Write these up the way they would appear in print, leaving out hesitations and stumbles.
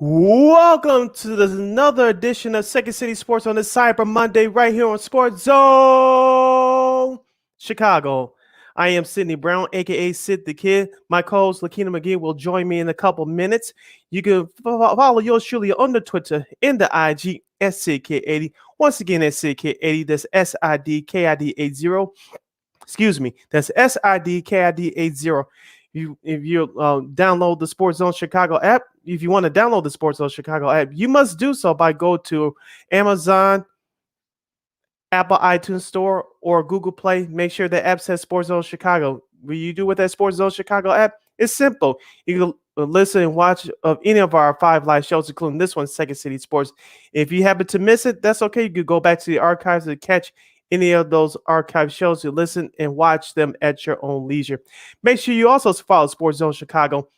Welcome to another edition of Second City Sports on this Cyber Monday right here on Sports Zone Chicago. I am Sidney Brown, aka Sid the Kid. My co-host Lakeena McGee will join me in a couple minutes. You can follow yours truly on the Twitter in the IG SidKid80. Once again, that's SidKid80. That's SIDKID80. Excuse me. That's SIDKID80. If you download the Sports Zone Chicago app, if you want to download the Sports Zone Chicago app, you must do so by go to Amazon, Apple iTunes Store, or Google Play. Make sure the app says Sports Zone Chicago. What you do with that Sports Zone Chicago app? It's simple. You can listen and watch of any of our 5 live shows, including this one, Second City Sports. If you happen to miss it, that's okay. You could go back to the archives to catch any of those archive shows. You listen and watch them at your own leisure. Make sure you also follow Sports Zone Chicago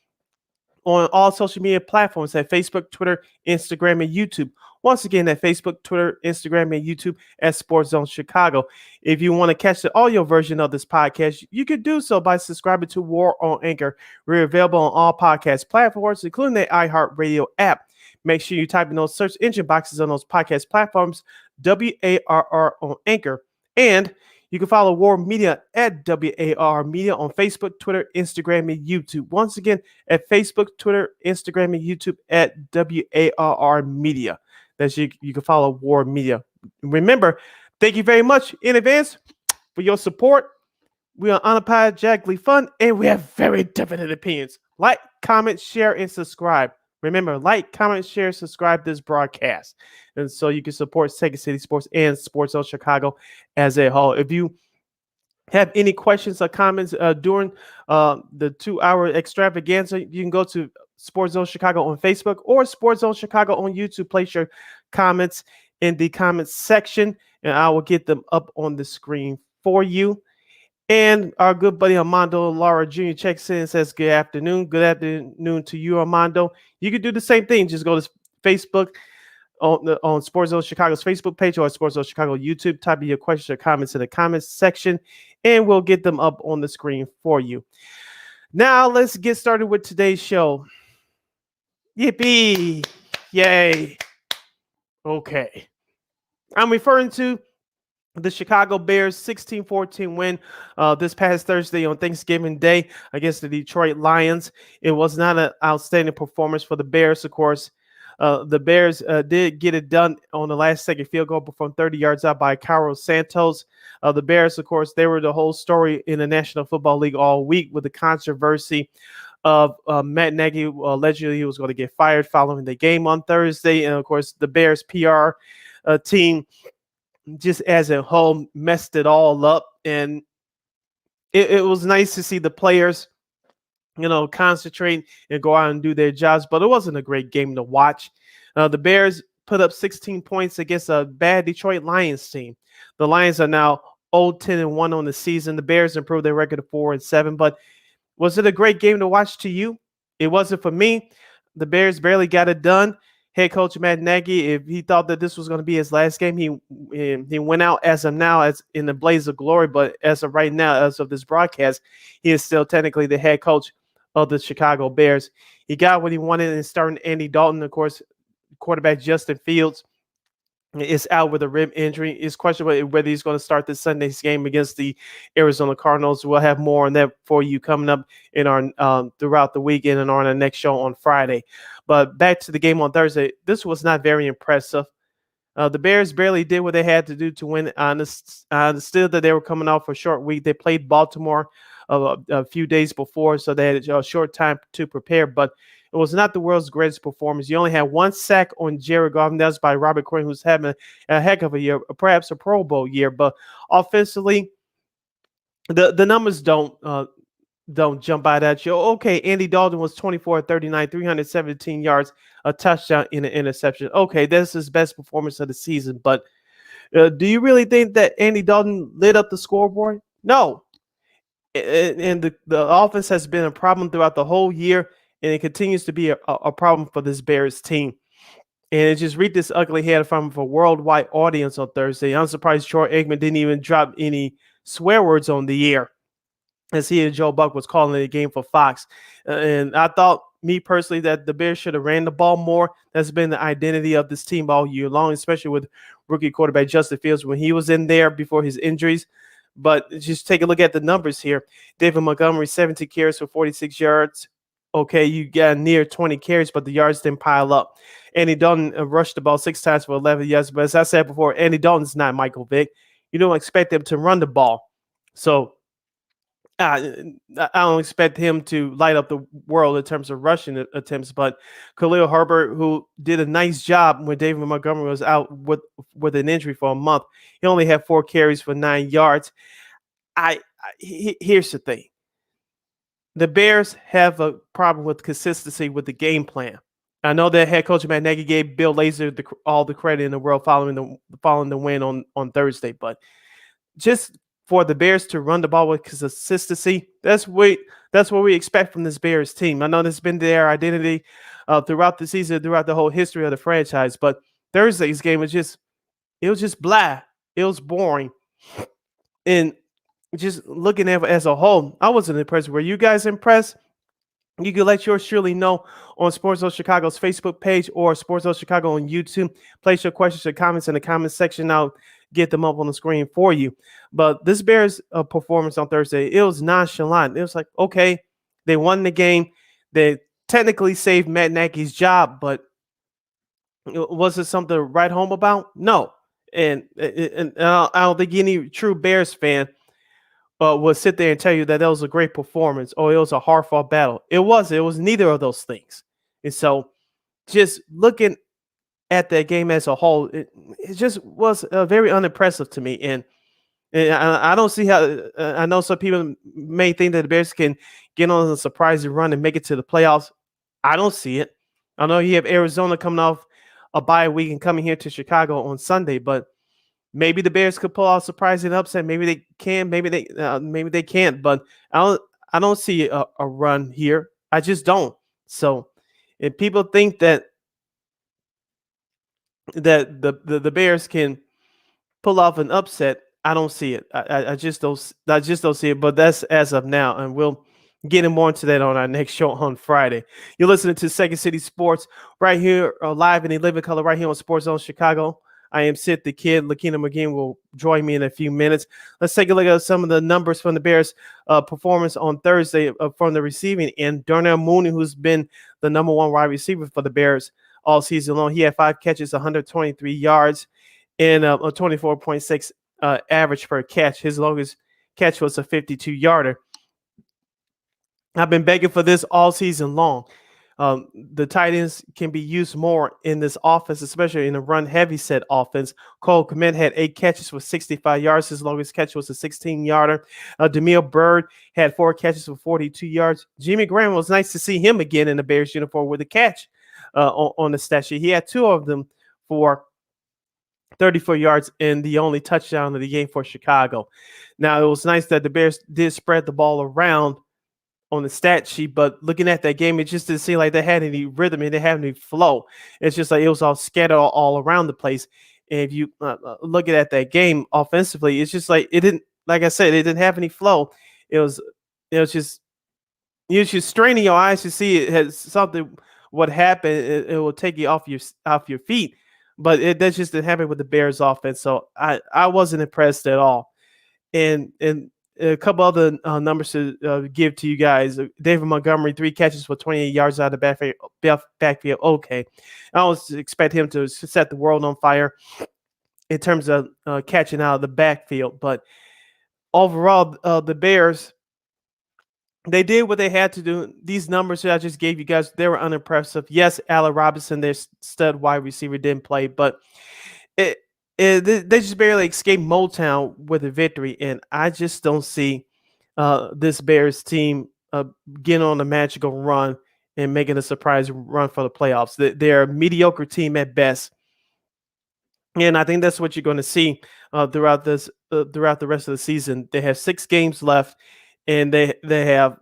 on all social media platforms at Facebook, Twitter, Instagram, and YouTube. Once again, at Facebook, Twitter, Instagram, and YouTube at Sports Zone Chicago. If you want to catch the audio version of this podcast, you can do so by subscribing to War on Anchor. We're available on all podcast platforms, including the iHeartRadio app. Make sure you type in those search engine boxes on those podcast platforms, WARR on Anchor. And you can follow War Media at WARR Media on Facebook, Twitter, Instagram, and YouTube. Once again, at Facebook, Twitter, Instagram, and YouTube at WARR Media. That's you can follow War Media. Remember, thank you very much in advance for your support. We are unapologetically fun, and we have very definite opinions. Like, comment, share, and subscribe. Remember, like, comment, share, subscribe this broadcast. And so you can support Second City Sports and Sports Zone Chicago as a whole. If you have any questions or comments during the 2-hour extravaganza, you can go to Sports Zone Chicago on Facebook or Sports Zone Chicago on YouTube. Place your comments in the comments section, and I will get them up on the screen for you. And our good buddy Armando Lara Jr. checks in and says, good afternoon. Good afternoon to you, Armando. You can do the same thing. Just go to Facebook on Sports Zone Chicago's Facebook page or Sports Zone Chicago YouTube. Type in your questions or comments in the comments section, and we'll get them up on the screen for you. Now, let's get started with today's show. Yippee! Yay! Okay. I'm referring to the Chicago Bears 16-14 win this past Thursday on Thanksgiving Day against the Detroit Lions. It was not an outstanding performance for the Bears, of course. The Bears did get it done on the last second field goal from 30 yards out by Carlos Santos. The Bears, of course, they were the whole story in the National Football League all week with the controversy of Matt Nagy. Allegedly, he was going to get fired following the game on Thursday. And, of course, the Bears PR team just as a whole messed it all up. And it was nice to see the players, concentrate and go out and do their jobs, but it wasn't a great game to watch. The Bears put up 16 points against a bad Detroit Lions team. The Lions are now 0-10-1 on the season. The Bears improved their record to 4-7, but was it a great game to watch to you? It wasn't for me. The Bears barely got it done. Head coach Matt Nagy, if he thought that this was going to be his last game, he went out as of now as in the blaze of glory. But as of right now, as of this broadcast, he is still technically the head coach of the Chicago Bears. He got what he wanted in starting Andy Dalton. Of course, quarterback Justin Fields is out with a rib injury. It's questionable whether he's going to start this Sunday's game against the Arizona Cardinals. We'll have more on that for you coming up in our throughout the weekend and on our next show on Friday. But back to the game on Thursday, this was not very impressive. The Bears barely did what they had to do to win. I understood that they were coming off a short week. They played Baltimore a few days before, so they had a short time to prepare, but it was not the world's greatest performance. You only had one sack on Jared Goff, and that was by Robert Quinn, who's having a heck of a year, perhaps a Pro Bowl year. But offensively, the numbers don't jump out at you. Okay, Andy Dalton was 24-39, 317 yards, a touchdown, and an interception. Okay, that's his best performance of the season. But do you really think that Andy Dalton lit up the scoreboard? No. And the offense has been a problem throughout the whole year, and it continues to be a problem for this Bears team. And it just read this ugly head from a worldwide audience on Thursday. I'm surprised Troy Aikman didn't even drop any swear words on the air as he and Joe Buck was calling the game for Fox. And I thought me personally that the Bears should have ran the ball more. That's been the identity of this team all year long, especially with rookie quarterback Justin Fields when he was in there before his injuries. But just take a look at the numbers here. David Montgomery, 17 carries for 46 yards. Okay, you got near 20 carries, but the yards didn't pile up. Andy Dalton rushed the ball 6 times for 11 yards. But as I said before, Andy Dalton's not Michael Vick. You don't expect him to run the ball. So I don't expect him to light up the world in terms of rushing attempts, but Khalil Herbert, who did a nice job when David Montgomery was out with an injury for a month, he only had 4 carries for 9 yards. Here's the thing: the Bears have a problem with consistency with the game plan. I know that head coach Matt Nagy gave Bill Lazor all the credit in the world following the win on Thursday, but just for the Bears to run the ball with consistency, that's what we expect from this Bears team. I know this has been their identity throughout the season, throughout the whole history of the franchise. But Thursday's game was just blah. It was boring, and just looking at it as a whole, I wasn't impressed. Were you guys impressed? You can let yours surely know on Sports Zone Chicago's Facebook page or Sports Zone Chicago on YouTube. Place your questions or comments in the comment section. I'll get them up on the screen for you. But this Bears performance on Thursday, it was nonchalant. It was like, okay, they won the game. They technically saved Matt Nagy's job, but was it something to write home about? No. And I don't think any true Bears fan will sit there and tell you that was a great performance or it was a hard-fought battle. It was neither of those things. And so just looking at that game as a whole, it just was very unimpressive to me. And I don't see how I know some people may think that the Bears can get on a surprising run and make it to the playoffs. I don't see it. I know you have Arizona coming off a bye week and coming here to Chicago on Sunday, but maybe the Bears could pull out a surprising upset. Maybe they can. Maybe they can't. But I don't see a run here. I just don't. So if people think that the Bears can pull off an upset, I don't see it. I just don't see it. But that's as of now, and we'll get more into that on our next show on Friday. You're listening to Second City Sports right here, live in living color, right here on Sports Zone Chicago. I am Sid the Kid. Lakeena McGinn will join me in a few minutes. Let's take a look at some of the numbers from the Bears' performance on Thursday from the receiving end. Darnell Mooney, who's been the number 1 wide receiver for the Bears all season long, he had 5 catches, 123 yards, and a 24.6 average per catch. His longest catch was a 52-yarder. I've been begging for this all season long. The tight ends can be used more in this offense, especially in a run-heavy set offense. Cole Kmet had 8 catches for 65 yards. His longest catch was a 16-yarder. Demille Byrd had 4 catches for 42 yards. Jimmy Graham, was nice to see him again in the Bears uniform with a catch on the stat sheet. He had 2 of them for 34 yards and the only touchdown of the game for Chicago. Now, it was nice that the Bears did spread the ball around on the stat sheet, but looking at that game, it just didn't seem like they had any rhythm and they had any flow. It's just like it was all scattered all around the place. And if you look at that game offensively, it's just like it didn't, like I said, it didn't have any flow. It was just, you're just straining your eyes to see it has something would happen. It will take you off your feet, but that just didn't happen with the Bears offense. So I wasn't impressed at all. And a couple other numbers to give to you guys. David Montgomery, 3 catches for 28 yards out of the backfield. Okay. I always expect him to set the world on fire in terms of catching out of the backfield. But overall, the Bears, they did what they had to do. These numbers that I just gave you guys, they were unimpressive. Yes, Allen Robinson, their stud wide receiver, didn't play, but they just barely escaped Motown with a victory, and I just don't see this Bears team getting on a magical run and making a surprise run for the playoffs. They're a mediocre team at best, and I think that's what you're going to see throughout the rest of the season. They have 6 games left, and they have,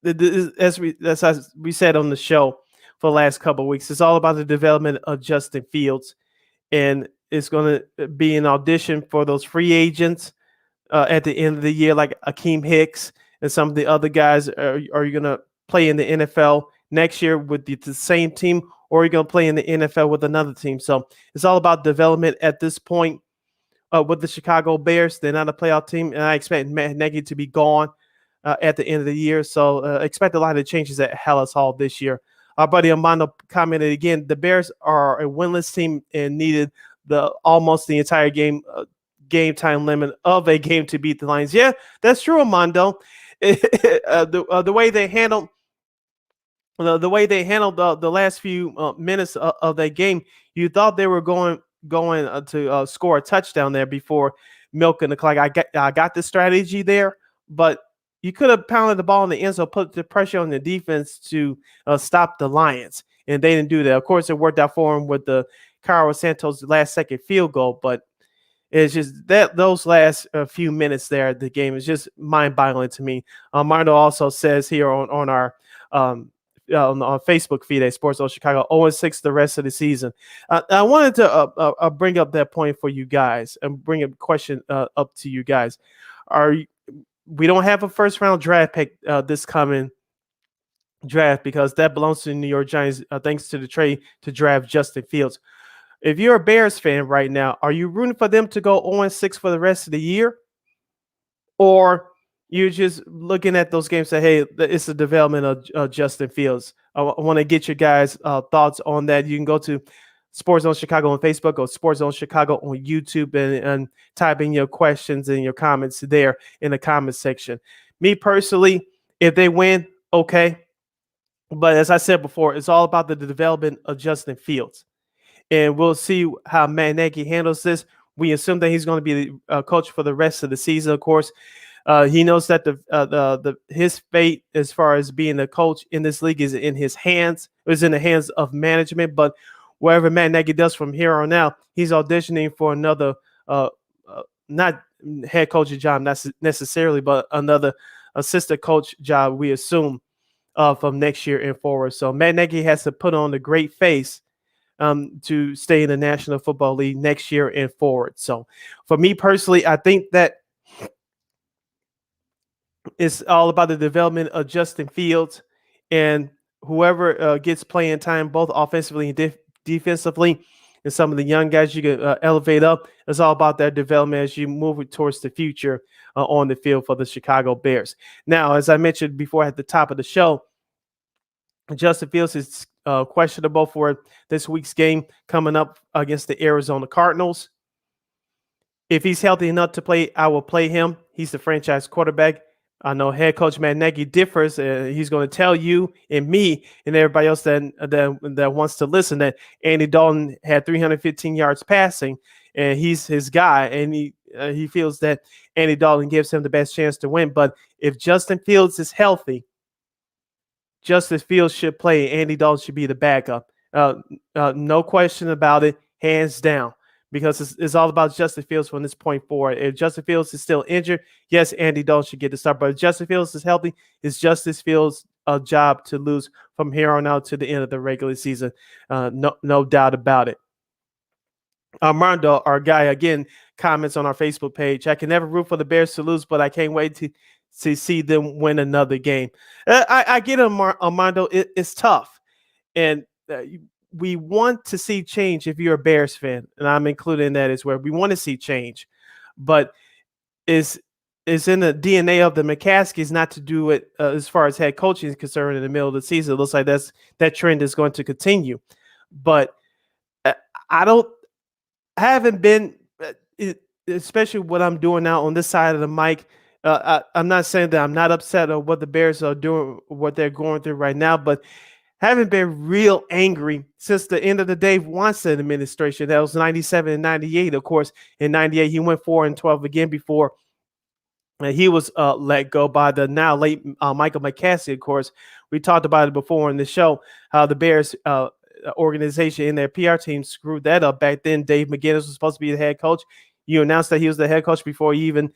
as we said on the show for the last couple of weeks, it's all about the development of Justin Fields, and it's going to be an audition for those free agents at the end of the year, like Akeem Hicks and some of the other guys. Are you going to play in the NFL next year with the same team, or you're going to play in the NFL with another team. So it's all about development at this point. With the Chicago Bears, they're not a playoff team, and I expect Matt Nagy to be gone at the end of the year. So expect a lot of changes at Hallis Hall this year. Our buddy Amando commented again, the Bears are a winless team and needed the almost the entire game time limit of a game to beat the Lions. Yeah, that's true, Amando. The way they handled the way they handled the last few minutes of that game, you thought they were going to score a touchdown there before milking the clock. I got the strategy there, but you could have pounded the ball in the end zone, put the pressure on the defense to stop the Lions, and they didn't do that. Of course, it worked out for them with the Carlos Santos last second field goal, but it's just that those last few minutes there, the game is just mind-boggling to me. Marno also says here on our on Facebook feed at Sports Zone Chicago, 0-6 the rest of the season. I wanted to bring up that point for you guys and bring a question up to you guys. We don't have a first round draft pick this coming draft because that belongs to the New York Giants thanks to the trade to draft Justin Fields. If you're a Bears fan right now, are you rooting for them to go 0-6 for the rest of the year? Or you're just looking at those games and say, hey, it's the development of Justin Fields. I want to get your guys' thoughts on that. You can go to Sports Zone Chicago on Facebook or Sports Zone Chicago on YouTube and type in your questions and your comments there in the comments section. Me personally, if they win, okay. But as I said before, it's all about the development of Justin Fields. And we'll see how Matt Nagy handles this. We assume that he's going to be the coach for the rest of the season. Of course, he knows that his fate as far as being a coach in this league is in his hands. Is in the hands of management. But wherever Matt Nagy does from here on out, he's auditioning for another, not head coaching job necessarily, but another assistant coach job. We assume from next year and forward. So Matt Nagy has to put on a great face to stay in the National Football League next year and forward. So for me personally, I think that it's all about the development of Justin Fields, and whoever gets playing time, both offensively and defensively, and some of the young guys you can elevate up. It's all about that development as you move towards the future on the field for the Chicago Bears. Now, as I mentioned before at the top of the show, Justin Fields is questionable for this week's game coming up against the Arizona Cardinals. If he's healthy enough to play, I will play him. He's the franchise quarterback. I know head coach Matt Nagy differs. He's going to tell you and me and everybody else that wants to listen that Andy Dalton had 315 yards passing, and he's his guy, and he feels that Andy Dalton gives him the best chance to win. But if Justin Fields is healthy, Justin Fields should play. Andy Dalton should be the backup. No question about it, hands down, because it's all about Justin Fields from this point forward. If Justin Fields is still injured, yes, Andy Dalton should get the start. But if Justin Fields is healthy, it's Justin Fields' job to lose from here on out to the end of the regular season. No doubt about it. Armando, our guy, again, comments on our Facebook page. I can never root for the Bears to lose, but I can't wait to see them win another game. I get it, Armando. It's tough. And we want to see change if you're a Bears fan, and I'm including that as well. We want to see change. But it's in the DNA of the McCaskies not to do it as far as head coaching is concerned in the middle of the season. It looks like that trend is going to continue. But I haven't been, especially what I'm doing now on this side of the mic. I'm not saying that I'm not upset at what the Bears are doing, what they're going through right now, but haven't been real angry since the end of the Dave Wannstedt administration. That was 97 and 98. Of course, in 98, he went 4-12 again before he was let go by the now late Michael McCaskey. Of course, we talked about it before in the show, how the Bears organization and their PR team screwed that up back then. Dave McGinnis was supposed to be the head coach. You announced that he was the head coach before even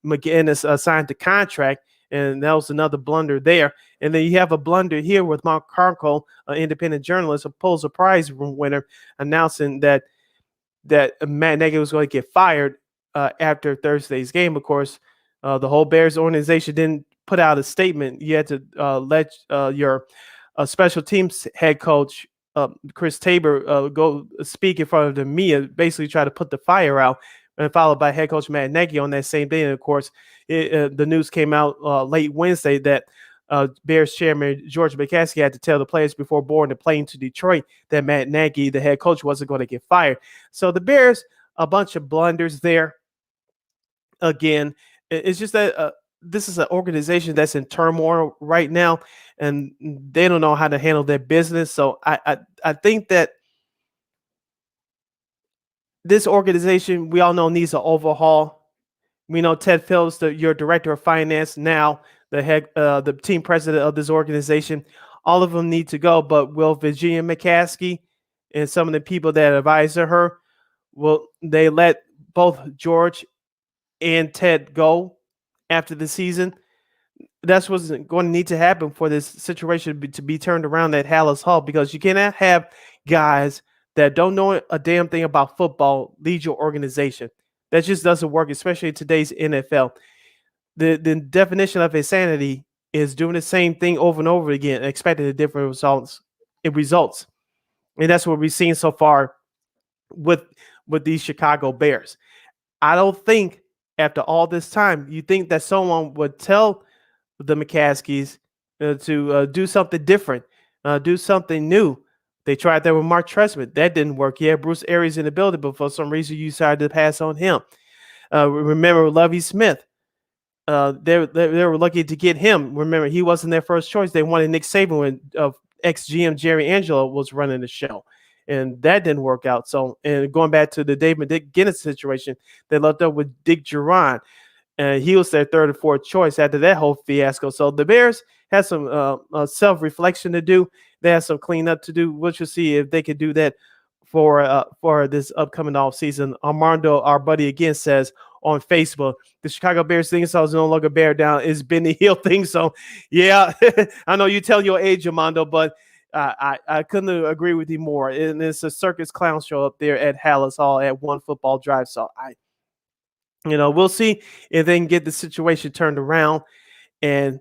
McGinnis signed the contract, and that was another blunder there. And then you have a blunder here with Mark Carco, an independent journalist, a Pulitzer Prize winner, announcing that Matt Nagy was going to get fired after Thursday's game. Of course, the whole Bears organization didn't put out a statement. You had to let your special teams head coach Chris Tabor go speak in front of the media, basically try to put the fire out, and followed by head coach Matt Nagy on that same day. And of course, the news came out late Wednesday that Bears chairman George McCaskey had to tell the players before boarding the plane to Detroit that Matt Nagy, the head coach, wasn't going to get fired. So the Bears, a bunch of blunders there. Again, it's just that this is an organization that's in turmoil right now, and they don't know how to handle their business. So I think that this organization, we all know, needs an overhaul. We know Ted Phillips, your director of finance, now the team president of this organization. All of them need to go, but will Virginia McCaskey and some of the people that advise her, will they let both George and Ted go after the season? That's what's going to need to happen for this situation to be turned around at Hallis Hall, because you cannot have guys that don't know a damn thing about football lead your organization. That just doesn't work, especially in today's NFL. The definition of insanity is doing the same thing over and over again, expecting the different results. And that's what we've seen so far with these Chicago Bears. I don't think after all this time, you think that someone would tell the McCaskies to do something different, do something new. They tried that with Mark Trestman. That didn't work. Yeah, Bruce Arians in the building, but for some reason you decided to pass on him. Remember Lovie Smith. They were lucky to get him. Remember, he wasn't their first choice. They wanted Nick Saban when ex-GM Jerry Angelo was running the show, and that didn't work out. So, and going back to the David McGinnis situation, they left up with Dick Duran, and he was their third or fourth choice after that whole fiasco. So the Bears had some self-reflection to do. They have some cleanup to do. We'll just see if they can do that for this upcoming off season. Armando, our buddy, again says on Facebook, the Chicago Bears thing so is no longer bear down. It's been the heel thing. So, yeah, I know you tell your age, Armando, but I couldn't agree with you more. And it's a circus clown show up there at Hallis Hall at One Football Drive. So we'll see if they can get the situation turned around. And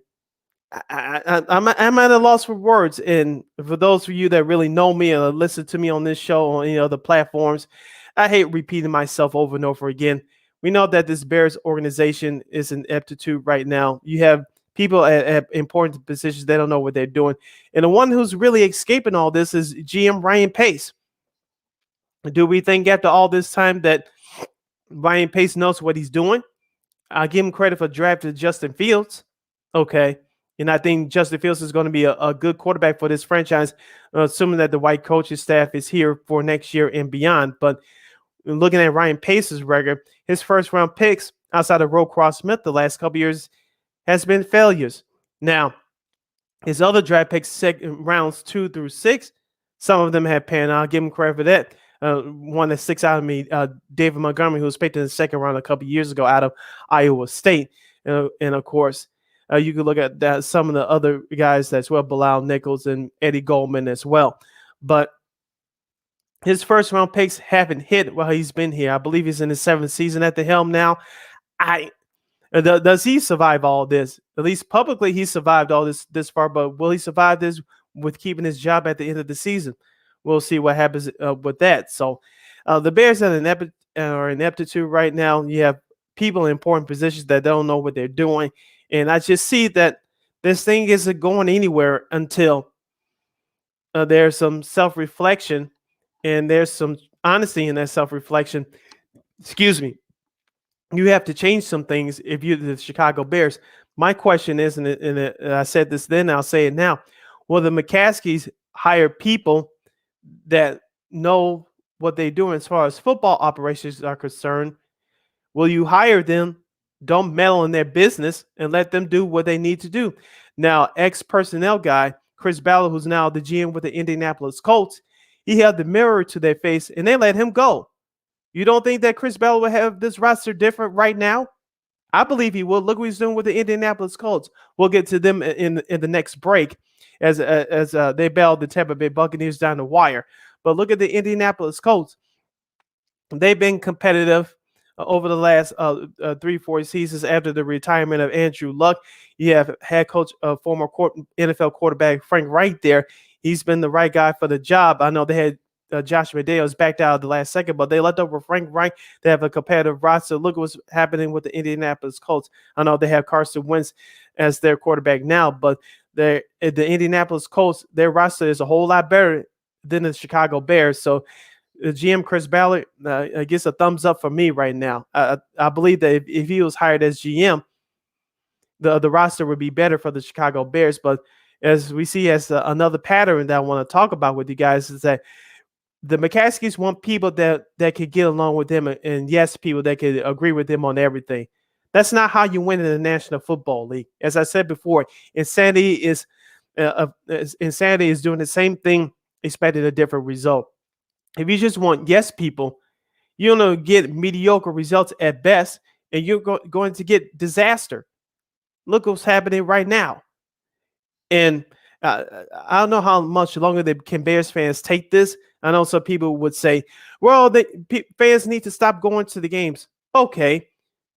I'm at a loss for words. And for those of you that really know me and listen to me on this show on the platforms, I hate repeating myself over and over again. We know that this Bears organization is in ineptitude right now. You have people at important positions, they don't know what they're doing. And the one who's really escaping all this is GM Ryan Pace. Do we think after all this time that Ryan Pace knows what he's doing? I give him credit for drafting Justin Fields. Okay. And I think Justin Fields is going to be a good quarterback for this franchise, assuming that the white coaching staff is here for next year and beyond. But looking at Ryan Pace's record, his first round picks outside of Rocross Smith the last couple years has been failures. Now, his other draft picks, rounds 2 through 6, some of them have panned out. I'll give him credit for that. One that sticks out of me, David Montgomery, who was picked in the second round a couple years ago out of Iowa State. And of course, you could look at that, some of the other guys as well, Bilal Nichols and Eddie Goldman as well. But his first round picks haven't hit while he's been here. I believe he's in his 7th season at the helm now. Does he survive all this? At least publicly, he survived all this far. But will he survive this with keeping his job at the end of the season? We'll see what happens with that. So the Bears are in ineptitude right now. You have people in important positions that don't know what they're doing. And I just see that this thing isn't going anywhere until there's some self-reflection and there's some honesty in that self-reflection. Excuse me. You have to change some things if you're the Chicago Bears. My question is, and I said this then, I'll say it now. Will the McCaskies hire people that know what they're doing as far as football operations are concerned? Will you hire them? Don't meddle in their business and let them do what they need to do. Now, ex-personnel guy, Chris Ballard, who's now the GM with the Indianapolis Colts, he held the mirror to their face and they let him go. You don't think that Chris Ballard will have this roster different right now? I believe he will. Look what he's doing with the Indianapolis Colts. We'll get to them in the next break as they bailed the Tampa Bay Buccaneers down the wire. But look at the Indianapolis Colts. They've been competitive over the last 3-4 seasons after the retirement of Andrew Luck. You have head coach, former NFL quarterback Frank Reich there. He's been the right guy for the job. I know they had Josh McDaniels backed out at the last second, but they left over Frank Reich. They have a competitive roster. Look at what's happening with the Indianapolis Colts. I know they have Carson Wentz as their quarterback now, but the Indianapolis Colts, their roster is a whole lot better than the Chicago Bears. So GM Chris Ballard gets a thumbs up for me right now. I believe that if he was hired as GM, the roster would be better for the Chicago Bears. But as we see as another pattern that I want to talk about with you guys is that the McCaskies want people that could get along with them, and yes, people that could agree with them on everything. That's not how you win in the National Football League. As I said before, insanity is doing the same thing, expecting a different result. If you just want yes people, you're going to get mediocre results at best, and you're going to get disaster. Look what's happening right now. And I don't know how much longer can Bears fans take this. I know some people would say, well, fans need to stop going to the games. Okay.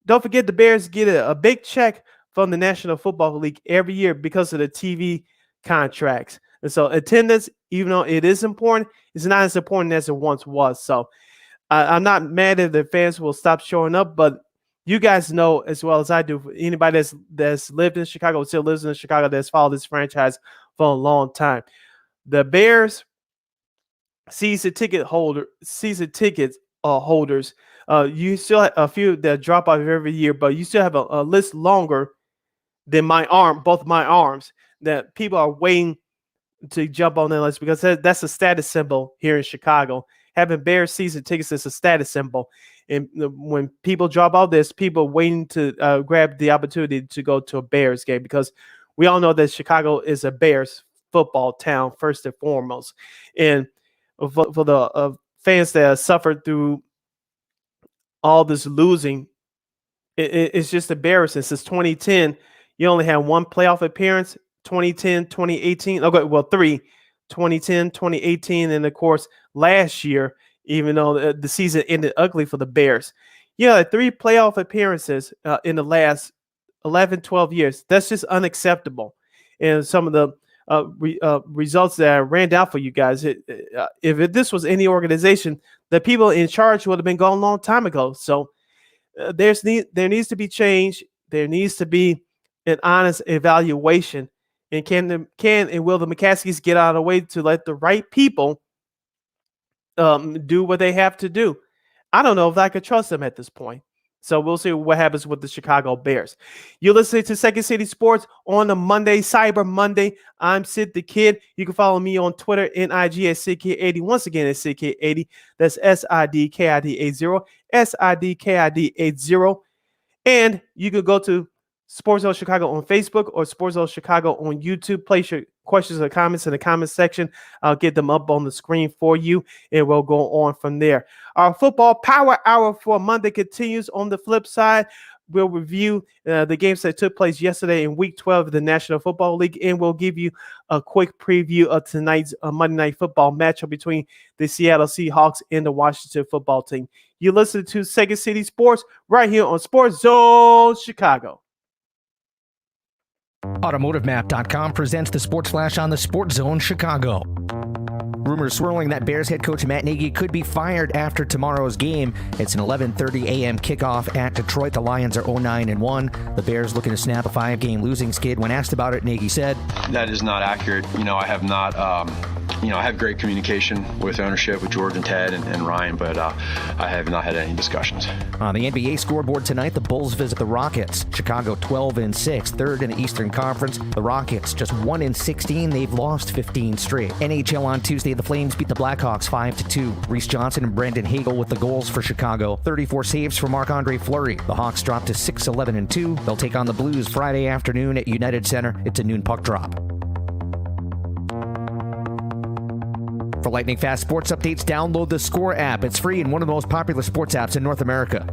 Don't forget the Bears get a big check from the National Football League every year because of the TV contracts. And so attendance, even though it is important, is not as important as it once was. So I'm not mad if the fans will stop showing up, but you guys know as well as I do, anybody that's lived in Chicago, still lives in Chicago, that's followed this franchise for a long time. The Bears season ticket holders, you still have a few that drop off every year, but you still have a list longer than both my arms, that people are waiting to jump on that list because that's a status symbol here in Chicago. Having Bears season tickets is a status symbol. And when people drop off this, people waiting to grab the opportunity to go to a Bears game, because we all know that Chicago is a Bears football town first and foremost. And for the fans that have suffered through all this losing, it's just embarrassing. Since 2010, you only had one playoff appearance, 2010, 2018. Okay, well, 3, 2010, 2018, and of course, last year, even though the season ended ugly for the Bears. Yeah, 3 playoff appearances in the last 11, 12 years. That's just unacceptable. And some of the results that I ran down for you guys, if this was any organization, the people in charge would have been gone a long time ago. So there needs to be change. There needs to be an honest evaluation. And can and will the McCaskies get out of the way to let the right people do what they have to do? I don't know if I could trust them at this point. So we'll see what happens with the Chicago Bears. You're listening to Second City Sports on a Monday, Cyber Monday. I'm Sid the Kid. You can follow me on Twitter and IG at SidKid80. Once again, at SidKid80. That's SIDKID80. SIDKID80. And you can go to Sports Zone Chicago on Facebook or Sports Zone Chicago on YouTube. Place your questions or comments in the comment section. I'll get them up on the screen for you, and we'll go on from there. Our football power hour for Monday continues. On the flip side, we'll review the games that took place yesterday in Week 12 of the National Football League, and we'll give you a quick preview of tonight's Monday Night Football matchup between the Seattle Seahawks and the Washington Football Team. You listen to Second City Sports right here on Sports Zone Chicago. AutomotiveMap.com presents the Sports Flash on the Sports Zone Chicago. Rumors swirling that Bears head coach Matt Nagy could be fired after tomorrow's game. It's an 11:30 a.m. kickoff at Detroit. The Lions are 0-9-1. The Bears looking to snap a 5-game losing skid. When asked about it, Nagy said, "That is not accurate. I have not. I have great communication with ownership, with George and Ted and Ryan, but I have not had any discussions." On the NBA scoreboard tonight, the Bulls visit the Rockets. Chicago 12-6, third in the Eastern Conference. The Rockets just 1-16. They've lost 15 straight. NHL on Tuesday, the Flames beat the Blackhawks 5-2. Reese Johnson and Brendan Hagel with the goals for Chicago. 34 saves for Marc-Andre Fleury. The Hawks dropped to 6-11-2. They'll take on the Blues Friday afternoon at United Center. It's a noon puck drop. For lightning fast sports updates, download the Score app. It's free and one of the most popular sports apps in North America.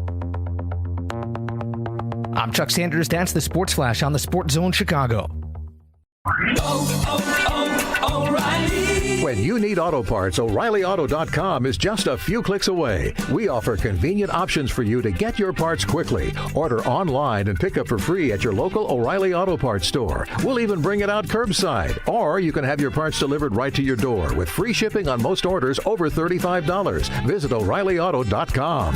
I'm Chuck Sanders. That's the Sports Flash on the Sports Zone Chicago. O'Reilly. When you need auto parts, O'ReillyAuto.com is just a few clicks away. We offer convenient options for you to get your parts quickly. Order online and pick up for free at your local O'Reilly Auto Parts store. We'll even bring it out curbside. Or you can have your parts delivered right to your door with free shipping on most orders over $35. Visit O'ReillyAuto.com.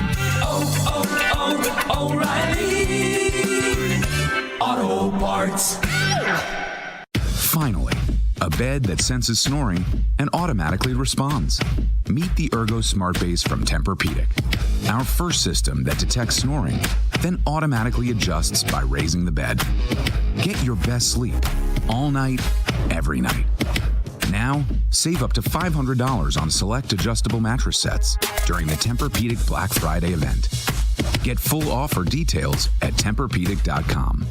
O'Reilly Auto Parts. Finally, a bed that senses snoring and automatically responds. Meet the Ergo Smart Base from Tempur-Pedic, our first system that detects snoring, then automatically adjusts by raising the bed. Get your best sleep all night, every night. Now, save up to $500 on select adjustable mattress sets during the Tempur-Pedic Black Friday event. Get full offer details at TempurPedic.com.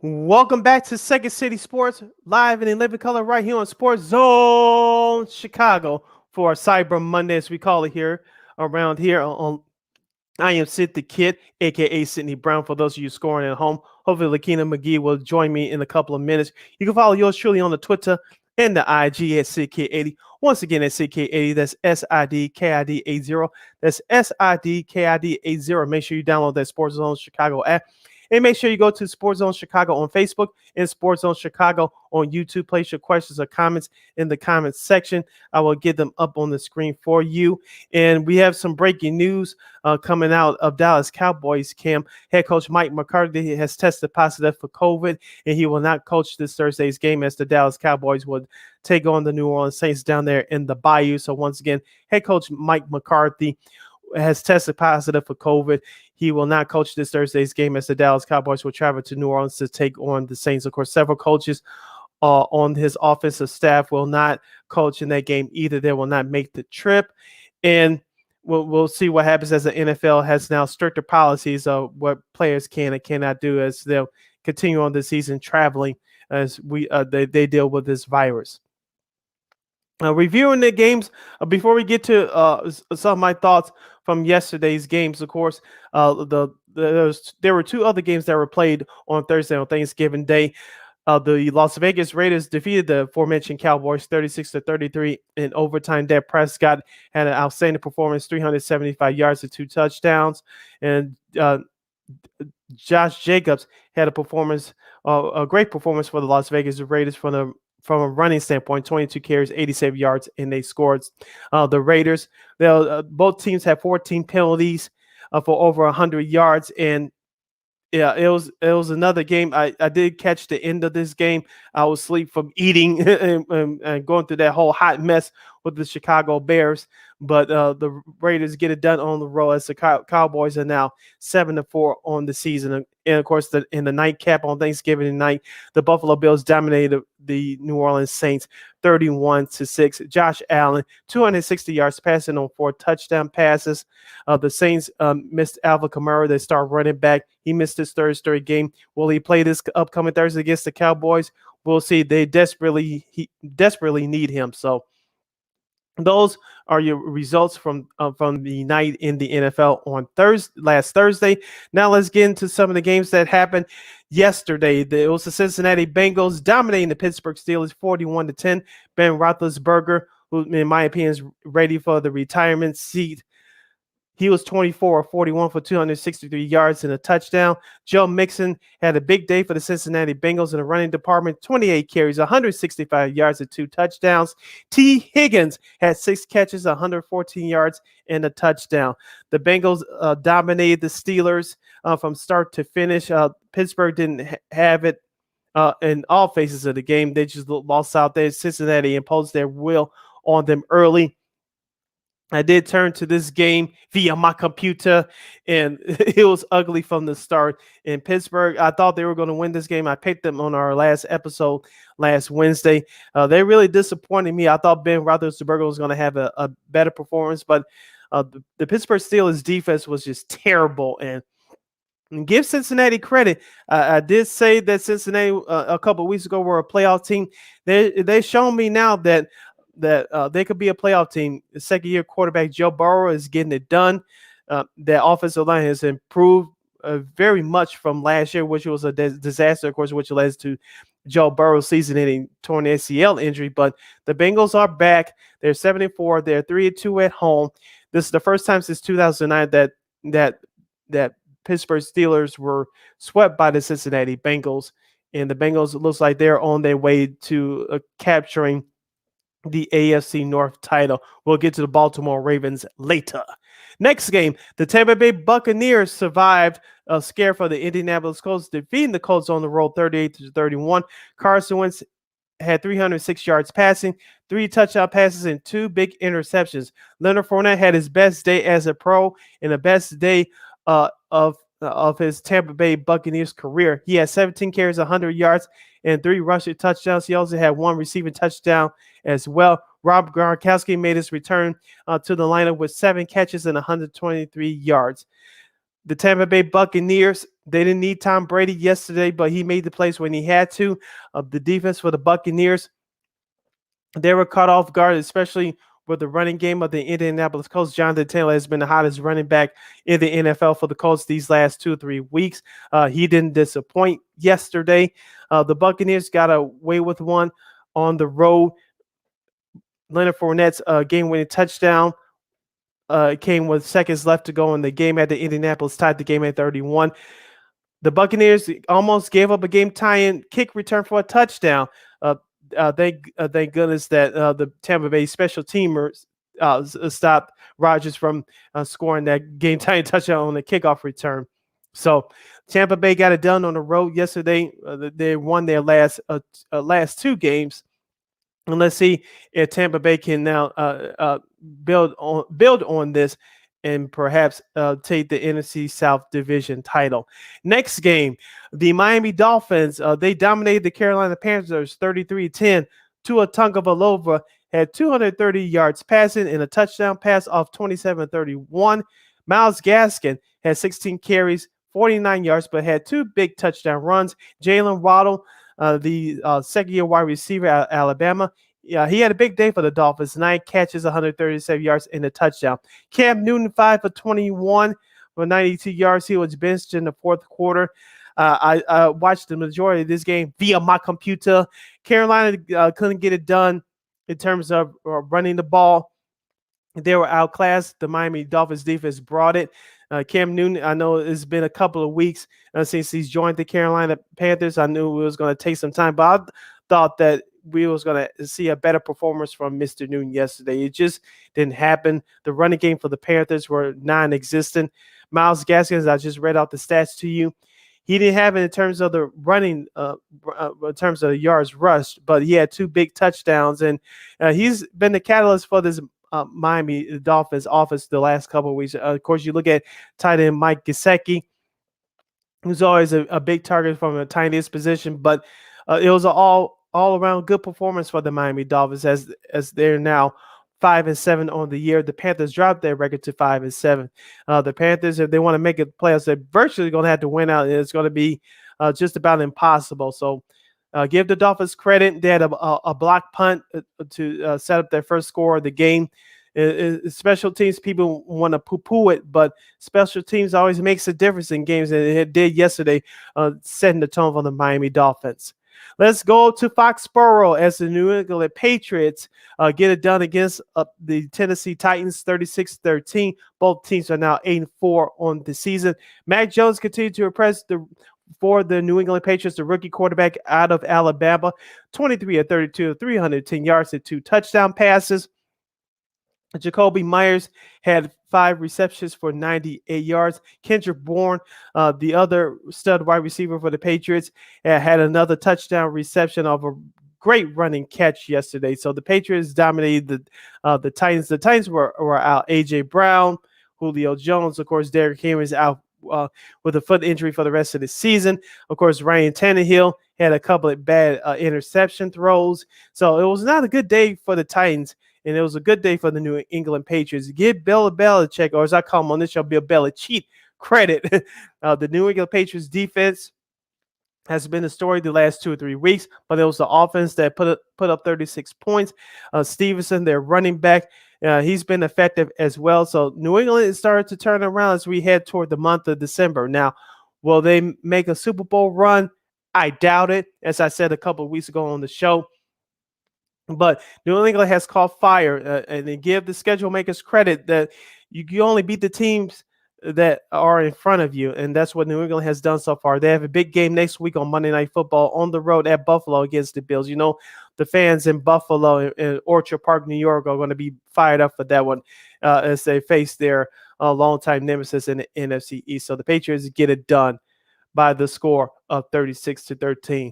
Welcome back to Second City Sports, live and in living color right here on Sports Zone Chicago for Cyber Monday, as we call it here around here on I am Sid the Kid, a.k.a. Sidney Brown, for those of you scoring at home. Hopefully, Lakeena McGee will join me in a couple of minutes. You can follow yours truly on the Twitter and the IG at SidKid80. Once again, at SidKid80, that's SIDKID80. That's SIDKID80. Make sure you download that Sports Zone Chicago app. And make sure you go to Sports Zone Chicago on Facebook and Sports Zone Chicago on YouTube. Place your questions or comments in the comments section. I will get them up on the screen for you. And we have some breaking news coming out of Dallas Cowboys camp. Head coach Mike McCarthy has tested positive for COVID, and he will not coach this Thursday's game as the Dallas Cowboys would take on the New Orleans Saints down there in the Bayou. So once again, head coach Mike McCarthy has tested positive for COVID. He will not coach this Thursday's game as the Dallas Cowboys will travel to New Orleans to take on the Saints. Of course, several coaches on his offensive staff will not coach in that game either. They will not make the trip. And we'll see what happens as the NFL has now stricter policies of what players can and cannot do as they'll continue on the season traveling as they deal with this virus. Reviewing the games, before we get to some of my thoughts from yesterday's games, of course, there were two other games that were played on Thursday on Thanksgiving Day. The Las Vegas Raiders defeated the aforementioned Cowboys 36-33 in overtime. Dak Prescott had an outstanding performance, 375 yards and 2 touchdowns. And Josh Jacobs had a great performance for the Las Vegas Raiders from a running standpoint, 22 carries, 87 yards, and they scored. The Raiders, both teams had 14 penalties for over 100 yards, and yeah, it was another game. I did catch the end of this game. I was asleep from eating and going through that whole hot mess with the Chicago Bears. But the Raiders get it done on the road as the Cowboys are now 7-4 on the season. And of course, in the nightcap on Thanksgiving night, the Buffalo Bills dominated the New Orleans Saints 31-6. Josh Allen, 260 yards passing on 4 touchdown passes. The Saints missed Alvin Kamara, their star running back. He missed his third straight game. Will he play this upcoming Thursday against the Cowboys? We'll see. They desperately need him. So those are your results from the night in the NFL on last Thursday. Now let's get into some of the games that happened yesterday. It was the Cincinnati Bengals dominating the Pittsburgh Steelers 41-10. Ben Roethlisberger, who in my opinion is ready for the retirement seat, he was 24-41 for 263 yards and a touchdown. Joe Mixon had a big day for the Cincinnati Bengals in the running department, 28 carries, 165 yards and 2 touchdowns. T. Higgins had 6 catches, 114 yards and a touchdown. The Bengals dominated the Steelers from start to finish. Pittsburgh didn't have it in all phases of the game. They just lost out there. Cincinnati imposed their will on them early. I did turn to this game via my computer, and it was ugly from the start. In Pittsburgh, I thought they were going to win this game. I picked them on our last episode last Wednesday. They really disappointed me. I thought Ben Roethlisberger was going to have a better performance, but the Pittsburgh Steelers defense was just terrible. And give Cincinnati credit. I did say that Cincinnati a couple of weeks ago were a playoff team. They've shown me now that they could be a playoff team. The second-year quarterback Joe Burrow is getting it done. Their offensive line has improved very much from last year, which was a disaster, of course, which led to Joe Burrow's season-ending torn ACL injury. But the Bengals are back. They're 7-4. They're 3-2 at home. This is the first time since 2009 that Pittsburgh Steelers were swept by the Cincinnati Bengals, and the Bengals, it looks like they're on their way to capturing the AFC North title. We'll get to the Baltimore Ravens later. Next game, the Tampa Bay Buccaneers survived a scare for the Indianapolis Colts, defeating the Colts on the road 38-31. Carson Wentz had 306 yards passing, 3 touchdown passes, and 2 big interceptions. Leonard Fournette had his best day as a pro and the best day of his Tampa Bay Buccaneers career. He had 17 carries, 100 yards, and 3 rushing touchdowns. He also had 1 receiving touchdown as well. Rob Gronkowski made his return to the lineup with 7 catches and 123 yards. The Tampa Bay Buccaneers, they didn't need Tom Brady yesterday, but he made the plays when he had to. The defense for the Buccaneers, they were caught off guard, especially with the running game of the Indianapolis Colts. Jonathan Taylor has been the hottest running back in the NFL for the Colts these last 2 or 3 weeks. He didn't disappoint yesterday. The Buccaneers got away with one on the road. Leonard Fournette's game-winning touchdown came with seconds left to go in the game at the Indianapolis tied the game at 31. The Buccaneers almost gave up a game-tying kick return for a touchdown. Thank goodness that the Tampa Bay special teamers stopped Rodgers from scoring that game-tying touchdown on the kickoff return. So Tampa Bay got it done on the road yesterday. They won their last 2 games. And let's see if Tampa Bay can now build on this and perhaps take the NFC South Division title. Next game, the Miami Dolphins, they dominated the Carolina Panthers 33-10. Tua Tagovailoa had 230 yards passing and a touchdown pass off 27-31. Myles Gaskin had 16 carries, 49 yards, but had 2 big touchdown runs. Jalen Waddle, the second-year wide receiver at Alabama, he had a big day for the Dolphins. 9 catches, 137 yards, and a touchdown. Cam Newton, 5 for 21 for 92 yards. He was benched in the 4th quarter. I watched the majority of this game via my computer. Carolina couldn't get it done in terms of running the ball. They were outclassed. The Miami Dolphins defense brought it. Cam Newton, I know it's been a couple of weeks since he's joined the Carolina Panthers. I knew it was going to take some time, but I thought that we was going to see a better performance from Mr. Newton yesterday. It just didn't happen. The running game for the Panthers were non-existent. Myles Gaskin, I just read out the stats to you. He didn't have it in terms of the running, in terms of the yards rushed, but he had 2 big touchdowns, and he's been the catalyst for this Miami Dolphins offense the last couple of weeks. Of course, you look at tight end Mike Gesicki, who's always a big target from a tight end position, but it was an all-around good performance for the Miami Dolphins as they're now 5-7 on the year. The Panthers dropped their record to 5-7. The Panthers, if they want to make it playoffs, they're virtually going to have to win out, and it's going to be just about impossible. So give the Dolphins credit. They had a block punt to set up their first score of the game. Special teams, people want to poo-poo it, but special teams always makes a difference in games, and it did yesterday, setting the tone for the Miami Dolphins. Let's go to Foxborough as the New England Patriots get it done against the Tennessee Titans 36-13. Both teams are now 8-4 on the season. Mac Jones continued to impress for the New England Patriots, the rookie quarterback out of Alabama, 23-32, 310 yards and 2 touchdown passes. Jacoby Myers had 5 receptions for 98 yards. Kendrick Bourne, the other stud wide receiver for the Patriots, had another touchdown reception of a great running catch yesterday. So the Patriots dominated the Titans. The Titans were out. A.J. Brown, Julio Jones, of course, Derrick Henry is out with a foot injury for the rest of the season. Of course, Ryan Tannehill had a couple of bad interception throws. So it was not a good day for the Titans. And it was a good day for the New England Patriots. Give Bill Belichick, or as I call him on this show, Bill Belichick, credit. The New England Patriots defense has been the story the last 2 or 3 weeks, but it was the offense that put up 36 points. Stevenson, their running back, He's been effective as well. So New England is starting to turn around as we head toward the month of December. Now, will they make a Super Bowl run? I doubt it. As I said a couple of weeks ago on the show, but New England has caught fire, and they give the schedule makers credit that you only beat the teams that are in front of you, and that's what New England has done so far. They have a big game next week on Monday Night Football on the road at Buffalo against the Bills. You know, the fans in Buffalo and Orchard Park, New York, are going to be fired up for that one as they face their longtime nemesis in the NFC East. So the Patriots get it done by the score of 36-13.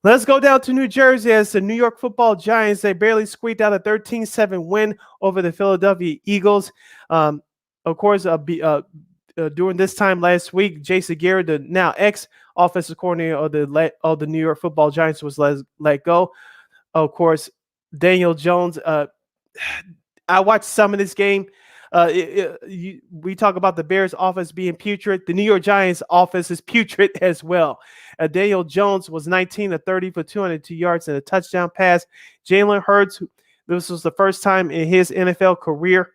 Let's go down to New Jersey as the New York Football Giants, they barely squeaked out a 13-7 win over the Philadelphia Eagles. Of course, during this time last week, Jason Garrett, the now ex-offensive coordinator of the New York Football Giants, was let go. Of course, Daniel Jones, I watched some of this game. We talk about the Bears' offense being putrid. The New York Giants' offense is putrid as well. Daniel Jones was 19 of 30 for 202 yards and a touchdown pass. Jalen Hurts, this was the first time in his NFL career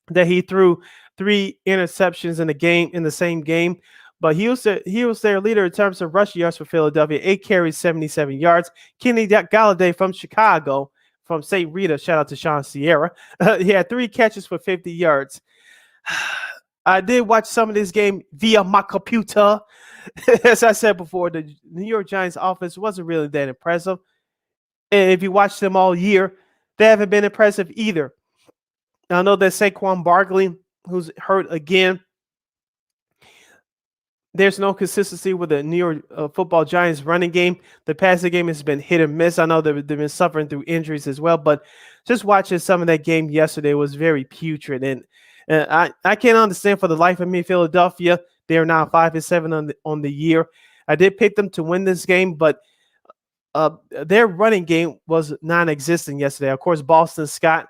that he threw 3 interceptions in the same game. But he was their leader in terms of rush yards for Philadelphia. 8 carries, 77 yards. Kenny Galladay from Chicago, from St. Rita, shout out to Sean Sierra. He had 3 catches for 50 yards. I did watch some of this game via my computer. As I said before, the New York Giants offense wasn't really that impressive. And if you watch them all year, they haven't been impressive either. I know that Saquon Barkley, who's hurt again, there's no consistency with the New York Football Giants running game. The passing game has been hit or miss. I know they've been suffering through injuries as well, but just watching some of that game yesterday was very putrid. And I can't understand for the life of me, Philadelphia. They're now 5-7 on the year. I did pick them to win this game, but their running game was non-existent yesterday. Of course, Boston Scott,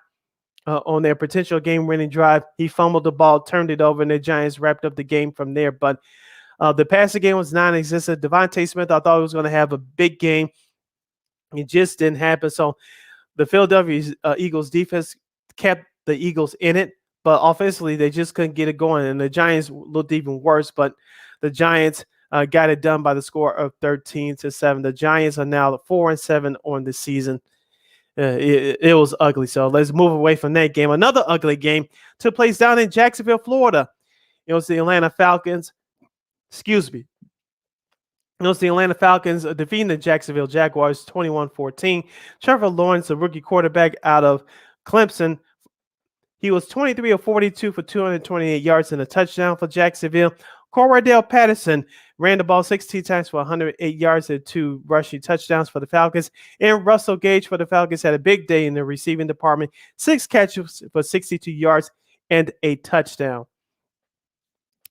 on their potential game-winning drive, he fumbled the ball, turned it over, and the Giants wrapped up the game from there. But the passing game was non-existent. Devontae Smith, I thought he was going to have a big game. It just didn't happen. So the Philadelphia Eagles defense kept the Eagles in it, but offensively they just couldn't get it going. And the Giants looked even worse, but the Giants got it done by the score of 13-7. The Giants are now 4-7 on the season. It was ugly. So let's move away from that game. Another ugly game took place down in Jacksonville, Florida. It was the Atlanta Falcons. Excuse me. It was the Atlanta Falcons defeating the Jacksonville Jaguars 21-14. Trevor Lawrence, the rookie quarterback out of Clemson, he was 23 of 42 for 228 yards and a touchdown for Jacksonville. Cordell Patterson ran the ball 16 times for 108 yards and 2 rushing touchdowns for the Falcons. And Russell Gage for the Falcons had a big day in the receiving department, 6 catches for 62 yards and a touchdown.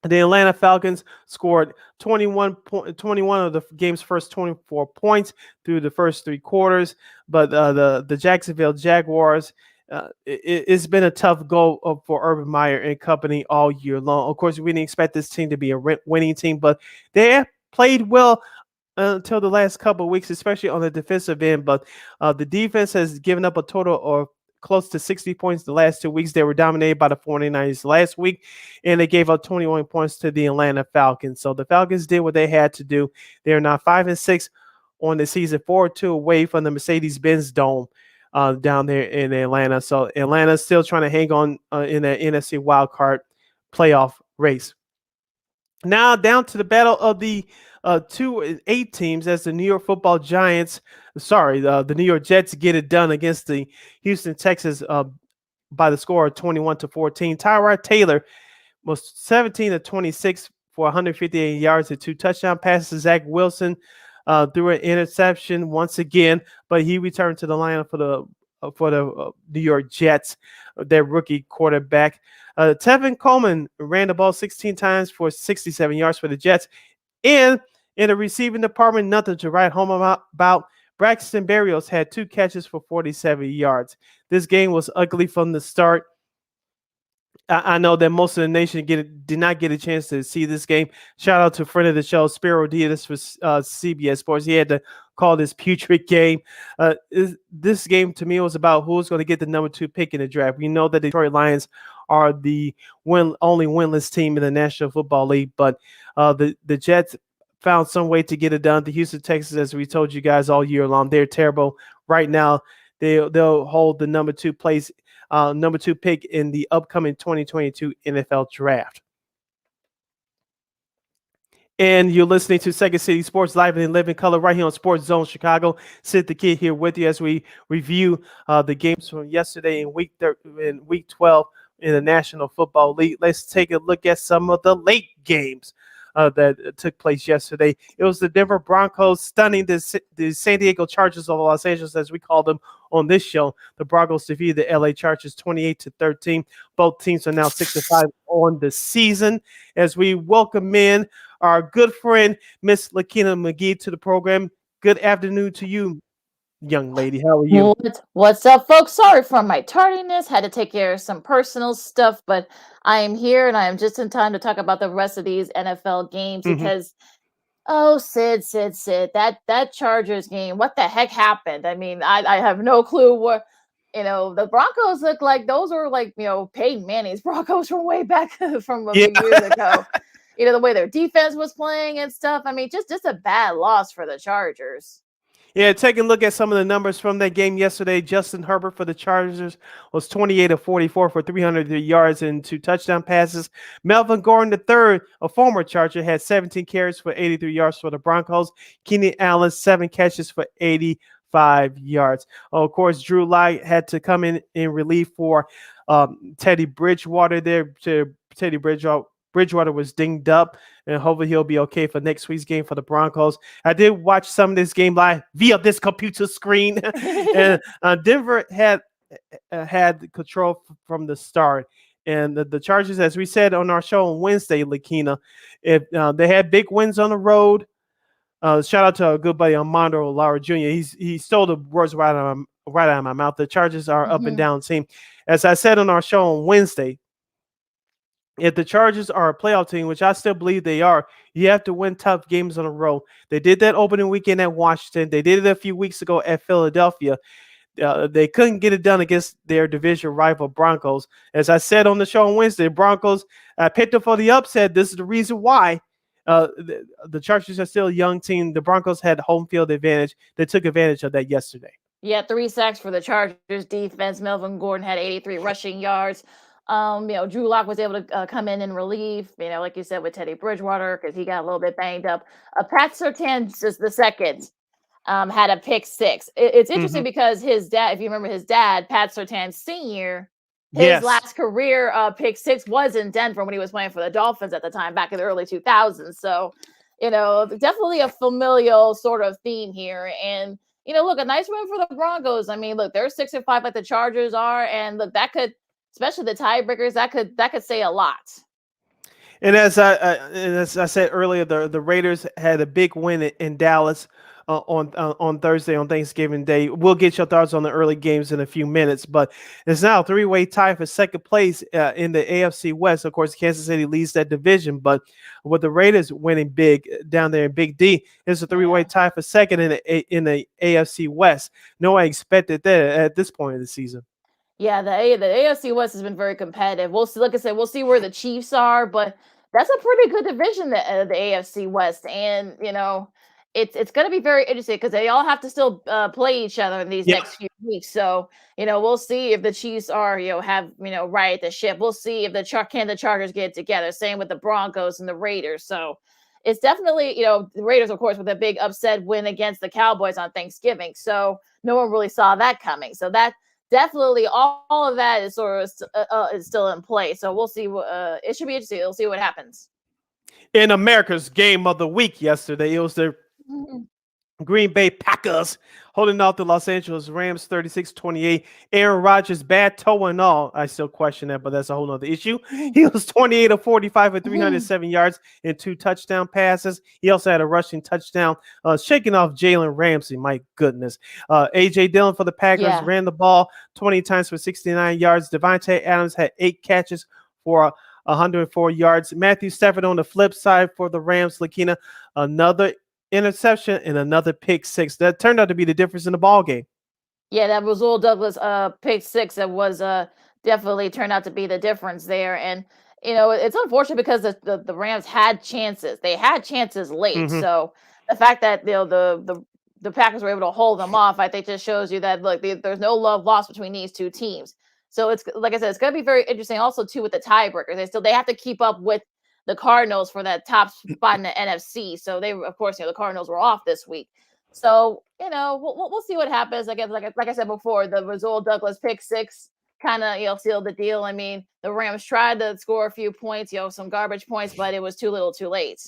The Atlanta Falcons scored 21 of the game's first 24 points through the first 3 quarters, but the Jacksonville Jaguars, it's been a tough go for Urban Meyer and company all year long. Of course, we didn't expect this team to be a winning team, but they have played well until the last couple of weeks, especially on the defensive end. But the defense has given up a total of close to 60 points the last 2 weeks. They were dominated by the 49ers last week, and they gave up 21 points to the Atlanta Falcons. So the Falcons did what they had to do. They are now 5-6 on the season, 4-2 away from the Mercedes-Benz Dome down there in Atlanta. So Atlanta's still trying to hang on in the NFC wildcard playoff race. Now down to the battle of the 2-8 teams as the New York Football Giants, the New York Jets get it done against the Houston Texans by the score of 21-14. Tyrod Taylor was 17 of 26 for 158 yards and 2 touchdown passes. Zach Wilson threw an interception once again, but he returned to the lineup for the New York Jets, their rookie quarterback. Tevin Coleman ran the ball 16 times for 67 yards for the Jets. And in the receiving department, nothing to write home about. Braxton Berrios had 2 catches for 47 yards. This game was ugly from the start. I know that most of the nation did not get a chance to see this game. Shout out to friend of the show, Spiro Diaz for CBS Sports. He had to call this putrid game. This game to me was about who's going to get the number 2 pick in the draft. We know that the Detroit Lions are the only winless team in the National Football League, but the Jets found some way to get it done. The Houston Texans, as we told you guys all year long, they're terrible right now. They'll hold the number 2 place. Number 2 pick in the upcoming 2022 NFL Draft. And you're listening to Second City Sports live and in living color right here on Sports Zone Chicago. Sid the Kid here with you as we review the games from yesterday in week 12 in the National Football League. Let's take a look at some of the late games that took place yesterday. It was the Denver Broncos stunning the San Diego Chargers of Los Angeles, as we call them on this show. The Broncos defeated the LA Chargers 28-13. Both teams are now 6-5 on the season. As we welcome in our good friend, Miss Lakeena McGee, to the program. Good afternoon to you, young lady. How are you? What's up, folks? Sorry for my tardiness. Had to take care of some personal stuff, but I am here and I am just in time to talk about the rest of these NFL games because, oh, Sid, that Chargers game, what the heck happened? I mean, I have no clue what, the Broncos look like those are like, Peyton Manning's Broncos from way back from a few years ago. The way their defense was playing and stuff. I mean, just a bad loss for the Chargers. Yeah, taking a look at some of the numbers from that game yesterday. Justin Herbert for the Chargers was 28 of 44 for 300 yards and 2 touchdown passes. Melvin Gordon III, a former Charger, had 17 carries for 83 yards for the Broncos. Keenan Allen, 7 catches for 85 yards. Of course, Drew Lock had to come in relief for Teddy Bridgewater there. Teddy Bridgewater was dinged up, and hopefully he'll be okay for next week's game for the Broncos. I did watch some of this game live via this computer screen, and Denver had control from the start. And the Chargers, as we said on our show on Wednesday, Lakeena, if they had big wins on the road. Shout out to our good buddy Armando Lara Jr. He stole the words right out of my mouth. The Chargers are up and down team. As I said on our show on Wednesday, if the Chargers are a playoff team, which I still believe they are, you have to win tough games on the road. They did that opening weekend at Washington. They did it a few weeks ago at Philadelphia. They couldn't get it done against their division rival Broncos. As I said on the show on Wednesday, Broncos picked up for the upset. This is the reason why. The Chargers are still a young team. The Broncos had home field advantage. They took advantage of that yesterday. Yeah, 3 sacks for the Chargers defense. Melvin Gordon had 83 rushing yards. Drew Lock was able to come in and relieve, like you said, with Teddy Bridgewater because he got a little bit banged up. Pat Surtain, just the second, had a pick 6. It's interesting because his dad, if you remember his dad, Pat Surtain Sr., his last career pick 6 was in Denver when he was playing for the Dolphins at the time, back in the early 2000s. So, definitely a familial sort of theme here. And, look, a nice win for the Broncos. I mean, look, they're 6-5 like the Chargers are. And look, that could, especially the tiebreakers, that could say a lot. And as I said earlier, the Raiders had a big win in Dallas on Thursday on Thanksgiving Day. We'll get your thoughts on the early games in a few minutes, but it's now a 3-way tie for second place in the AFC West. Of course, Kansas City leads that division, but with the Raiders winning big down there in Big D, it's a 3-way tie for second in the AFC West. No one expected that at this point of the season. Yeah, the AFC West has been very competitive. We'll see, like I said, we'll see where the Chiefs are, but that's a pretty good division, the AFC West. And, it's going to be very interesting because they all have to still play each other in these next few weeks. So, we'll see if the Chiefs are, right at the ship. We'll see if the Chargers get it together. Same with the Broncos and the Raiders. So it's definitely, the Raiders, of course, with a big upset win against the Cowboys on Thanksgiving. So no one really saw that coming. So that definitely all of that is sort of is still in play. So we'll see. It should be interesting. We'll see what happens. In America's game of the week yesterday, it was the Green Bay Packers holding off the Los Angeles Rams 36-28. Aaron Rodgers, bad toe and all. I still question that, but that's a whole nother issue. He was 28 of 45 for 307 yards and 2 touchdown passes. He also had a rushing touchdown, shaking off Jalen Ramsey. My goodness. A.J. Dillon for the Packers ran the ball 20 times for 69 yards. Devontae Adams had 8 catches for 104 yards. Matthew Stafford on the flip side for the Rams, Lakeena, another interception and another pick six. That turned out to be the difference in the ball game. Yeah, that was Will Douglas pick six that was definitely turned out to be the difference there. And it's unfortunate because the Rams had chances. They had chances late. Mm-hmm. So the fact that the Packers were able to hold them off, I think just shows you that look, there's no love lost between these two teams. So it's like I said, it's going to be very interesting also too with the tiebreakers. They have to keep up with the Cardinals for that top spot in the NFC. So they, of course, the Cardinals were off this week. So we'll see what happens. I guess like I said before, the Rasul Douglas pick six kind of sealed the deal. I mean, the Rams tried to score a few points, some garbage points, but it was too little, too late.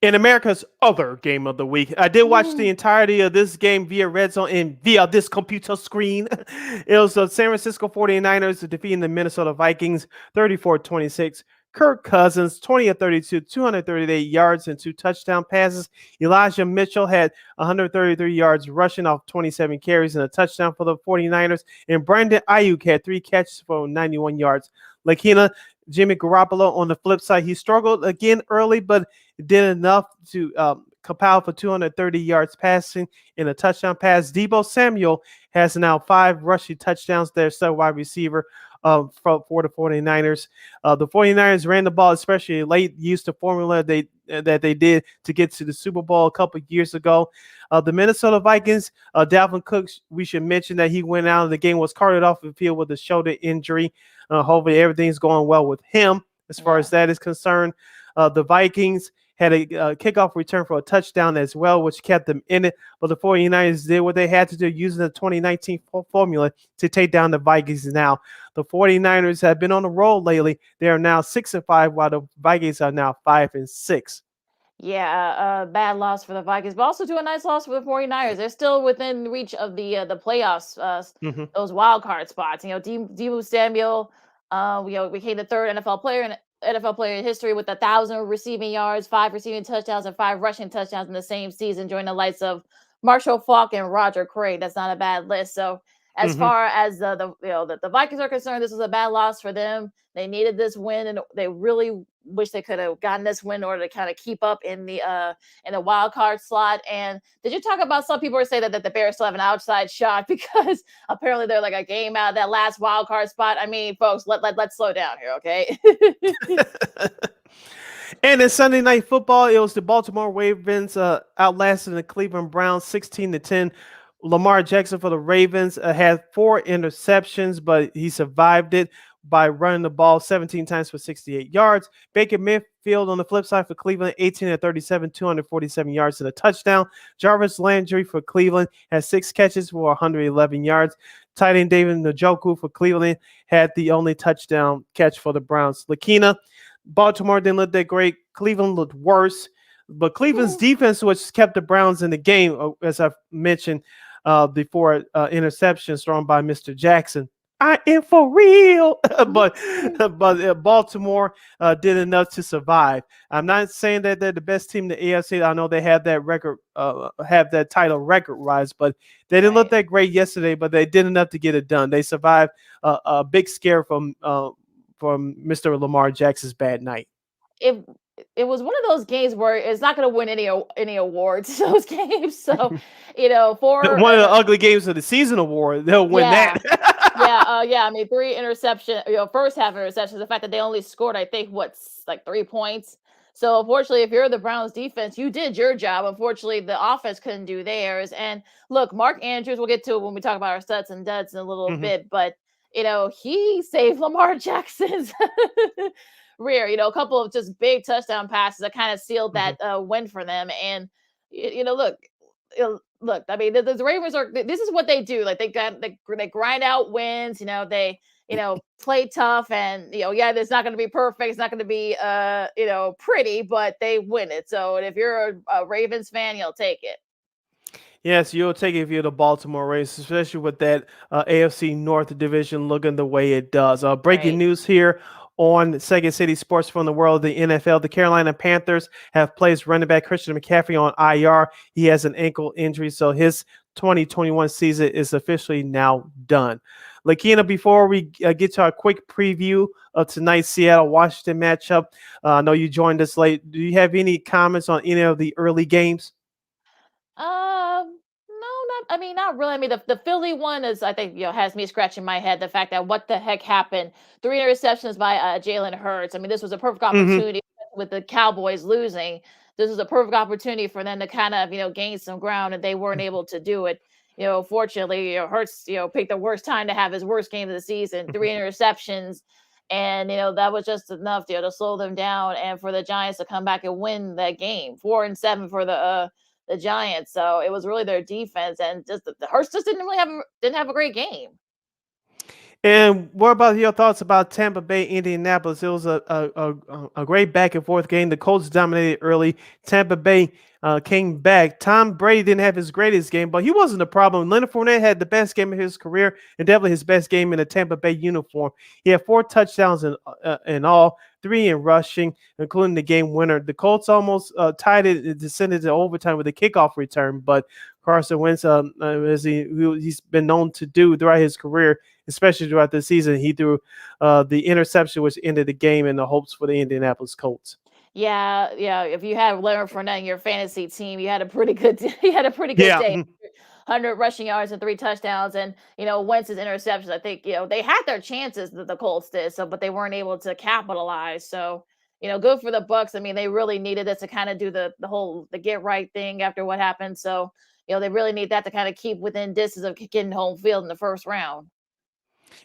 In America's other game of the week, I did watch the entirety of this game via Red Zone and via this computer screen. It was the San Francisco 49ers defeating the Minnesota Vikings 34-26. Kirk Cousins, 20 of 32, 238 yards and 2 touchdown passes. Elijah Mitchell had 133 yards rushing off 27 carries and a touchdown for the 49ers. And Brandon Ayuk had 3 catches for 91 yards. Lakeena, Jimmy Garoppolo on the flip side, he struggled again early, but did enough to compile for 230 yards passing and a touchdown pass. Deebo Samuel has now 5 rushing touchdowns. Their star wide receiver for the 49ers. The 49ers ran the ball, especially late, used the formula that they did to get to the Super Bowl a couple years ago. The Minnesota Vikings, Dalvin Cook, we should mention that he went out of the game, was carted off the field with a shoulder injury. Hopefully everything's going well with him as far as that is concerned. The Vikings had a kickoff return for a touchdown as well, which kept them in it. But the 49ers did what they had to do using the 2019 formula to take down the Vikings now. The 49ers have been on the roll lately. They are now 6-5, while the Vikings are now 5-6. Yeah, bad loss for the Vikings, but also a nice loss for the 49ers. They're still within reach of the playoffs, those wild card spots. Deebo Samuel, became the third NFL player in history with 1,000 receiving yards, 5 receiving touchdowns, and 5 rushing touchdowns in the same season, joining the likes of Marshall Faulk and Roger Craig. That's not a bad list. So as far as the Vikings are concerned, this was a bad loss for them. They needed this win, and they really wish they could have gotten this win in order to kind of keep up in the wild card slot. And did you talk about some people are saying that the Bears still have an outside shot because apparently they're like a game out of that last wild card spot? I mean, folks, let's slow down here, okay? And in Sunday Night Football, it was the Baltimore Ravens outlasting the Cleveland Browns 16-10. Lamar Jackson for the Ravens had 4 interceptions, but he survived it by running the ball 17 times for 68 yards. Baker Mayfield on the flip side for Cleveland, 18 of 37, 247 yards and a touchdown. Jarvis Landry for Cleveland had 6 catches for 111 yards. Tight end David Njoku for Cleveland had the only touchdown catch for the Browns. Lakeena, Baltimore didn't look that great. Cleveland looked worse. But Cleveland's defense, which kept the Browns in the game, as I've mentioned before, interceptions thrown by Mr. Jackson. I am for real. but Baltimore did enough to survive. I'm not saying that they're the best team in the AFC. I know they have that record, have that title record-wise, but they didn't look that great yesterday, but they did enough to get it done. They survived a big scare from Mr. Lamar Jackson's bad night. It was one of those games where it's not going to win any awards. Those games, so for one of the ugly games of the season award, they'll win that. Yeah. I mean, 3 interception, first half interceptions. The fact that they only scored, I think, 3 points. So unfortunately, if you're the Browns defense, you did your job. Unfortunately, the offense couldn't do theirs. And look, Mark Andrews, we'll get to it when we talk about our studs and duds in a little bit, but he saved Lamar Jackson's rear, a couple of just big touchdown passes that kind of sealed that win for them. And look, I mean, the Ravens this is what they do. Like they grind out wins. They play tough, and it's not going to be perfect. It's not going to be pretty, but they win it. So if you're a Ravens fan, you'll take it. Yes, you'll take it if you're the Baltimore Ravens, especially with that AFC North division looking the way it does. Breaking news here on Second City Sports from the world of the NFL. The Carolina Panthers have placed running back Christian McCaffrey on IR. He has an ankle injury, so his 2021 season is officially now done. Lakeena, before we get to our quick preview of tonight's Seattle-Washington matchup, I know you joined us late. Do you have any comments on any of the early games? No, not. I mean, not really. I mean, the Philly one is, I think, has me scratching my head. The fact that what the heck happened? 3 interceptions by Jalen Hurts. I mean, this was a perfect Hmm. opportunity with the Cowboys losing. This was a perfect opportunity for them to kind of, gain some ground, and they weren't able to do it. Fortunately, Hurts, picked the worst time to have his worst game of the season. 3 interceptions, and that was just enough, to slow them down, and for the Giants to come back and win that game. 4-7 for the Giants. So it was really their defense, and just the Hurst just didn't have a great game. And what about your thoughts about Tampa Bay, Indianapolis? It was a great back and forth game. The Colts dominated early. Tampa Bay came back. Tom Brady didn't have his greatest game, but he wasn't a problem. Leonard Fournette had the best game of his career and definitely his best game in a Tampa Bay uniform. He had 4 touchdowns in all, 3 in rushing, including the game winner. The Colts almost tied it and descended to overtime with a kickoff return, but Carson Wentz, as he's been known to do throughout his career, especially throughout the season, he threw the interception, which ended the game in the hopes for the Indianapolis Colts. Yeah, yeah. If you had Leonard Fournette in your fantasy team, you had a pretty good you had a pretty good Yeah. day. 100 rushing yards and 3 touchdowns, and Wentz's interceptions. I think they had their chances that the Colts did, so but they weren't able to capitalize. So good for the Bucks. I mean, they really needed this to kind of do the get right thing after what happened. So they really need that to kind of keep within distance of getting home field in the first round.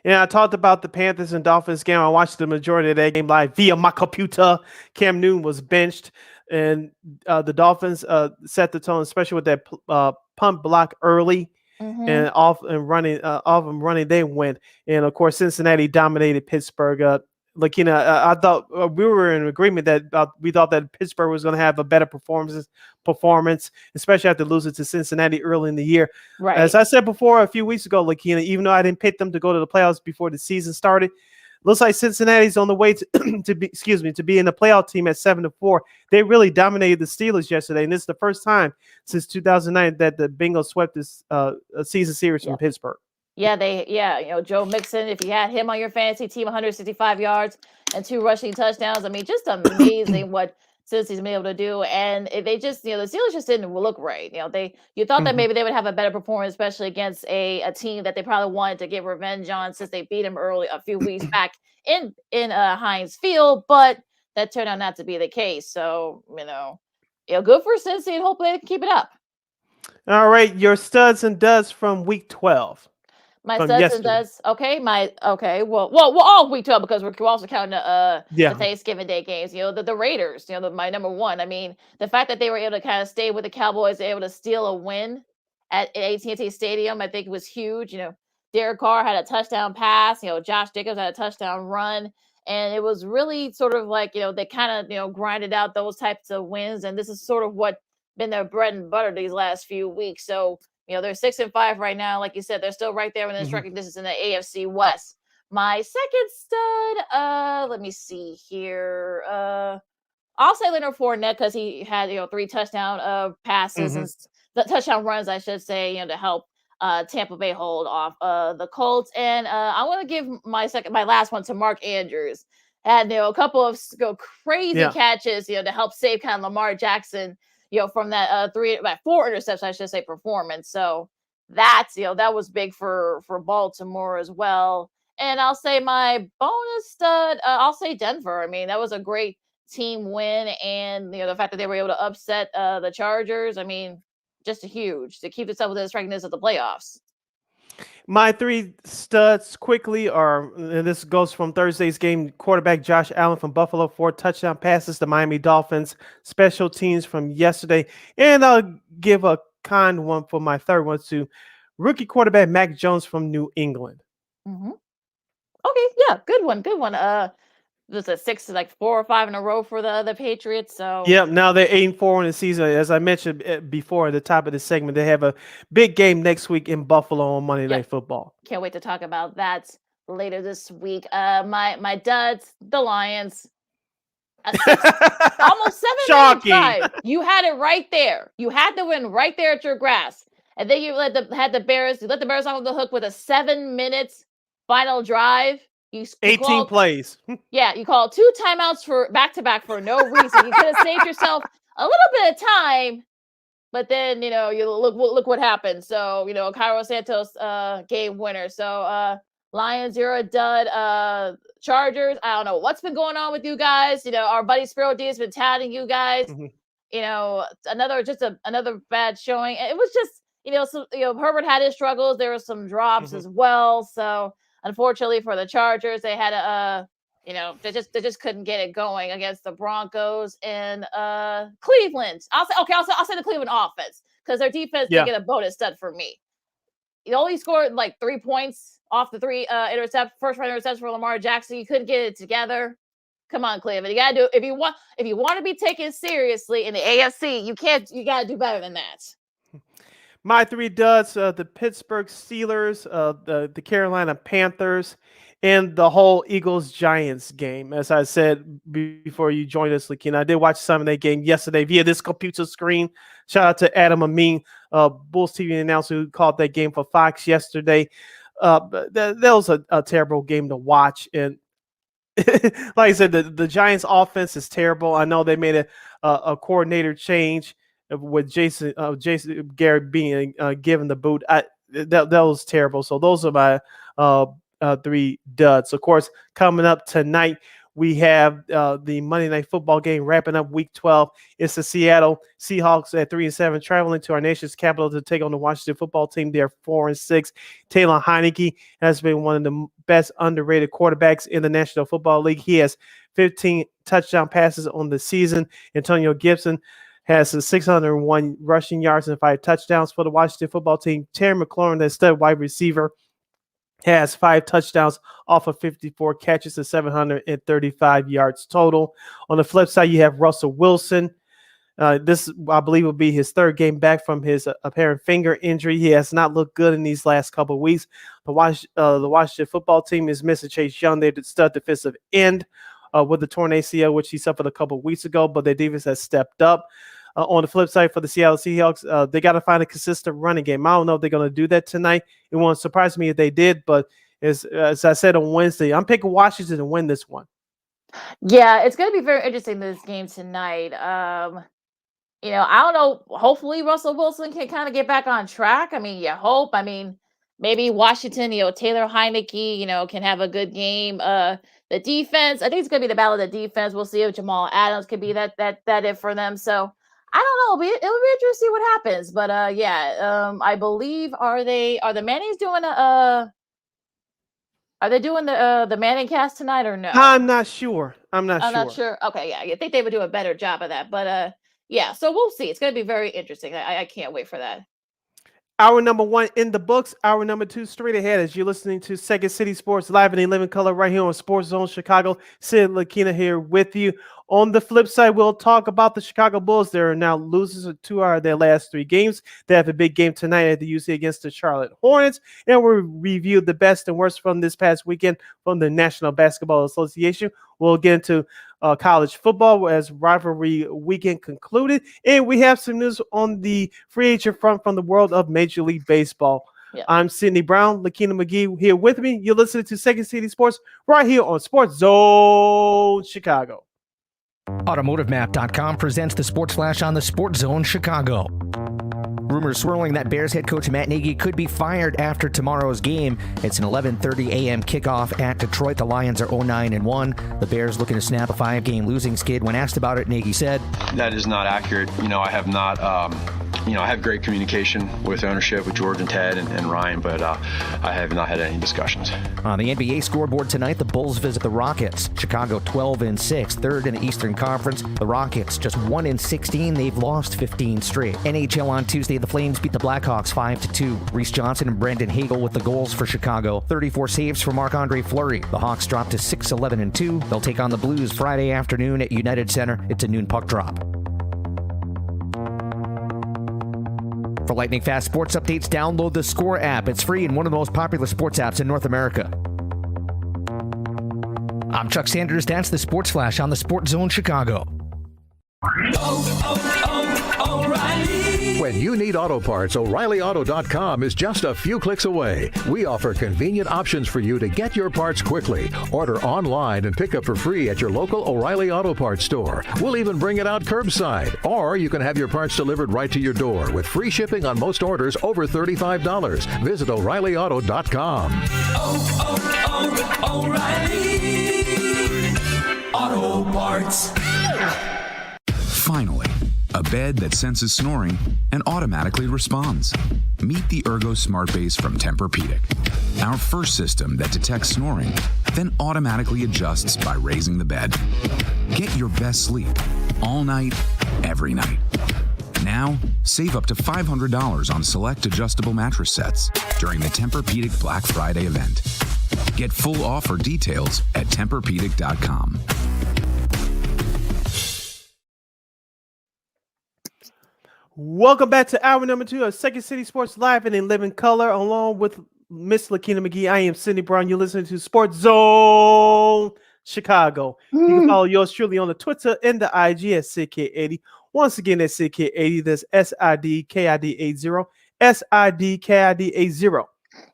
Yeah, I talked about the Panthers and Dolphins game. I watched the majority of that game live via my computer. Cam Newton was benched, and the Dolphins set the tone, especially with that punt block early Hmm. and off and running. They went, and of course, Cincinnati dominated Pittsburgh. Lakina, I thought we were in agreement that we thought that Pittsburgh was going to have a better performance, especially after losing to Cincinnati early in the year. As Right. I said before a few weeks ago, Lakina, even though I didn't pick them to go to the playoffs before the season started, looks like Cincinnati's on the way to be in the playoff team at 7-4. They really dominated the Steelers yesterday, and this is the first time since 2009 that the Bengals swept this season series from Pittsburgh. Joe Mixon, if you had him on your fantasy team, 165 yards and 2 rushing touchdowns. I mean, just amazing what Cincy's been able to do. And they just, the Steelers just didn't look right. You thought that Mhm. maybe they would have a better performance, especially against a team that they probably wanted to get revenge on since they beat them early a few weeks back in Heinz Field, but that turned out not to be the case. So, good for Cincy, and hopefully they can keep it up. All right, your studs and duds from week 12 My from studs and yesterday. does. Okay, well, all week 12 because we're also counting the Yeah. Thanksgiving Day games. The Raiders. My number one. I mean, the fact that they were able to kind of stay with the Cowboys, able to steal a win at AT&T Stadium, I think was huge. Derek Carr had a touchdown pass. Josh Jacobs had a touchdown run, and it was really sort of like they kind of grinded out those types of wins, and this is sort of what been their bread and butter these last few weeks. So they're 6-5 right now. Like you said, they're still right there within Mhm. striking distance in the AFC West. My second stud, let me see here. I'll say Leonard Fournette because he had 3 touchdown passes and Mhm. the touchdown runs, I should say, to help Tampa Bay hold off the Colts. And I want to give my last one to Mark Andrews. Had a couple of crazy Yeah. catches, to help save kind of Lamar Jackson, from that 4 interceptions, I should say, performance. So that's that was big for Baltimore as well. And I'll say my bonus stud, I'll say Denver. I mean, that was a great team win, and the fact that they were able to upset the Chargers. I mean, just a huge to keep this up with the striking of the playoffs. My 3 studs quickly are, and this goes from Thursday's game, quarterback Josh Allen from Buffalo, 4 touchdown passes to Miami Dolphins, special teams from yesterday. And I'll give a kind one for my third one to rookie quarterback Mac Jones from New England. Hmm. Okay, yeah, good one, good one. This is 4 or 5 in a row for the Patriots. So Yep, now they're 8-4 in the season. As I mentioned before at the top of the segment, they have a big game next week in Buffalo on Monday yep, Night Football. can't wait to talk about that later this week. My duds, the Lions, a six, almost 7 minute Shocking. drive. You had it right there. You had the win right there at your grass, and then you let the Bears. You let the Bears off the hook with a 7 minutes final drive, you 18 called, plays. yeah, you called 2 timeouts for back-to-back for no reason. You could have saved yourself a little bit of time, but then, you look what happened. So, Cairo Santos game winner. So, Lions, you're a dud. Chargers, I don't know what's been going on with you guys. Our buddy Spiro D has been touting you guys. Another bad showing. It was just, Herbert had his struggles. There were some drops as well. So unfortunately for the Chargers, they had a, they just couldn't get it going against the Broncos and Cleveland. I'll say the Cleveland offense, because their defense did get a bonus stud for me. He only scored like 3 points off the 3 first round interceptions for Lamar Jackson. You couldn't get it together. Come on, Cleveland. You gotta do, if you want to be taken seriously in the AFC, you gotta do better than that. My 3 duds: the Pittsburgh Steelers, the Carolina Panthers, and the whole Eagles-Giants game. As I said before you joined us, Lakeena, I did watch some of that game yesterday via this computer screen. Shout out to Adam Amin, Bulls TV announcer, who called that game for Fox yesterday. That was a terrible game to watch. And like I said, the Giants' offense is terrible. I know they made a coordinator change with Jason Garrett being given the boot. That was terrible. So those are my 3 duds. Of course, coming up tonight, we have the Monday Night Football game wrapping up Week 12. It's the Seattle Seahawks at 3-7, traveling to our nation's capital to take on the Washington Football Team. They're 4-6. Taylor Heineke has been one of the best underrated quarterbacks in the National Football League. He has 15 touchdown passes on the season. Antonio Gibson has 601 rushing yards and 5 touchdowns for the Washington Football Team. Terry McLaurin, the stud wide receiver, has 5 touchdowns off of 54 catches and 735 yards total. On the flip side, you have Russell Wilson. This, I believe, will be his 3rd game back from his apparent finger injury. He has not looked good in these last couple of weeks. The Washington Football Team is missing Chase Young, their stud defensive end, with the torn ACL, which he suffered a couple of weeks ago, but their defense has stepped up. On the flip side, for the Seattle Seahawks, they got to find a consistent running game. I don't know if they're going to do that tonight. It won't surprise me if they did, but as I said on Wednesday, I'm picking Washington to win this one. Yeah, it's going to be very interesting, this game tonight. I don't know. Hopefully Russell Wilson can kind of get back on track. I mean, you hope. I mean, maybe Washington, Taylor Heineke, can have a good game. The defense, I think it's going to be the battle of the defense. We'll see if Jamal Adams could be that it for them. So I don't know. It'll be interesting to see what happens. But I believe are the Mannings doing are they doing the Manning cast tonight or no? I'm not sure. I'm not sure. Okay, yeah, I think they would do a better job of that. But yeah, so we'll see. It's going to be very interesting. I can't wait for that. Hour number 1 in the books. Hour number 2 straight ahead as you're listening to Second City Sports live in living color right here on Sports Zone Chicago. Sid, Lakeena here with you. On the flip side, we'll talk about the Chicago Bulls. They're now losers of 2 out of their last 3 games. They have a big game tonight at the UC against the Charlotte Hornets. And we'll review the best and worst from this past weekend from the National Basketball Association. We'll get into college football as rivalry weekend concluded. And we have some news on the free agent front from the world of Major League Baseball. Yeah. I'm Sidney Brown, Lakeena McGee here with me. You're listening to Second City Sports right here on Sports Zone Chicago. AutomotiveMap.com presents the Sports Flash on the Sports Zone Chicago. Rumors swirling that Bears head coach Matt Nagy could be fired after tomorrow's game. It's an 11:30 a.m. kickoff at Detroit. The Lions are 0-9-1. The Bears looking to snap a 5-game losing skid. When asked about it, Nagy said, "That is not accurate. I have not. I have great communication with ownership, with George and Ted and Ryan, but I have not had any discussions." On the NBA scoreboard tonight, the Bulls visit the Rockets. Chicago 12-6, 3rd in the Eastern Conference. The Rockets just 1-16. They've lost 15 straight. NHL on Tuesday, the Flames beat the Blackhawks 5-2. Reese Johnson and Brendan Hagel with the goals for Chicago. 34 saves for Marc-Andre Fleury. The Hawks dropped to 6-11-2. They'll take on the Blues Friday afternoon at United Center. It's a noon puck drop. For lightning fast sports updates, download the Score app. It's free and one of the most popular sports apps in North America. I'm Chuck Sanders. That's the Sports Flash on the Sports Zone Chicago. O'Reilly. When you need auto parts, O'ReillyAuto.com is just a few clicks away. We offer convenient options for you to get your parts quickly. Order online and pick up for free at your local O'Reilly Auto Parts store. We'll even bring it out curbside. Or you can have your parts delivered right to your door with free shipping on most orders over $35. Visit O'ReillyAuto.com. O'Reilly Auto Parts. Finally, a bed that senses snoring and automatically responds. Meet the Ergo Smart Base from Tempur-Pedic, our first system that detects snoring, then automatically adjusts by raising the bed. Get your best sleep all night, every night. Now, save up to $500 on select adjustable mattress sets during the Tempur-Pedic Black Friday event. Get full offer details at TempurPedic.com. Welcome back to hour number 2 of Second City Sports Live and in living color, along with Miss Lakeena McGee. I am Sidney Brown. You're listening to Sports Zone Chicago. You can follow yours truly on the Twitter and the IG at SidKid80. Once again, that's SidKid80. That's SIDKID80. SIDKID80.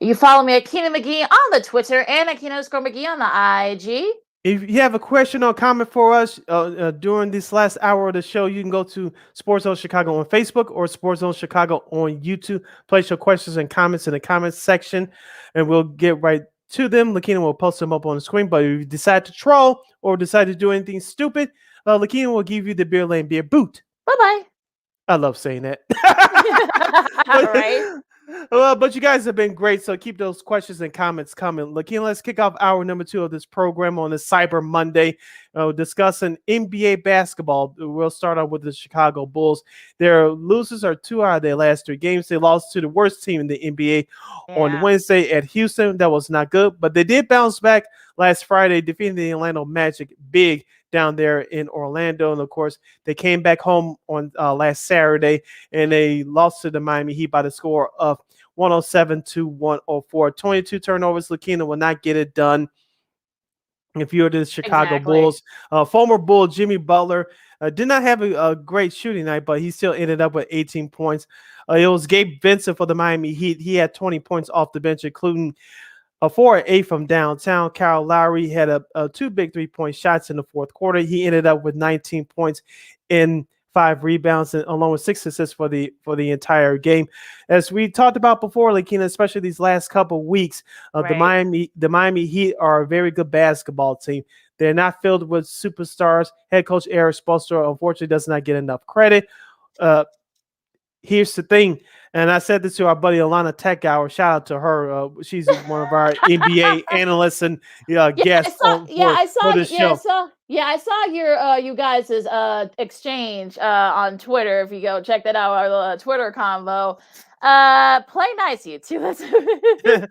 You follow me at Keena McGee on the Twitter and at Keena_McGee on the IG. If you have a question or comment for us during this last hour of the show, you can go to Sports Zone Chicago on Facebook or Sports Zone Chicago on YouTube. Place your questions and comments in the comments section, and we'll get right to them. Lakeena will post them up on the screen. But if you decide to troll or decide to do anything stupid, Lakeena will give you the Beer Lane Beer boot. Bye-bye. I love saying that. All right. But you guys have been great, so keep those questions and comments coming. Lakeena, let's kick off hour number 2 of this program on this Cyber Monday, discussing NBA basketball. We'll start out with the Chicago Bulls. Their losers are 2 out of their last 3 games. They lost to the worst team in the NBA on Wednesday at Houston. That was not good, but they did bounce back last Friday, defeating the Orlando Magic big down there in Orlando. And of course, they came back home on last Saturday and they lost to the Miami Heat by the score of 107-104. 22 turnovers. Lakeena will not get it done. If you're the Chicago Bulls, former Bull Jimmy Butler did not have a great shooting night, but he still ended up with 18 points. It was Gabe Vincent for the Miami Heat. He had 20 points off the bench, including a 4-8 from downtown. Kyle Lowry had a 2 big 3-point shots in the fourth quarter. He ended up with 19 points in 5 rebounds, and along with 6 assists for the entire game. As we talked about before, Lakeena, especially these last couple of weeks, the Miami Heat are a very good basketball team. They're not filled with superstars. Head coach Eric Spoelstra, unfortunately, does not get enough credit. Here's the thing, and I said this to our buddy Alana Techhour. Shout out to her. She's one of our NBA analysts and guests for this show. I saw your you guys' exchange on Twitter. If you go check that out, our Twitter convo. Play nice, you two. The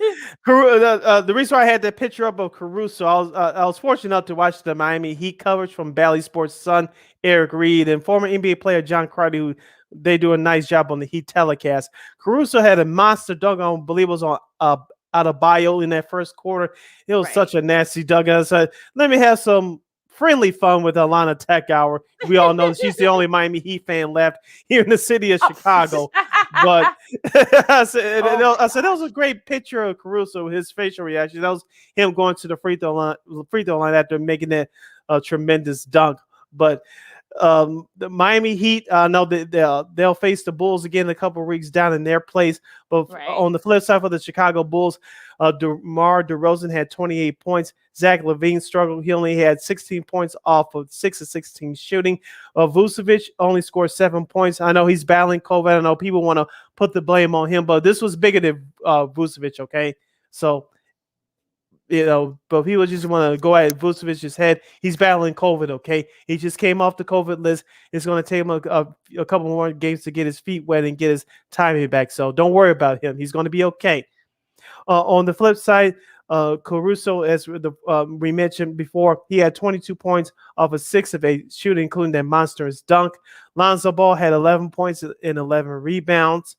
reason why I had that picture up of Caruso, I was fortunate enough to watch the Miami Heat coverage from Bally Sports' son, Eric Reed, and former NBA player John Crowder, who they do a nice job on the Heat telecast. Caruso had a monster dunk, I believe it was on out of bio in that first quarter. It was such a nasty dunk. And I said, let me have some friendly fun with Alana Techhour. We all know she's the only Miami Heat fan left here in the city of Chicago. But I said that was a great picture of Caruso, his facial reaction. That was him going to the free throw line after making that tremendous dunk. But the Miami Heat, I know that they'll face the Bulls again in a couple of weeks down in their place. But on the flip side for the Chicago Bulls, DeMar DeRozan had 28 points. Zach LaVine struggled. He only had 16 points off of 6 of 16 shooting. Vucevic only scored 7 points. I know he's battling COVID. I know people want to put the blame on him, but this was bigger than Vucevic, okay? So, but people just want to go at Vucevic's head. He's battling COVID, okay? He just came off the COVID list. It's going to take him a couple more games to get his feet wet and get his timing back. So don't worry about him. He's going to be okay. On the flip side, Caruso, as we mentioned before, he had 22 points off of 6 of 8 shooting, including that monstrous dunk. Lonzo Ball had 11 points and 11 rebounds.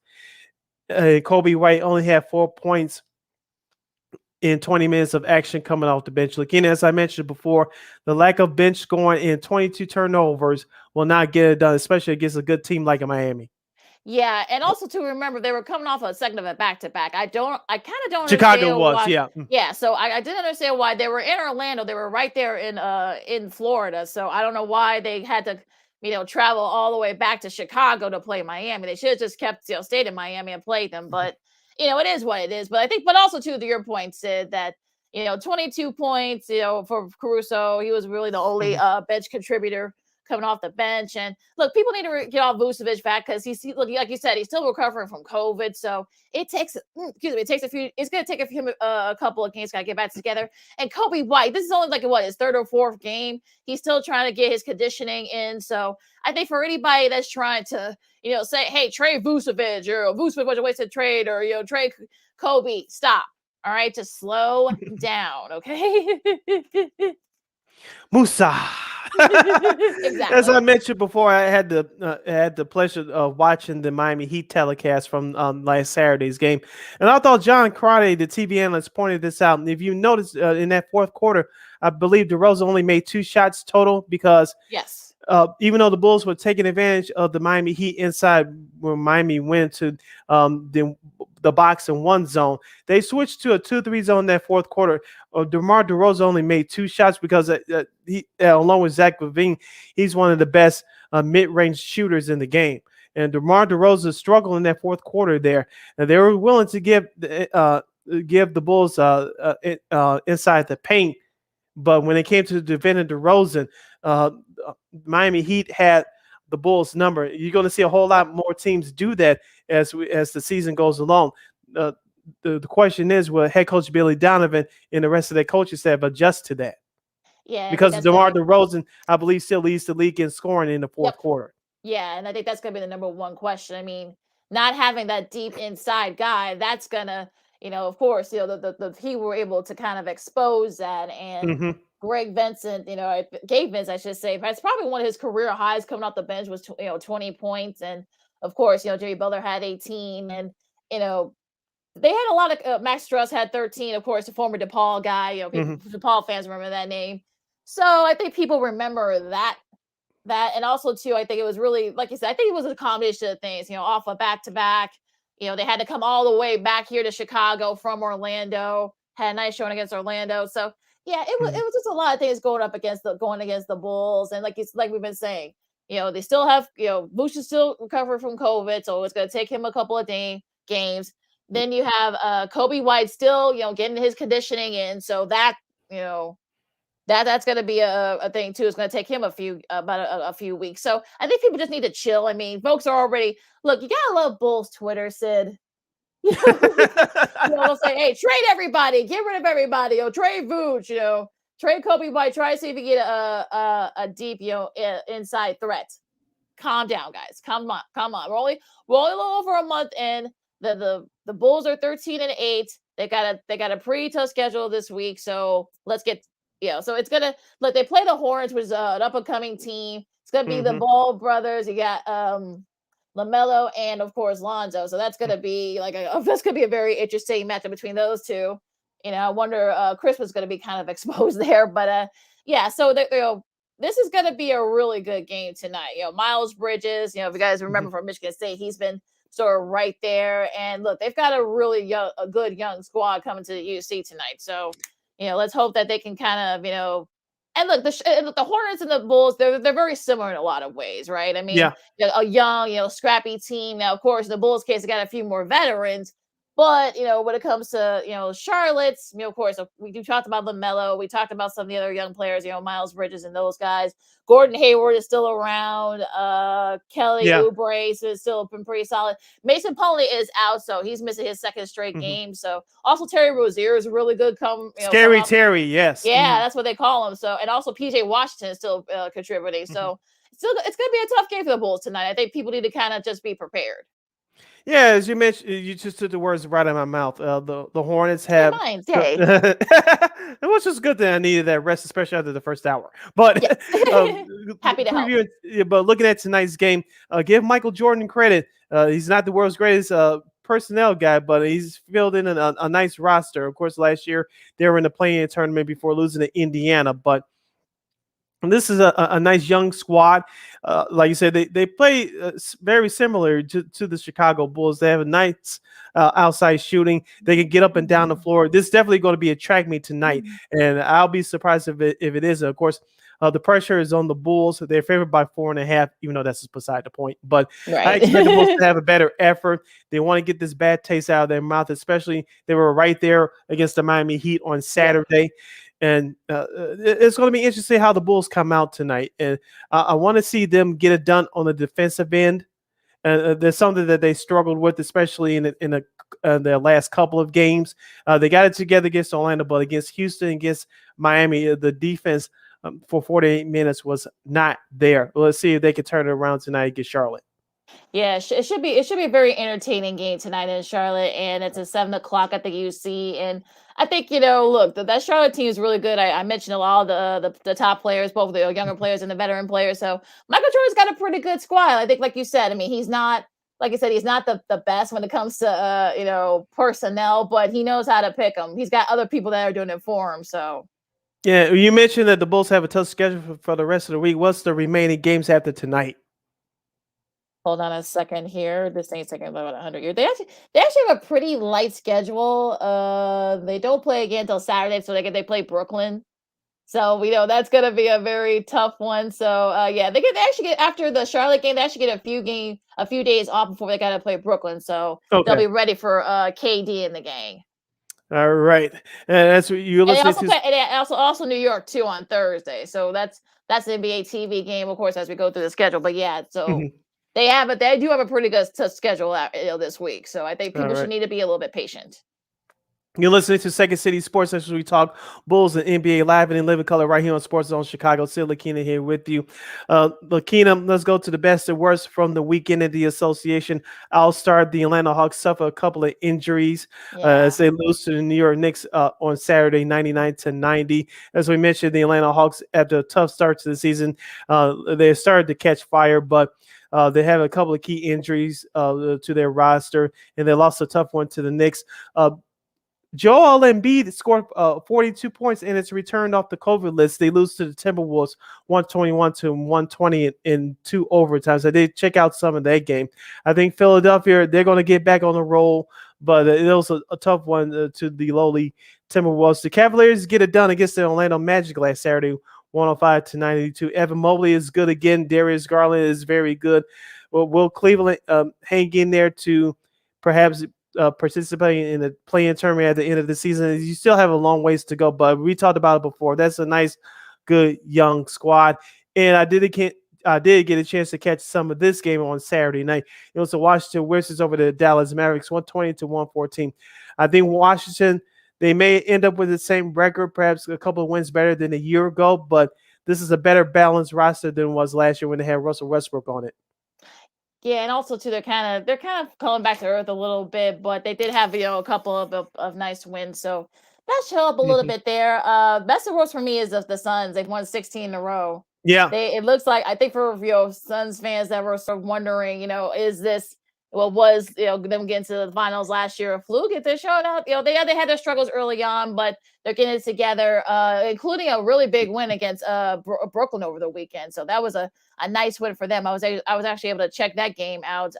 Kobe White only had 4 points in 20 minutes of action coming off the bench. Lakeena, as I mentioned before, the lack of bench scoring and 22 turnovers will not get it done, especially against a good team like Miami. Yeah, and also to remember they were coming off a second of a back-to-back. I kind of don't Chicago understand was, why. yeah. Yeah, so I didn't understand why they were in Orlando. They were right there in Florida. So I don't know why they had to, travel all the way back to Chicago to play Miami. They should have just kept, stayed in Miami and played them. But it is what it is. But I think, but also to your point, Sid, that 22 points, for Caruso, he was really the only bench contributor coming off the bench. And look, people need to get off Vucevic back because look, like you said, he's still recovering from COVID. So it takes, it's going to take a couple of games to get back together. And Kobe White, this is only like his third or fourth game. He's still trying to get his conditioning in. So I think for anybody that's trying to, say, hey, trade Vucevic, or Vucevic was a wasted trade, or, trade Kobe, stop. All right, just slow down, okay? Musa. Exactly. As I mentioned before, I had the pleasure of watching the Miami Heat telecast from last Saturday's game, and I thought John Crotty, the TV analyst, pointed this out. And if you notice in that fourth quarter, I believe DeRozan only made 2 shots total because yes, even though the Bulls were taking advantage of the Miami Heat inside when Miami went to the box in one zone, they switched to a 2-3 zone in that fourth quarter. DeMar DeRozan only made 2 shots because he, along with Zach LaVine, he's one of the best mid-range shooters in the game. And DeMar DeRozan struggled in that fourth quarter there. And they were willing to give the Bulls inside the paint. But when it came to defending DeRozan, Miami Heat had the Bulls number. You're going to see a whole lot more teams do that as the season goes along. The question is, will head coach Billy Donovan and the rest of their coaching staff adjust to that? Yeah, Because DeMar DeRozan, I believe, still leads the league in scoring in the fourth quarter. Yeah, and I think that's going to be the number one question. I mean, not having that deep inside guy, that's going to, of course, the he were able to kind of expose that. And Gabe Vincent, I should say, that's probably one of his career highs coming off the bench was 20 points. And of course, Jimmy Butler had 18, and they had a lot of Max Struss had 13, of course, the former DePaul guy. DePaul fans remember that name. So I think people remember that. And also too, I think it was really, like you said, I think it was a combination of things, off a back-to-back, they had to come all the way back here to Chicago from Orlando, had a nice showing against Orlando. So yeah, it was just a lot of things going against the Bulls. And like we've been saying, they still have, Vooch is still recovering from COVID. So it's going to take him a couple of games. Then you have Kobe White still, getting his conditioning in. So that, that's going to be a thing too. It's going to take him about a few weeks. So I think people just need to chill. I mean, folks are already, look, you gotta love Bulls Twitter, Sid. They'll say, hey, trade everybody, get rid of everybody, trade Vooch, trade Kobe White, try to see if you get a deep, inside threat. Calm down, guys. Come on. We're only a little over a month in. The Bulls are 13-8. They got a pretty tough schedule this week. So let's get. So it's gonna look. They play the Hornets, which is an up and coming team. It's gonna be the Ball brothers. You got LaMelo and of course Lonzo. So that's gonna be that's gonna be a very interesting matchup between those two. I wonder Chris was gonna be kind of exposed there, but yeah. So this is gonna be a really good game tonight. Miles Bridges. If you guys remember from Michigan State, he's been sort of right there. And look, they've got a good young squad coming to the UC tonight. So. Let's hope that they can kind of, and look, the Hornets and the Bulls, they're very similar in a lot of ways, right? I mean, a young, scrappy team. Now, of course, in the Bulls' case, they got a few more veterans, but when it comes to Charlotte's, of course, we talked about LaMelo, we talked about some of the other young players, Miles Bridges and those guys. Gordon Hayward is still around. Kelly Oubre is still been pretty solid. Mason Plumlee is out, so he's missing his second straight game. So also Terry Rozier is really good. Scary Terry, yes. Yeah, that's what they call him. So and also PJ Washington is still contributing. So it's going to be a tough game for the Bulls tonight. I think people need to kind of just be prepared. Yeah, as you mentioned, you just took the words right out of my mouth. The Hornets have, which is good that I needed that rest, especially after the first hour. But happy to help. But looking at tonight's game, give Michael Jordan credit. He's not the world's greatest personnel guy, but he's filled in a nice roster. Of course, last year they were in the play-in tournament before losing to Indiana, but And this is a nice young squad. Like you said, they play very similar to the Chicago Bulls. They have a nice outside shooting. They can get up and down the floor. This is definitely going to be a track meet tonight, and I'll be surprised if it isn't. Of course, the pressure is on the Bulls. They're favored by 4.5, even though that's beside the point. But I Right. expect the Bulls to have a better effort. They want to get this bad taste out of their mouth, especially they were right there against the Miami Heat on Yep. Saturday. And it's going to be interesting how the Bulls come out tonight. And I want to see them get it done on the defensive end. There's something that they struggled with, especially in their last couple of games. They got it together against Orlando, but against Houston, against Miami, the defense for 48 minutes was not there. Let's see if they can turn it around tonight against Charlotte. Yeah, it should be a very entertaining game tonight in Charlotte, and it's at 7 o'clock at the UC. And I think look, that Charlotte team is really good. I mentioned a lot of the top players, both the younger players and the veteran players. So Michael Jordan's got a pretty good squad. I think, like you said, I mean, he's not like I said, he's not the best when it comes to personnel, but he knows how to pick them. He's got other people that are doing it for him. So Yeah, you mentioned that the Bulls have a tough schedule for the rest of the week. What's the remaining games after tonight? hold on a second here. This ain't taking about 100 years. They actually have a pretty light schedule. They don't play again until Saturday, so they play Brooklyn. So we know that's gonna be a very tough one. So yeah, they actually get after the Charlotte game. They actually get a few days off before they gotta play Brooklyn. So they'll Okay. be ready for KD and the gang. All right. And that's what you're And they listening also to. play, and they also New York too on Thursday. So that's the NBA TV game, of course, as we go through the schedule. But yeah, so Mhm. they do have a pretty good schedule out, this week. So I think All people should right. need to be a little bit patient. You're listening to Second City Sports as we talk Bulls and NBA live and in living color right here on Sports Zone Chicago. Sid Lakeena here with you. Lakeena, let's go to the best and worst from the weekend in the association. I'll start. The Atlanta Hawks suffer a couple of injuries Yeah. as they lose to the New York Knicks on Saturday, 99-90. As we mentioned, the Atlanta Hawks, after a tough start to the season, they started to catch fire, but they have a couple of key injuries to their roster, and they lost a tough one to the Knicks. Joel Embiid scored 42 points and it's returned off the COVID list. They lose to the Timberwolves 121-120 in two overtimes. I did check out some of that game. I think Philadelphia, they're going to get back on the roll, but it was a tough one to the lowly Timberwolves. The Cavaliers get it done against the Orlando Magic last Saturday, 105-92. Evan Mobley is good again. Darius Garland is very good. Well, will Cleveland hang in there to perhaps participating in the play-in tournament at the end of the season? You still have a long ways to go, but we talked about it before. That's a nice, good young squad. And I did get a chance to catch some of this game on Saturday night. It was the Washington Wizards over the Dallas Mavericks, 120-114. I think Washington, they may end up with the same record, perhaps a couple of wins better than a year ago, but this is a better balanced roster than it was last year when they had Russell Westbrook on it. Yeah, and also too, they're kind of coming back to earth a little bit, but they did have a couple of nice wins, so that show up a little Mhm. bit there. Best of worst for me is the Suns. They've won 16 in a row. Yeah. It looks like I think for Suns fans that were sort of wondering, is this what was them getting to the finals last year a fluke? If they're showing up, they had their struggles early on, but they're getting it together, including a really big win against Brooklyn over the weekend. So that was a nice win for them. I was actually able to check that game out.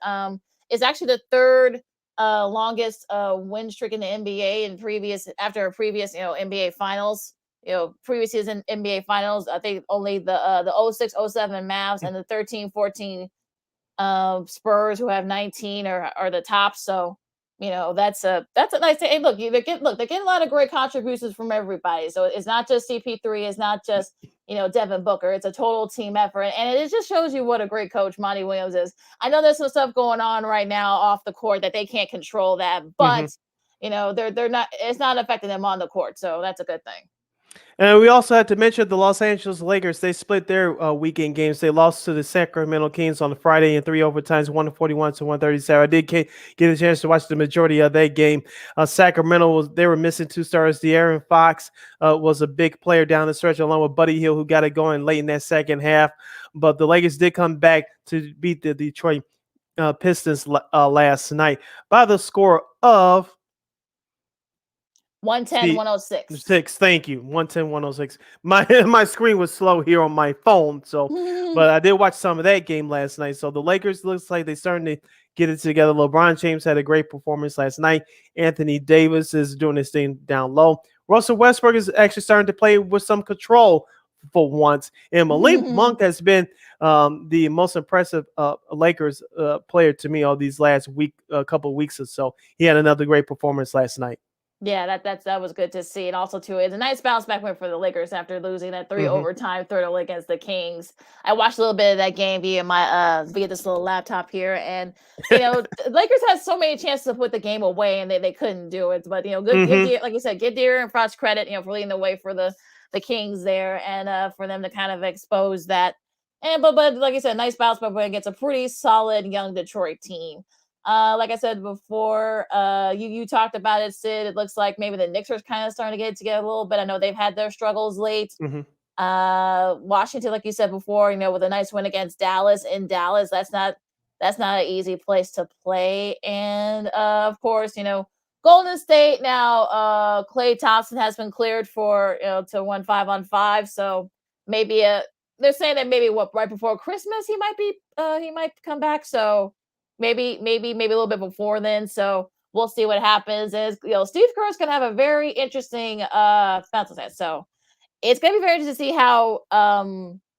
It's actually the third longest win streak in the NBA in previous after a previous NBA finals. Previous season NBA finals. I think only the 06-07 Mavs and the 13-14 Spurs, who have 19, are the top. So that's a nice thing. Hey, look, they're getting a lot of great contributions from everybody. So it's not just CP3, it's not just Devin Booker. It's a total team effort, and it just shows you what a great coach Monty Williams is. I know there's some stuff going on right now off the court that they can't control that, Mhm. but they're not. It's not affecting them on the court, so that's a good thing. And we also had to mention the Los Angeles Lakers. They split their weekend games. They lost to the Sacramento Kings on the Friday in three overtimes, 141-137. I did get a chance to watch the majority of that game. Sacramento they were missing two stars. De'Aaron Fox was a big player down the stretch, along with Buddy Hield, who got it going late in that second half. But the Lakers did come back to beat the Detroit Pistons last night by the score of 110, See, 106. 6. Thank you. 110, 106. My my screen was slow here on my phone, so but I did watch some of that game last night. So the Lakers looks like they're starting to get it together. LeBron James had a great performance last night. Anthony Davis is doing his thing down low. Russell Westbrook is actually starting to play with some control for once. And Malik Monk has been the most impressive Lakers player to me all these last couple of weeks or so. He had another great performance last night. Yeah, that was good to see, and also too, it's a nice bounce back win for the Lakers after losing that 3 Hmm. overtime third against the Kings. I watched a little bit of that game via this little laptop here, and the Lakers had so many chances to put the game away, and they couldn't do it. But good, Hmm. like you said, give Deere and Frost credit, for leading the way for the Kings there, and for them to kind of expose that. And but like I said, nice bounce back win against a pretty solid young Detroit team. Like I said before, you talked about it, Sid. It looks like maybe the Knicks are kind of starting to get it together a little bit. I know they've had their struggles late. Hmm. Washington, like you said before, with a nice win against Dallas in Dallas, that's not an easy place to play. And of course, Golden State now. Klay Thompson has been cleared for to 1 5-on-5, so maybe they're saying that maybe right before Christmas he might come back. So maybe a little bit before then. So we'll see what happens. As Steve Kerr's gonna have a very interesting bounce set. So it's gonna be very interesting to see how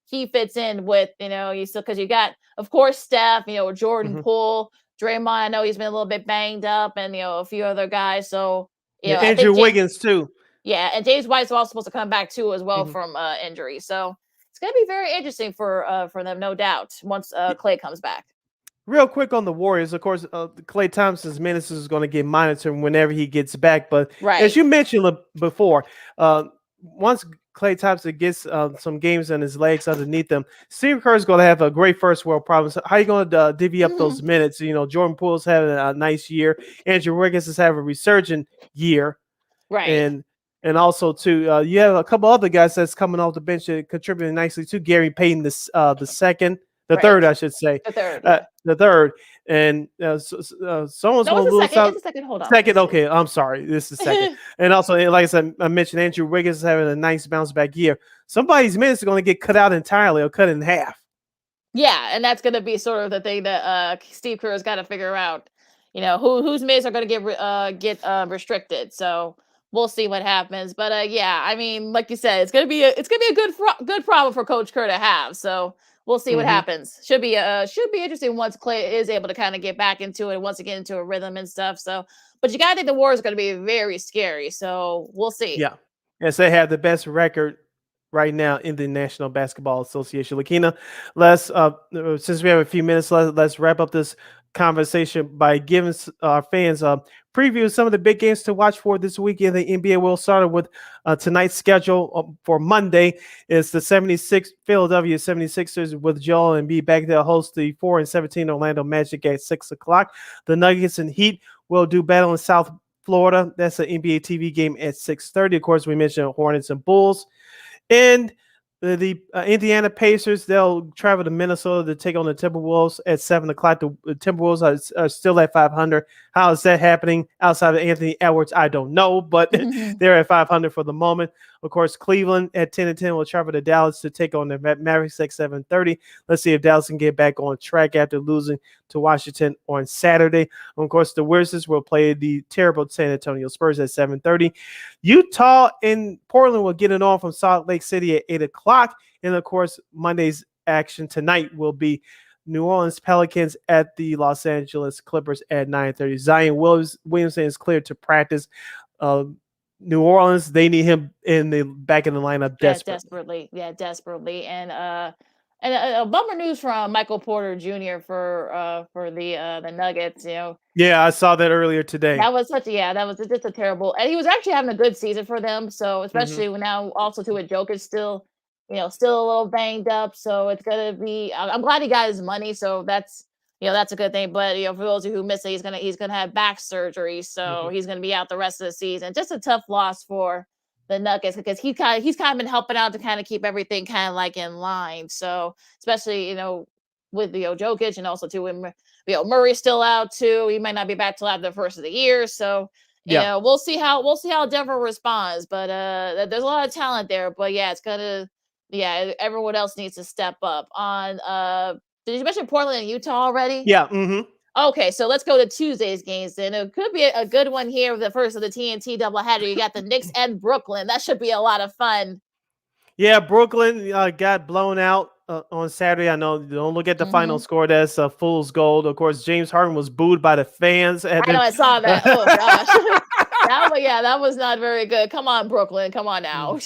he fits in with you still because you got of course Steph, Jordan Hmm. Poole, Draymond. I know he's been a little bit banged up, and a few other guys. So Yeah, I think Andrew Wiggins too. yeah, and James White's also supposed to come back too as well Hmm. from injury. So it's gonna be very interesting for them, no doubt. Once Clay comes back. Real quick on the Warriors, of course, Klay Thompson's minutes is going to get monitored whenever he gets back. But as Right. you mentioned before, uh, once Klay Thompson gets some games on his legs underneath him, Steve Kerr is going to have a great first world problem. So how are you going to divvy up those minutes? Jordan Poole's having a nice year. Andrew Wiggins is having a resurgent year. Right. And also too, you have a couple other guys that's coming off the bench and contributing nicely too. Gary Payton, the third, Right. I should say, The third, yeah. the third, and someone's No, going it's to a lose second. out. It's a second. Hold on. Let me Second, see. okay, I'm sorry, this is second, and also like I said, I mentioned Andrew Wiggins is having a nice bounce back year. Somebody's minutes are going to get cut out entirely or cut in half. Yeah, and that's gonna be sort of the thing that Steve Kerr's got to figure out. Whose minutes are gonna get restricted. So we'll see what happens. But yeah, I mean, like you said, it's gonna be a good problem for Coach Kerr to have. So we'll see what Hmm. happens. Should be interesting once Clay is able to kind of get back into it, once to get into a rhythm and stuff. So, but you gotta think the war is gonna be very scary. So we'll see. Yeah. Yes, they have the best record right now in the National Basketball Association. Lakeena, let's since we have a few minutes left, let's wrap up this conversation by giving our fans a preview of some of the big games to watch for this week in the NBA. We'll start with tonight's schedule for Monday. It's the Philadelphia 76ers with Joel Embiid back there host the 4-17 Orlando Magic at 6 o'clock. The Nuggets and Heat will do battle in South Florida. That's an NBA TV game at 6:30. Of course, we mentioned Hornets and Bulls. And the Indiana Pacers, they'll travel to Minnesota to take on the Timberwolves at 7 o'clock. The Timberwolves are still at 500. How is that happening outside of Anthony Edwards? I don't know, but they're at 500 for the moment. Of course, Cleveland at 10-10 will travel to Dallas to take on the Mavericks at 7:30. Let's see if Dallas can get back on track after losing to Washington on Saturday. And of course, the Wizards will play the terrible San Antonio Spurs at 7:30. Utah and Portland will get it on from Salt Lake City at 8 o'clock. And of course, Monday's action tonight will be New Orleans Pelicans at the Los Angeles Clippers at 9:30. Zion Williamson is cleared to practice. New Orleans, they need him back in the lineup Yeah, desperately. desperately. Yeah, desperately. And a bummer news from Michael Porter Jr. For the Nuggets. Yeah, I saw that earlier today. That was just a terrible. And he was actually having a good season for them. So Hmm. especially when now also too with Jokic still a little banged up. So it's gonna be. I'm glad he got his money. So that's a good thing. But for those of you who miss it, he's gonna have back surgery. So Hmm. he's gonna be out the rest of the season. Just a tough loss for the Nuggets because he's kind of been helping out to kind of keep everything kind of like in line. So especially with Jokic and also too when Murray's still out too. He might not be back till after the first of the year. So Yeah. We'll see how Denver responds. But there's a lot of talent there. But yeah, it's gonna everyone else needs to step up. Did you mention Portland and Utah already? Yeah. Mm-hmm. Okay, so let's go to Tuesday's games then. It could be a good one here, the first of the TNT doubleheader. You got the Knicks and Brooklyn. That should be a lot of fun. Yeah, Brooklyn got blown out on Saturday. I know you don't look at the final Hmm. score. That's a fool's gold. Of course, James Harden was booed by the fans. And I know then, I saw that. Oh gosh. That was not very good. Come on, Brooklyn. Come on now.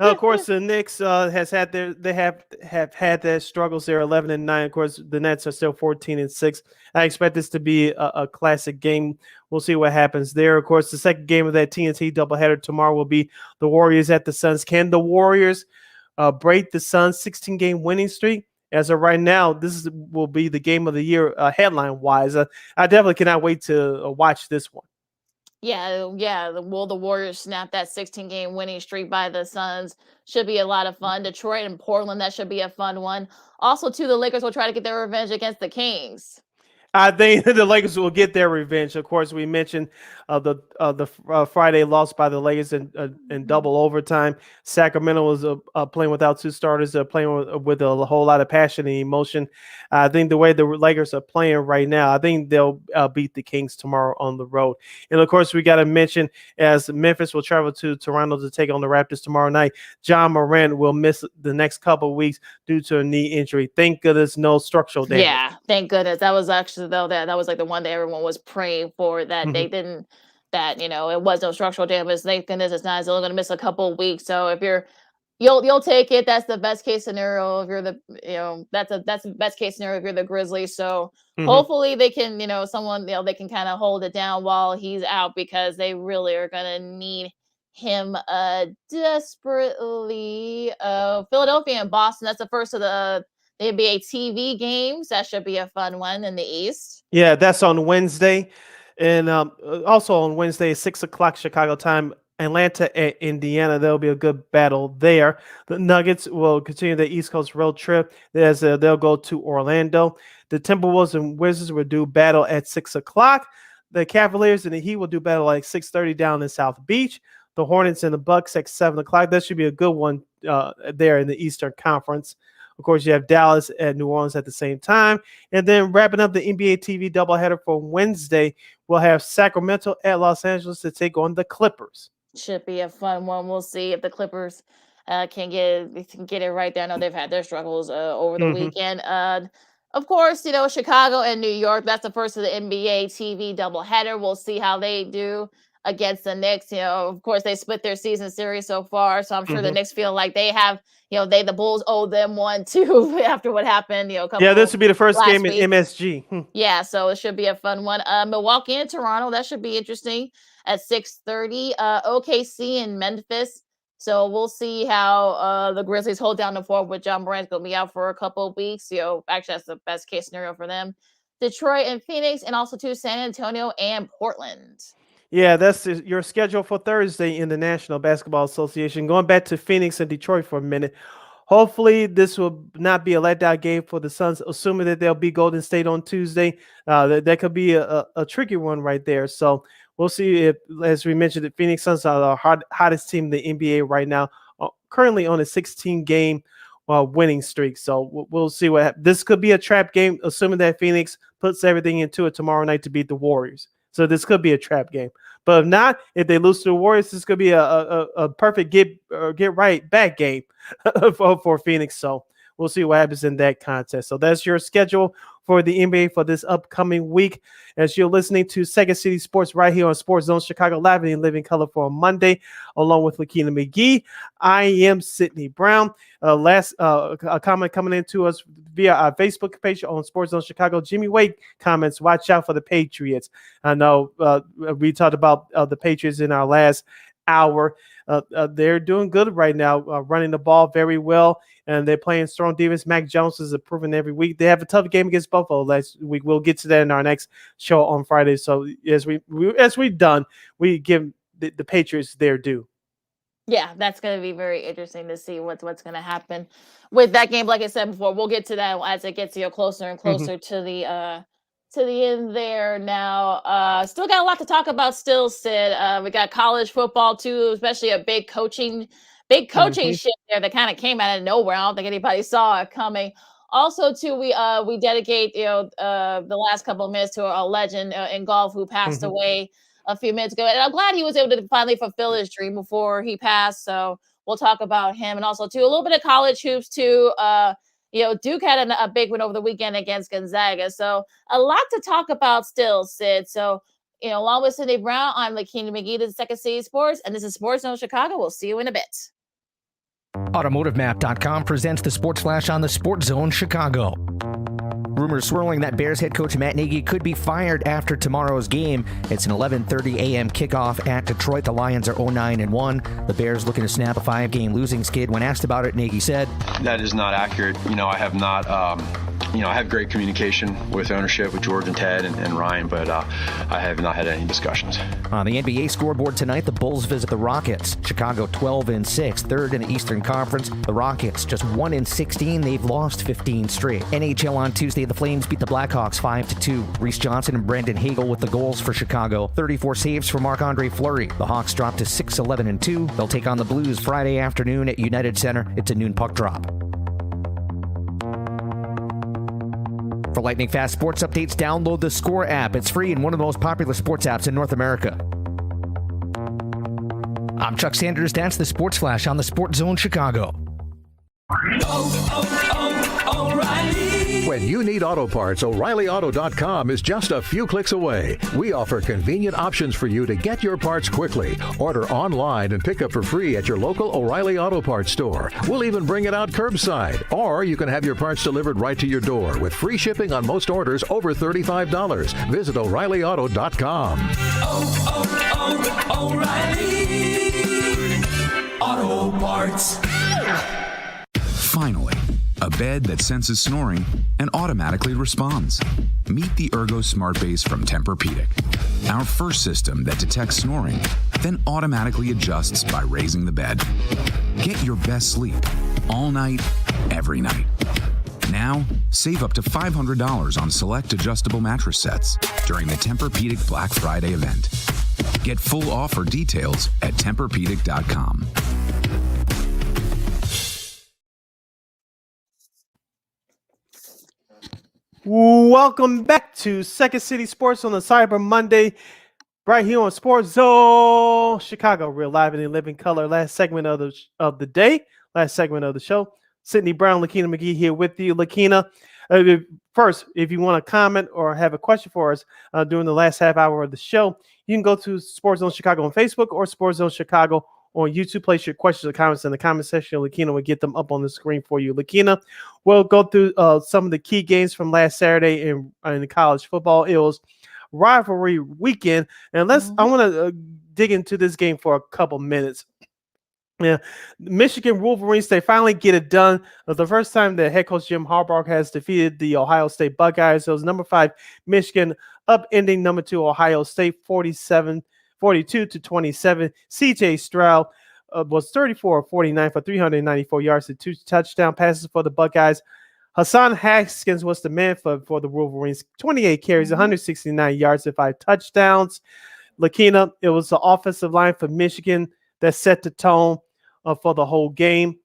of course, the Knicks has had they have had their struggles. They're 11-9. Of course, the Nets are still 14-6. I expect this to be a classic game. We'll see what happens there. Of course, the second game of that TNT doubleheader tomorrow will be the Warriors at the Suns. Can the Warriors break the Suns' 16-game winning streak? As of right now, will be the game of the year headline wise. I definitely cannot wait to watch this one. Yeah. Will the Warriors snap that 16-game winning streak by the Suns? Should be a lot of fun. Detroit and Portland, that should be a fun one. Also, too, the Lakers will try to get their revenge against the Kings. I think the Lakers will get their revenge. Of course, we mentioned the Friday loss by the Lakers in double overtime. Sacramento was playing without two starters. They're playing with a whole lot of passion and emotion. I think the way the Lakers are playing right now, I think they'll beat the Kings tomorrow on the road. And of course, we got to mention as Memphis will travel to Toronto to take on the Raptors tomorrow night. John Morant will miss the next couple of weeks due to a knee injury. Thank goodness, no structural damage. Yeah, thank goodness. That was actually though that was like the one that everyone was praying for that Mhm. they didn't that it was no structural damage. Thank goodness it's not. He's only going to miss a couple of weeks. So if you'll take it. That's the best case scenario. If you're that's the best case scenario if you're the Grizzlies. So Mhm. hopefully they can someone they can kind of hold it down while he's out because they really are going to need him desperately. Philadelphia and Boston. That's the first of the NBA TV games. That should be a fun one in the East. Yeah, that's on Wednesday. And also on Wednesday, 6 o'clock Chicago time, Atlanta at Indiana. There'll be a good battle there. The Nuggets will continue the East Coast road trip as they'll go to Orlando. The Timberwolves and Wizards will do battle at 6 o'clock. The Cavaliers and the Heat will do battle like 6:30 down in South Beach. The Hornets and the Bucks at 7 o'clock. That should be a good one there in the Eastern Conference. Of course, you have Dallas and New Orleans at the same time. And then wrapping up the NBA TV doubleheader for Wednesday, we'll have Sacramento at Los Angeles to take on the Clippers. Should be a fun one. We'll see if the Clippers can get it right there. I know they've had their struggles over the Hmm. weekend. Of course, Chicago and New York. That's the first of the NBA TV doubleheader. We'll see how they do against the Knicks. Of course, they split their season series so far, so I'm sure the Hmm. Knicks feel like they have, the Bulls owe them one too after what happened, a Yeah, this couple will be the first last game in week. MSG. Yeah, so it should be a fun one. Milwaukee and Toronto, that should be interesting at 6:30. OKC and Memphis. So we'll see how the Grizzlies hold down the fort with John Morant's gonna be out for a couple of weeks. Actually that's the best case scenario for them. Detroit and Phoenix, and also to San Antonio and Portland. Yeah, that's your schedule for Thursday in the National Basketball Association. Going back to Phoenix and Detroit for a minute. Hopefully, this will not be a letdown game for the Suns, assuming that they'll be Golden State on Tuesday. That could be a tricky one right there. So we'll see if, as we mentioned, the Phoenix Suns are the hottest team in the NBA right now, currently on a 16-game winning streak. So we'll see what happens. This could be a trap game, assuming that Phoenix puts everything into it tomorrow night to beat the Warriors. So this could be a trap game. But if not, if they lose to the Warriors, this could be a perfect get right back game for Phoenix. So we'll see what happens in that contest. So that's your schedule for the NBA for this upcoming week. As you're listening to Second City Sports right here on Sports Zone Chicago Live and Living Color for a Monday, along with Lakeena McGee. I am Sydney Brown. A comment coming into us via our Facebook page on Sports Zone Chicago. Jimmy Wade comments, watch out for the Patriots. I know we talked about the Patriots in our last hour. They're doing good right now, running the ball very well, and they're playing strong defense. Mac Jones is improving every week. They have a tough game against Buffalo last week. We'll get to that in our next show on Friday. So as we've done, we give the Patriots their due. Yeah, that's going to be very interesting to see what's going to happen with that game. Like I said before, we'll get to that as it gets closer and Mhm. closer to the to the end there now. Still got a lot to talk about still, Sid. We got college football too, especially a big coaching Mhm. shift there that kind of came out of nowhere. I don't think anybody saw it coming. Also, too, we dedicate the last couple of minutes to a legend in golf who passed Mhm. away a few minutes ago, and I'm glad he was able to finally fulfill his dream before he passed. So we'll talk about him, and also too a little bit of college hoops too. Duke had a big win over the weekend against Gonzaga. So a lot to talk about still, Sid. So, along with Cindy Brown, I'm Lakeena McGee. This is Second City Sports, and this is Sports Zone Chicago. We'll see you in a bit. AutomotiveMap.com presents the Sports Flash on the Sports Zone Chicago. Rumors swirling that Bears head coach Matt Nagy could be fired after tomorrow's game. It's an 11:30 a.m. kickoff at Detroit. The Lions are 0-9-1. The Bears looking to snap a 5-game losing skid. When asked about it, Nagy said, That is not accurate. I have not, I have great communication with ownership, with George and Ted and Ryan, but I have not had any discussions. On the NBA scoreboard tonight, the Bulls visit the Rockets. Chicago 12-6, third in the Eastern Conference. The Rockets just 1-16. They've lost 15 straight. NHL on Tuesday, the Flames beat the Blackhawks 5-2. Reese Johnson and Brendan Hagel with the goals for Chicago. 34 saves for Marc-Andre Fleury. The Hawks dropped to 6-11-2. They'll take on the Blues Friday afternoon at United Center. It's a noon puck drop. For lightning fast sports updates, download the Score app. It's free and one of the most popular sports apps in North America. I'm Chuck Sanders. That's the Sports Flash on the Sports Zone Chicago. O'Reilly. When you need auto parts, O'ReillyAuto.com is just a few clicks away. We offer convenient options for you to get your parts quickly. Order online and pick up for free at your local O'Reilly Auto Parts store. We'll even bring it out curbside. Or you can have your parts delivered right to your door with free shipping on most orders over $35. Visit O'ReillyAuto.com. O'Reilly Auto Parts. Finally, a bed that senses snoring and automatically responds. Meet the Ergo Smart Base from Tempur-Pedic, our first system that detects snoring, then automatically adjusts by raising the bed. Get your best sleep all night, every night. Now, save up to $500 on select adjustable mattress sets during the Tempur-Pedic Black Friday event. Get full offer details at TempurPedic.com. Welcome back to Second City Sports on the Cyber Monday, right here on Sports Zone Chicago. Real live and in living color. Last segment of the day, last segment of the show. Sydney Brown, Lakeena McGee here with you. Lakeena, first, if you want to comment or have a question for us during the last half hour of the show, you can go to Sports Zone Chicago on Facebook or Sports Zone Chicago on YouTube. Place your questions or comments in the comment section. Lakeena will get them up on the screen for you. Lakeena, we'll go through some of the key games from last Saturday in college football. It was rivalry weekend, and I want to dig into this game for a couple minutes. Yeah, Michigan Wolverines, they finally get it done. The first time that head coach Jim Harbaugh has defeated the Ohio State Buckeyes. It was number 5 Michigan upending number 2 Ohio State 42-27. CJ Stroud was 34-49 for 394 yards and 2 touchdown passes for the Buckeyes. Hassan Haskins was the man for the Wolverines. 28 carries, 169 yards and 5 touchdowns. Lakeena, it was the offensive line for Michigan that set the tone for the whole game.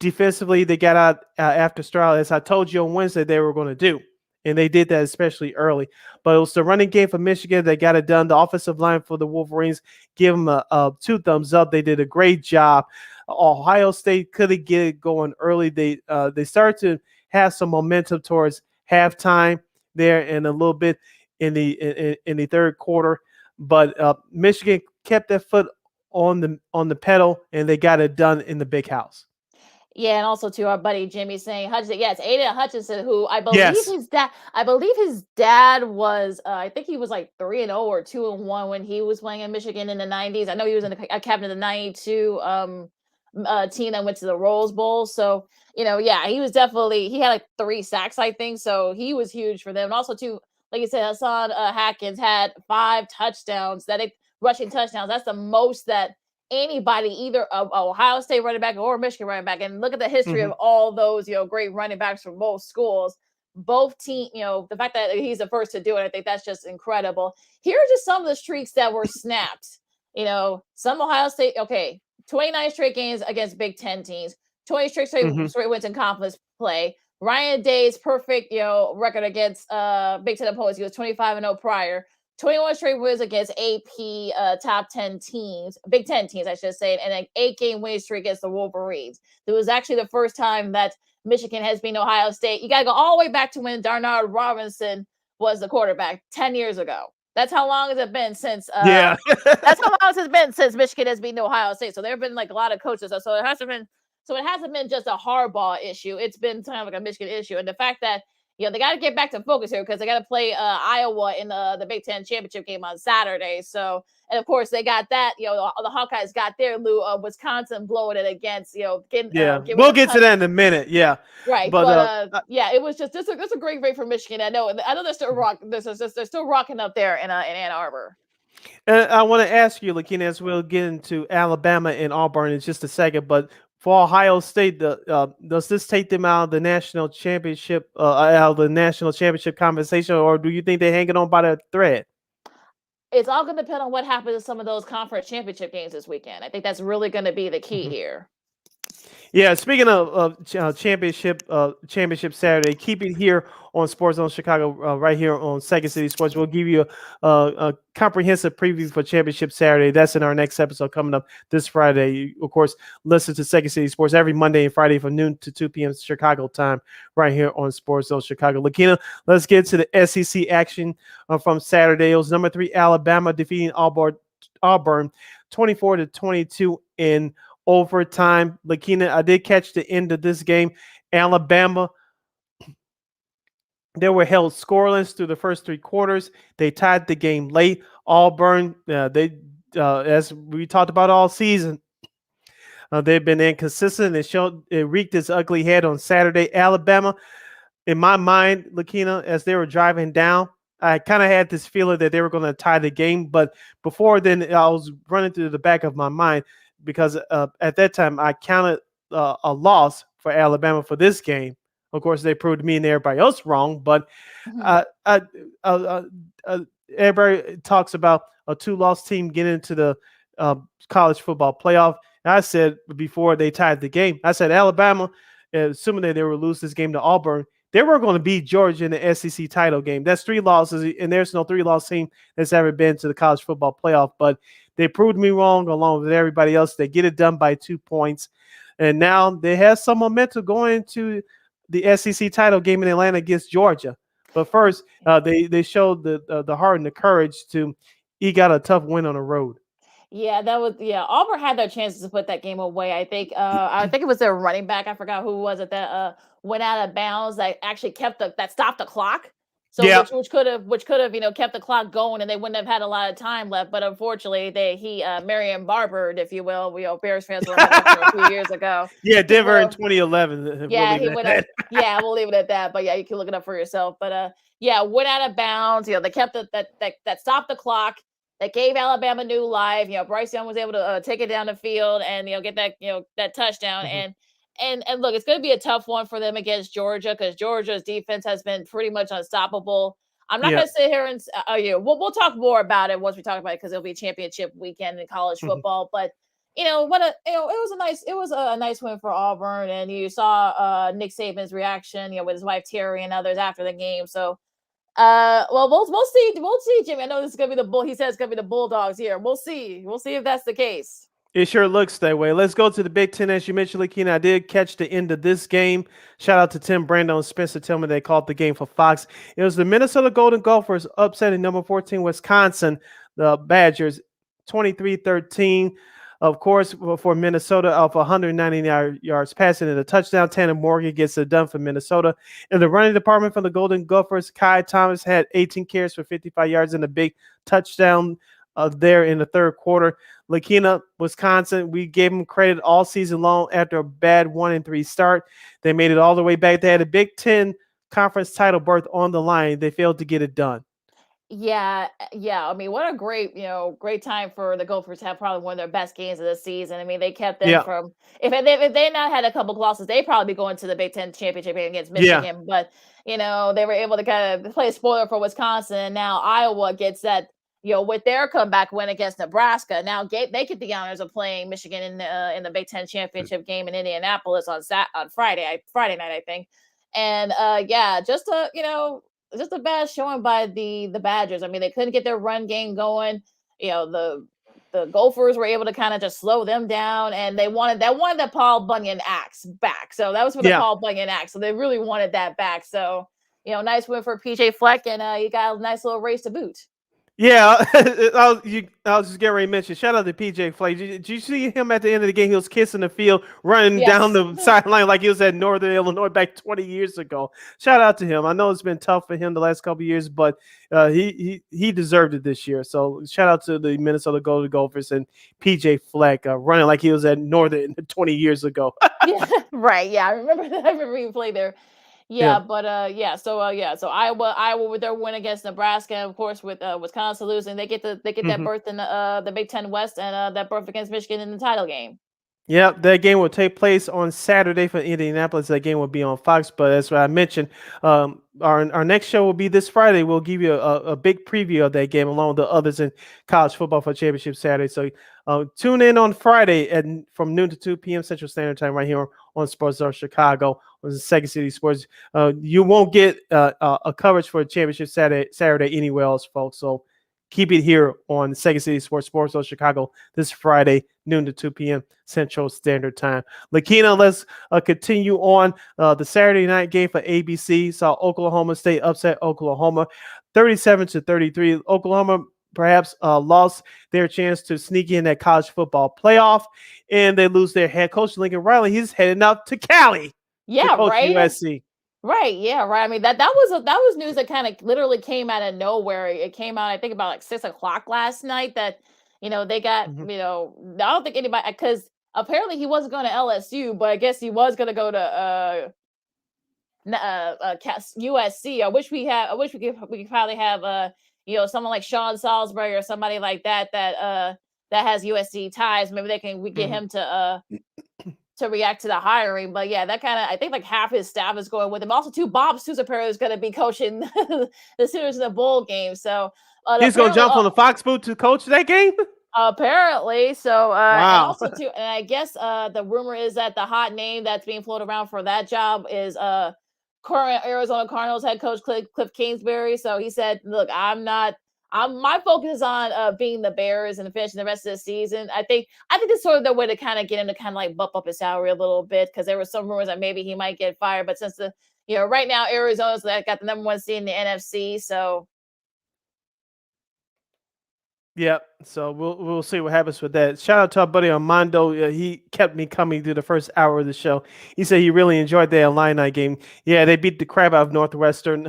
Defensively, they got out after Stroud, as I told you on Wednesday they were going to do, and they did that especially early. But it was the running game for Michigan that got it done. The offensive line for the Wolverines, give them a 2 thumbs up. They did a great job. Ohio State couldn't get it going early. They started to have some momentum towards halftime there and a little bit in the third quarter, but Michigan kept their foot on the pedal, and they got it done in the big house. Yeah, and also to our buddy Jimmy saying Hutchinson. Yes, Aiden Hutchinson, who I believe his dad was. I think he was like 3-0 or 2-1 when he was playing in Michigan in the '90s. I know he was a captain of the '92 team that went to the Rose Bowl. So he had like 3 sacks, I think. So he was huge for them. And also too, like you said, Hassan Haskins had 5 touchdowns. Rushing touchdowns. That's the most that anybody, either of Ohio State running back or Michigan running back. And look at the history of all those, great running backs from both schools. both team, the fact that he's the first to do it, I think that's just incredible. Here are just some of the streaks that were snapped. Some Ohio State, okay, 29 straight games against Big Ten teams, 20 straight wins in conference play. Ryan Day's perfect, record against Big Ten opponents. He was 25-0 prior. 21 straight wins against AP top 10 teams, Big Ten teams, I should say, and an 8-game winning streak against the Wolverines. It was actually the first time that Michigan has beaten Ohio State. You got to go all the way back to when Darnard Robinson was the quarterback 10 years ago. That's how long has it been since? Yeah. That's how long it's been since Michigan has beaten Ohio State. So there have been like a lot of coaches. So it hasn't been just a Harbaugh issue. It's been kind of like a Michigan issue, and the fact that they got to get back to focus here because they got to play Iowa in the Big Ten championship game on Saturday. So, and of course they got that. The Hawkeyes got their Wisconsin blowing it against. We'll get to that in a minute. Yeah, right. But it was just it's a great for Michigan. I know they're still they're still rocking up there in Ann Arbor. And I want to ask you, Lakeena, as we'll get into Alabama and Auburn in just a second, but for Ohio State, does this take them out of the national championship, conversation, or do you think they're hanging on by the thread? It's all going to depend on what happens in some of those conference championship games this weekend. I think that's really going to be the key here. Yeah, speaking of championship Saturday, keep it here on Sports Zone Chicago, right here on Second City Sports. We'll give you a comprehensive preview for Championship Saturday. That's in our next episode coming up this Friday. You, of course, listen to Second City Sports every Monday and Friday from noon to 2 p.m. Chicago time, right here on Sports Zone Chicago. Lakeena, let's get to the SEC action from Saturday. It was number 3 Alabama defeating Auburn 24-22 in overtime. Lakeena, I did catch the end of this game. Alabama, they were held scoreless through the first 3 quarters. They tied the game late. Auburn, as we talked about all season, they've been inconsistent. It wreaked its ugly head on Saturday. Alabama, in my mind, Lakeena, as they were driving down, I kind of had this feeling that they were going to tie the game. But before then, I was running through the back of my mind, because at that time I counted a loss for Alabama for this game. Of course, they proved me and everybody else wrong, but everybody talks about a 2-loss team getting into the college football playoff. And I said before they tied the game, I said Alabama, assuming that they would lose this game to Auburn, they were going to beat Georgia in the SEC title game. That's 3 losses, and there's no 3-loss team that's ever been to the college football playoff. But they proved me wrong along with everybody else. They get it done by 2 points. And now they have some momentum going into the SEC title game in Atlanta against Georgia. But first, they showed the heart and the courage to eke out a tough win on the road. Yeah, Auburn had their chances to put that game away. I think it was their running back. I forgot who was it that went out of bounds that actually that stopped the clock. So which could have kept the clock going, and they wouldn't have had a lot of time left. But unfortunately, he Marion Barbered, if you will. Bears fans were a few years ago. Yeah, Denver in 2011. Yeah, he went up. Yeah, we'll leave it at that. But yeah, you can look it up for yourself. But went out of bounds. They kept that stopped the clock. That gave Alabama new life. Bryce Young was able to take it down the field and get that touchdown. And look, it's going to be a tough one for them against Georgia, because Georgia's defense has been pretty much unstoppable. I'm not going to sit here and we'll talk more about it once we talk about it, because it'll be championship weekend in college football. But it was a nice win for Auburn, and you saw Nick Saban's reaction, with his wife Terry and others after the game. So. We'll see, Jimmy. I know this is gonna be the bull. He says it's gonna be the Bulldogs here. We'll see if that's the case. It sure looks that way. Let's go to the Big Ten. As you mentioned, Lakeena, I did catch the end of this game. Shout out to Tim Brando and Spencer Tillman. They called the game for Fox. It was the Minnesota Golden Gophers upsetting number 14 Wisconsin, the Badgers, 23-13. Of course, for Minnesota, of 199 yards passing and a touchdown, Tanner Morgan gets it done for Minnesota. In the running department for the Golden Gophers, Kai Thomas had 18 carries for 55 yards and a big touchdown there in the third quarter. Lakeena, Wisconsin, we gave them credit all season long after a bad 1-3 start. They made it all the way back. They had a Big Ten conference title berth on the line. They failed to get it done. Yeah. I mean, what a great time for the Gophers to have probably one of their best games of the season. I mean, they kept them Yeah, from if they not had a couple losses, they probably be going to the Big Ten championship game against yeah, Michigan. But they were able to kind of play a spoiler for Wisconsin, and now Iowa gets that. With their comeback win against Nebraska, now they get the honors of playing Michigan in the Big Ten championship game in Indianapolis on Friday night, I think. And yeah, just a bad showing by the Badgers. I mean, they couldn't get their run game going. The Gophers were able to kind of just slow them down, and they wanted the Paul Bunyan axe back. So that was for the yeah. Paul Bunyan axe. So they really wanted that back. So nice win for PJ Fleck, and you got a nice little race to boot. Yeah, I was just getting ready to mention. Shout out to PJ Flake. Did you see him at the end of the game? He was kissing the field, running down Yes. the sideline like he was at Northern Illinois back 20 years ago. Shout out to him. I know it's been tough for him the last couple of years, but he deserved it this year. So shout out to the Minnesota Golden Gophers and PJ Fleck running like he was at Northern 20 years ago. Yeah, right. Yeah, I remember that. I remember you played there. Yeah. Yeah, but so Iowa with their win against Nebraska, of course, with Wisconsin losing, they get that Mhm. berth in the Big Ten West, and that berth against Michigan in the title game. Yep, that game will take place on Saturday for Indianapolis. That game will be on Fox. But as I mentioned, our next show will be this Friday. We'll give you a big preview of that game along with the others in college football for championship Saturday. So tune in on Friday from noon to 2 p.m. Central Standard Time right here on Sports Zone Chicago on the Second City Sports. You won't get a coverage for championship Saturday anywhere else, folks. So keep it here on Second City Sports Zone Chicago this Friday, noon to 2 p.m. Central Standard Time. Lakeena, let's continue on the Saturday night game for ABC. Saw Oklahoma State upset Oklahoma 37-33. Oklahoma perhaps lost their chance to sneak in that college football playoff, and they lose their head coach, Lincoln Riley. He's heading up to Cali to Yeah, coach right. USC. Right. Yeah. Right. I mean that was news that kind of literally came out of nowhere. It came out, I think, about like 6 o'clock last night that they got Mhm. I don't think anybody, because apparently he wasn't going to LSU, but I guess he was going to go to USC. I wish we could probably have someone like Sean Salisbury or somebody like that has USC ties. Maybe we get Mhm. him to react to the hiring. But yeah, that kind of, I think like half his staff is going with him. Also, too, Bob Stoops is going to be coaching the Sooners in the bowl game. So He's going to apparently, jump on the Fox boot to coach that game? apparently, so and Wow. also too, and I guess the rumor is that the hot name that's being floated around for that job is current Arizona Cardinals head coach Cliff Kingsbury. So he said, "Look, my focus is on being the Bears and finishing the rest of the season. I think it's sort of the way to kind of get him to kind of like bump up his salary a little bit, because there were some rumors that maybe he might get fired. But since right now Arizona's got the number one seed in the NFC, so Yep. So we'll see what happens with that. Shout out to our buddy Armando. He kept me coming through the first hour of the show. He said he really enjoyed the Illini game. Yeah, they beat the crap out of Northwestern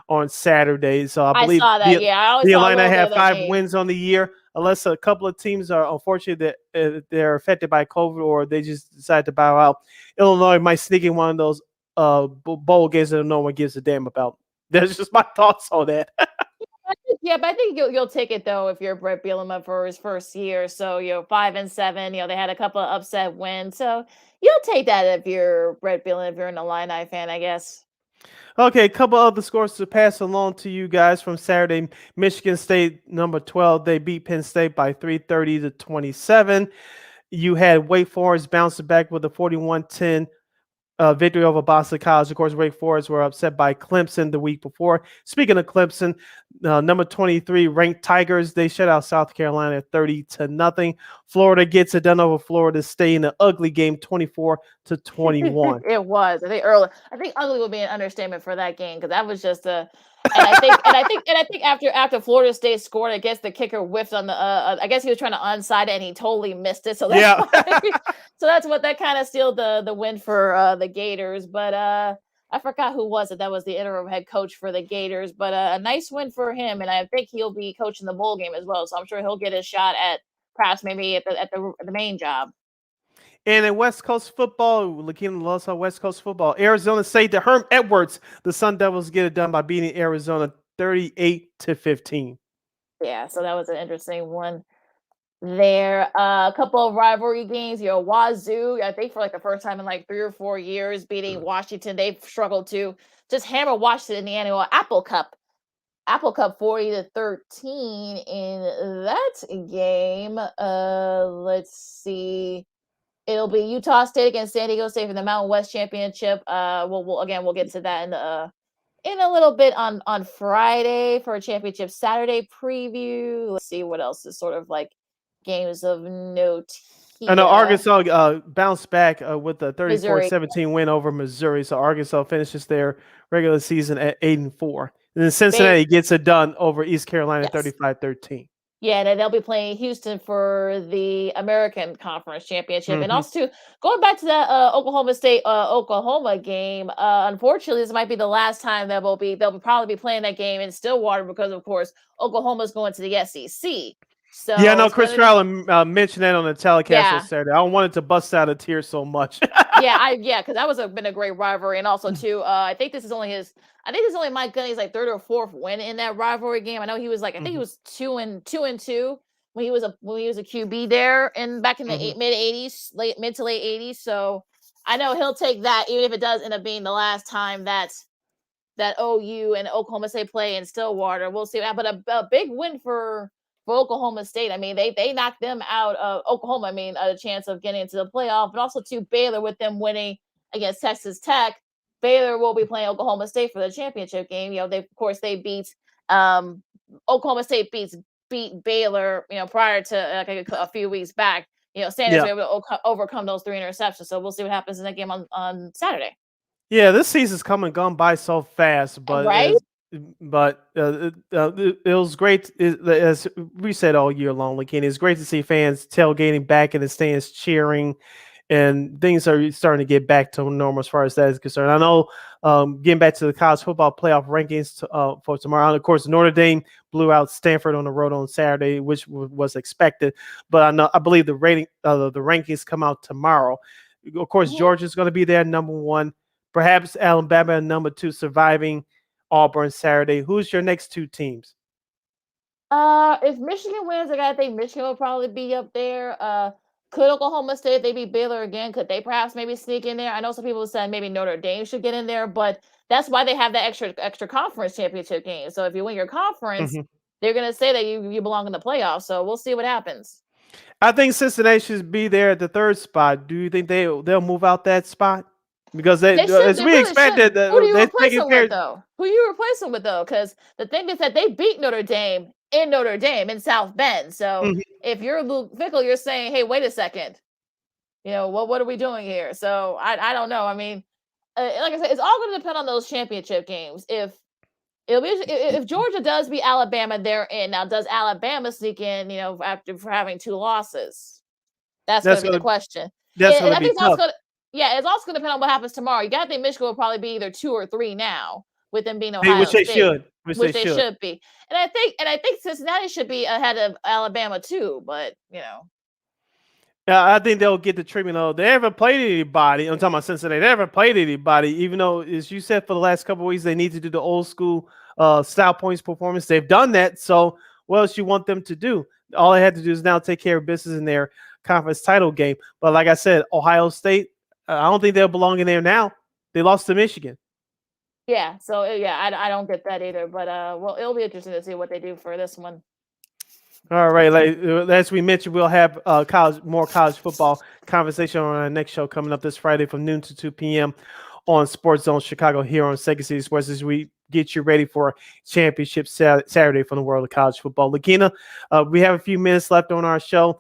on Saturday. So I I believe saw that. Yeah, I always the saw a Illini little bit have of that 5 game. wins on the year, unless a couple of teams are unfortunate that they're affected by COVID or they just decide to bow out. Illinois might sneak in one of those bowl games that no one gives a damn about. That's just my thoughts on that. But I think you'll take it though if you're Brett Bielema for his first year. So 5-7. They had a couple of upset wins, so you'll take that if you're Brett Bielema, if you're an Illini fan, I guess. Okay, a couple other scores to pass along to you guys from Saturday. Michigan State, number 12, they beat Penn State by 30-27. You had Wake Forest bouncing back with a 41-10 victory over Boston College. Of course, Wake Forest were upset by Clemson the week before. Speaking of Clemson, number 23 ranked Tigers, they shut out South Carolina 30-0. Florida gets it done over Florida State in an ugly game, 24-21. It was. I think ugly would be an understatement for that game, because that was just a. And I think after Florida State scored, I guess the kicker whiffed on the. I guess he was trying to onside it and he totally missed it. So that's Yeah. so that's what that kind of sealed the win for the Gators. But I forgot who was it. That was the interim head coach for the Gators. But a nice win for him, and I think he'll be coaching the bowl game as well. So I'm sure he'll get his shot at perhaps maybe at the main job. And in West Coast football, Lakeena loves our West Coast football. Arizona State, the Herm Edwards, the Sun Devils get it done by beating Arizona 38-15. Yeah, so that was an interesting one there. A couple of rivalry games. Wazoo, I think for like the first time in like 3 or 4 years, beating Washington. They've struggled to just hammer Washington in the annual Apple Cup 40-13 in that game. Let's see. It'll be Utah State against San Diego State for the Mountain West Championship. We'll get to that in a little bit on Friday for a championship Saturday preview. Let's see what else is sort of like games of note I know here. Arkansas bounced back with a Missouri. 34-17 win over Missouri. So Arkansas finishes their regular season at 8-4. And then Cincinnati gets it done over East Carolina 35-13. Yeah, they'll be playing Houston for the American Conference Championship. And also, going back to that Oklahoma State Oklahoma game, unfortunately, this might be the last time that they'll probably be playing that game in Stillwater because, of course, Oklahoma's going to the SEC. So yeah, no, Chris Crowell mentioned that on the telecast on Yeah. Saturday. I wanted to bust out a tear so much. because that was been a great rivalry, and also too, I think this is only Mike Gundy's like third or fourth win in that rivalry game. I know he was like, I think he was 2-2 when he was a QB there and back in the mid to late 80s. So I know he'll take that, even if it does end up being the last time that OU and Oklahoma State play in Stillwater. We'll see. But a big win for Oklahoma State. I mean, they knocked them out of Oklahoma. I mean, a chance of getting into the playoff, but also to Baylor with them winning against Texas Tech. Baylor will be playing Oklahoma State for the championship game. They beat Oklahoma State beat Baylor, prior to a few weeks back. Sanders were able to overcome those 3 interceptions. So we'll see what happens in that game on Saturday. Yeah, this season's come and gone by so fast, but Right? it was great, as we said all year long, Lakeena. It's great to see fans tailgating back in the stands, cheering, and things are starting to get back to normal as far as that is concerned. I know, getting back to the college football playoff rankings for tomorrow, and of course, Notre Dame blew out Stanford on the road on Saturday, which was expected. But I believe the rankings come out tomorrow. Of course, Georgia's going to be there, number 1. Perhaps Alabama, number 2, surviving Auburn Saturday. Who's your next 2 teams? If Michigan wins, I gotta think Michigan will probably be up there. Could Oklahoma State, if they beat Baylor again, could they perhaps maybe sneak in there? I know some people said maybe Notre Dame should get in there, but that's why they have that extra conference championship game. So if you win your conference, they're gonna say that you belong in the playoffs. So we'll see what happens. I think Cincinnati should be there at the 3rd spot. Do you think they'll move out that spot? Because as we expected, who do you replace them with though? Who you replace them with though? Because the thing is that they beat Notre Dame in South Bend. So if you're Luke Fickell, you're saying, hey, wait a second, what are we doing here? So I don't know. I mean, like I said, it's all going to depend on those championship games. If Georgia does beat Alabama, they're in. Now, does Alabama sneak in? After having 2 losses, that's going to be the question. That's going to be tough. It's also going to depend on what happens tomorrow. You got to think Michigan will probably be either 2 or 3 now, with them being Ohio State, which they should be. And I think Cincinnati should be ahead of Alabama too. But yeah, I think they'll get the treatment of they haven't played anybody. I'm talking about Cincinnati. They haven't played anybody, even though, as you said, for the last couple of weeks, they need to do the old school style points performance. They've done that. So what else you want them to do? All they had to do is now take care of business in their conference title game. But like I said, Ohio State, I don't think they'll belong in there now. They lost to Michigan. Yeah, so I don't get that either. But it'll be interesting to see what they do for this one. All right, as we mentioned, we'll have more college football conversation on our next show coming up this Friday from noon to 2 p.m. on Sports Zone Chicago here on Second City Sports, as we get you ready for championship Saturday from the world of college football. Lakeena, we have a few minutes left on our show.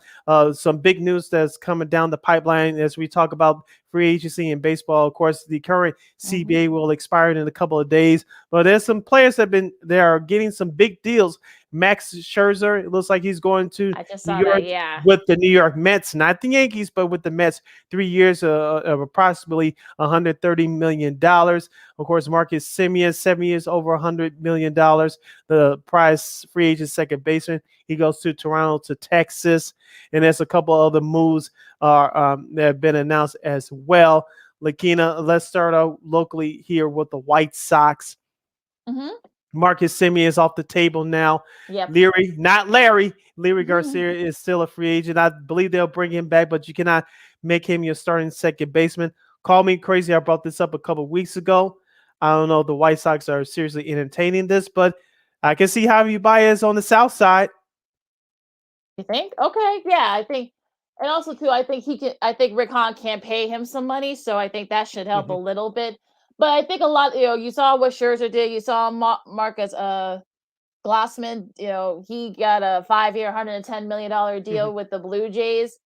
Some big news that's coming down the pipeline as we talk about free agency in baseball. Of course, the current CBA will expire in a couple of days, but there's some players that are getting some big deals. Max Scherzer, it looks like he's going to New York with the New York Mets, not the Yankees, but with the Mets. 3 years of approximately $130 million. Of course, Marcus Semien, 7 years, over $100 million. The prize free agent second baseman. He goes to Toronto, to Texas. And there's a couple other moves that have been announced as well. Lakeena, let's start out locally here with the White Sox. Marcus Simeon is off the table now. Yep. Leary, not Larry. Leary Garcia is still a free agent. I believe they'll bring him back, but you cannot make him your starting second baseman. Call me crazy. I brought this up a couple weeks ago. I don't know if the White Sox are seriously entertaining this, but I can see Javi Baez on the south side. You think? Okay, yeah, I think, and also too, I think he can. I think Rick Hahn can pay him some money, so I think that should help a Mhm. little bit. But I think a lot, you saw what Scherzer did. You saw Marcus Glassman. He got a 5-year, $110 million Mhm. deal with the Blue Jays.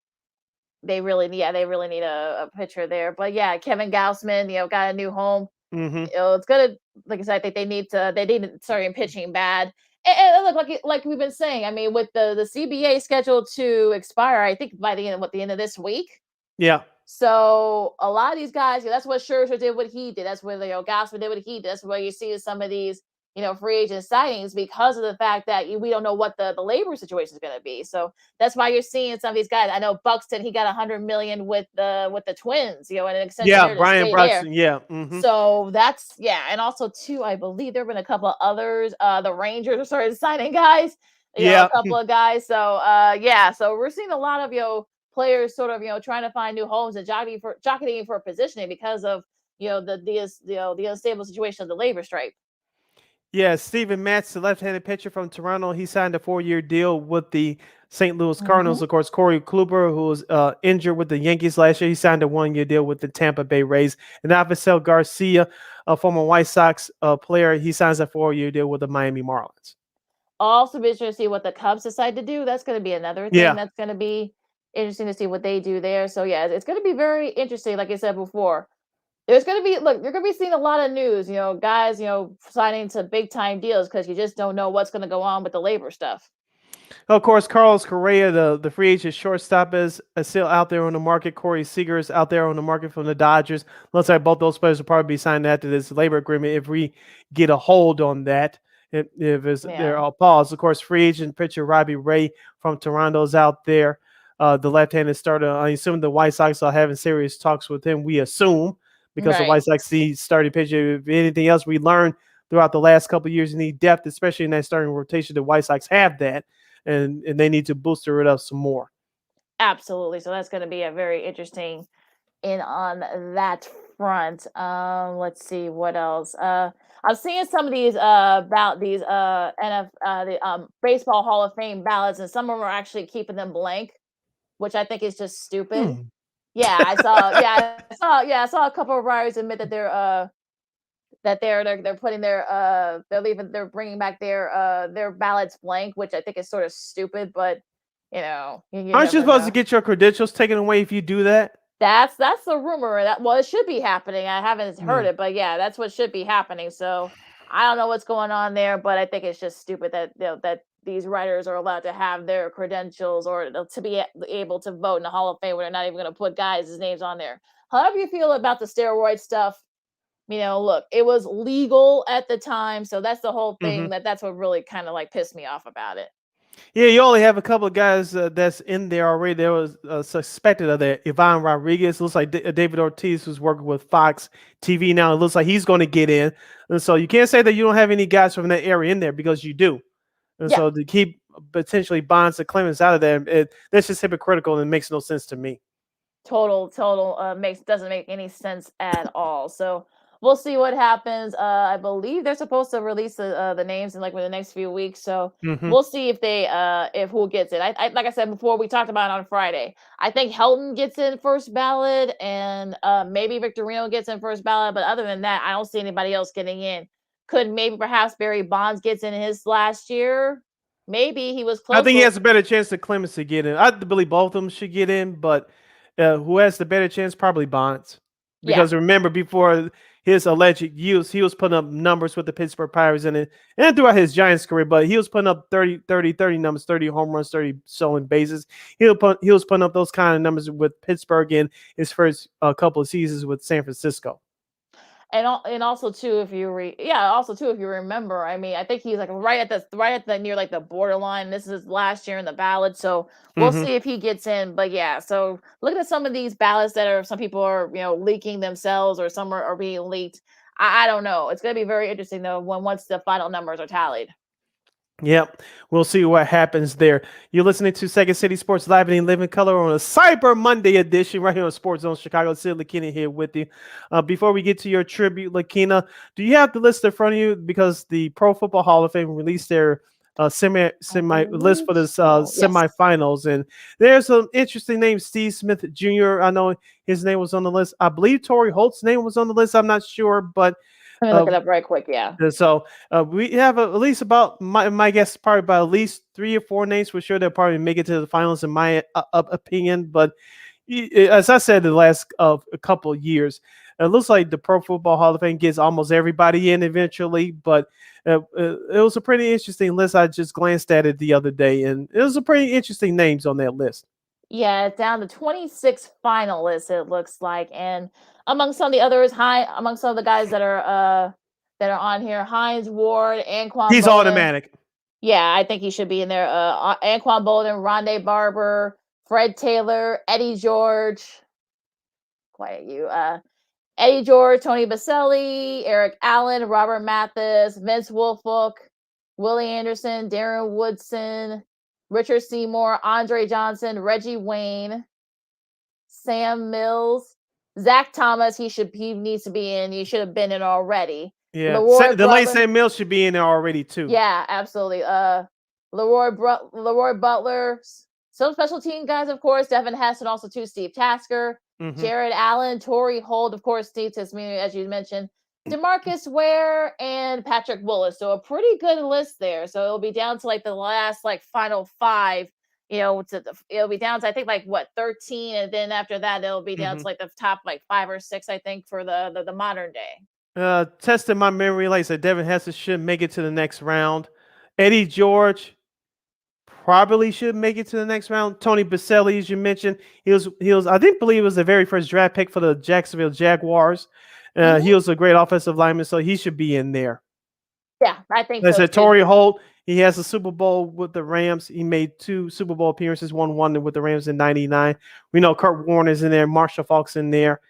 They really need a pitcher there. But yeah, Kevin Gaussman, got a new home. Mhm. It's gonna, like I said, I think they need starting pitching bad. And look, like we've been saying, I mean, with the CBA scheduled to expire, I think by the end of this week. Yeah. So a lot of these guys, that's what Scherzer did, what he did. That's what Gausman did, what he did. That's where you see some of these, free agent signings because of the fact that we don't know what the labor situation is going to be. So that's why you're seeing some of these guys. I know Buxton, he got 100 million with the Twins, and an extension Yeah. there to Brian stay there. Bruxton. Yeah. Mhm. So that's, yeah, and also too, I believe there have been a couple of others. The Rangers are started signing guys, a Yeah. couple of guys. So yeah, so we're seeing a lot of players sort of trying to find new homes and jockeying for positioning because of the unstable situation of the labor strike. Yeah, Steven Matz, the left-handed pitcher from Toronto, he signed a 4-year deal with the St. Louis Hmm. Cardinals. Of course, Corey Kluber, who was injured with the Yankees last year, he signed a 1-year deal with the Tampa Bay Rays. And Avisail Garcia, a former White Sox player, he signs a 4-year deal with the Miami Marlins. Also, be interesting to see what the Cubs decide to do. That's going to be another thing Yeah. that's going to be interesting to see what they do there. So yeah, it's going to be very interesting. Like I said before, there's going to be, look, you're going to be seeing a lot of news, guys, signing to big time deals because you just don't know what's going to go on with the labor stuff. Of course, Carlos Correa, the free agent shortstop, is still out there on the market. Corey Seager is out there on the market from the Dodgers. Looks like both those players will probably be signed after this labor agreement if we get a hold on that. If they're Yeah. all paused. Of course, free agent pitcher Robbie Ray from Toronto is out there. The left-handed starter. I assume the White Sox are having serious talks with him. We assume because the Right. White Sox need starting pitcher. If anything else, we learned throughout the last couple of years, you need depth, especially in that starting rotation. The White Sox have that. And they need to booster it up some more. Absolutely. So that's going to be a very interesting in on that front. Let's see what else. I'm seeing some of these about these the baseball Hall of Fame ballots, and some of them are actually keeping them blank, which I think is just stupid. Hmm. Yeah, I saw. I saw a couple of writers admit that they're putting they're bringing back their ballots blank, which I think is sort of stupid. But you Aren't you never supposed to know. get your credentials taken away if you do that? That's the rumor. Well, it should be happening. I haven't heard Hmm. it, but yeah, that's what should be happening. So I don't know what's going on there, but I think it's just stupid that that these writers are allowed to have their credentials or to be able to vote in the Hall of Fame when they're not even going to put guys' names on there. However you feel about the steroid stuff, look, it was legal at the time, so that's the whole thing. Hmm. That's what really kind of like pissed me off about it. Yeah, you only have a couple of guys that's in there already. There was suspected of that. Ivan Rodriguez looks like David Ortiz, who's working with Fox TV now. It looks like he's going to get in, and so you can't say that you don't have any guys from that area in there because you do. And Yeah. so to keep potentially Bonds and Clemens out of there, that's just hypocritical and it makes no sense to me. Total makes doesn't make any sense at all. So we'll see what happens. I believe they're supposed to release the names in like within the next few weeks. So Hmm. we'll see if they if who gets it. I like I said before, we talked about it on Friday. I think Helton gets in first ballot, and maybe Victorino gets in first ballot. But other than that, I don't see anybody else getting in. Could maybe perhaps Barry Bonds gets in his last year? Maybe he was I close, think he but has a better chance than Clemens to get in. I believe both of them should get in, but who has the better chance? Probably Bonds. yeah. Because remember, before his alleged use, he was putting up numbers with the Pittsburgh Pirates and throughout his Giants career, but he was putting up 30 numbers, 30 home runs, 30 stolen bases. He was putting up those kind of numbers with Pittsburgh in his first couple of seasons with San Francisco. And also too, also too, if you remember, I mean, I think he's like right at the near like the borderline. This is last year in the ballot, so we'll Hmm. see if he gets in. But yeah, so looking at some of these ballots that are some people are leaking themselves or some are being leaked. I don't know. It's going to be very interesting though once the final numbers are tallied. Yep, we'll see what happens there. You're listening to Second City Sports Live and in Living Color on a Cyber Monday edition right here on Sports Zone Chicago. Sid Lakeena here with you. Before we get to your tribute, Lakeena, do you have the list in front of you? Because the Pro Football Hall of Fame released their semi list for this Yes. semifinals, and there's some interesting names. Steve Smith Jr. I know his name was on the list. I believe Torrey Holt's name was on the list. I'm not sure, but Let me look it up right quick. Yeah. and so we have at least about my guess probably about at least 3 or 4 names for sure they'll probably make it to the finals in my opinion. But as I said the last a couple of years, it looks like the Pro Football Hall of Fame gets almost everybody in eventually. But it was a pretty interesting list. I just glanced at it the other day, and it was a pretty interesting names on that list. Yeah, it's down to 26 finalists, it looks like. And among some of the others, among some of the guys that are on here, Hines Ward, Anquan He's Bolden. automatic. Yeah, I think he should be in there. Anquan Bolden, Rondé Barber, Fred Taylor, Eddie George. Quiet you. Eddie George, Tony Baselli, Eric Allen, Robert Mathis, Vince Wilfork, Willie Anderson, Darren Woodson, Richard Seymour, Andre Johnson, Reggie Wayne, Sam Mills, Zach Thomas. He needs to be in. He should have been in already. Yeah, Leroy the late Butler. Sam Mills should be in there already too. Yeah, absolutely. Leroy Butler. Some special team guys, of course. Devin Heston, also too. Steve Tasker, Jared Allen, Torrey Holt, of course. Steve Tismini, as you mentioned. DeMarcus Ware and Patrick Willis. So a pretty good list there. So it'll be down to like the last final 5. It'll be down to I think 13, and then after that it'll be down to like the top 5 or 6 I think for the modern day. Testing my memory, like I said, Devin Hester should make it to the next round. Eddie George probably should make it to the next round. Tony Baselli, as you mentioned, he was I believe it was the very first draft pick for the Jacksonville Jaguars. He was a great offensive lineman, so he should be in there. Yeah, I think so. I said Torrey Holt, he has a Super Bowl with the Rams. He made 2 Super Bowl appearances, one with the Rams in '99. We know Kurt Warner's in there, Marshall Faulk's in there.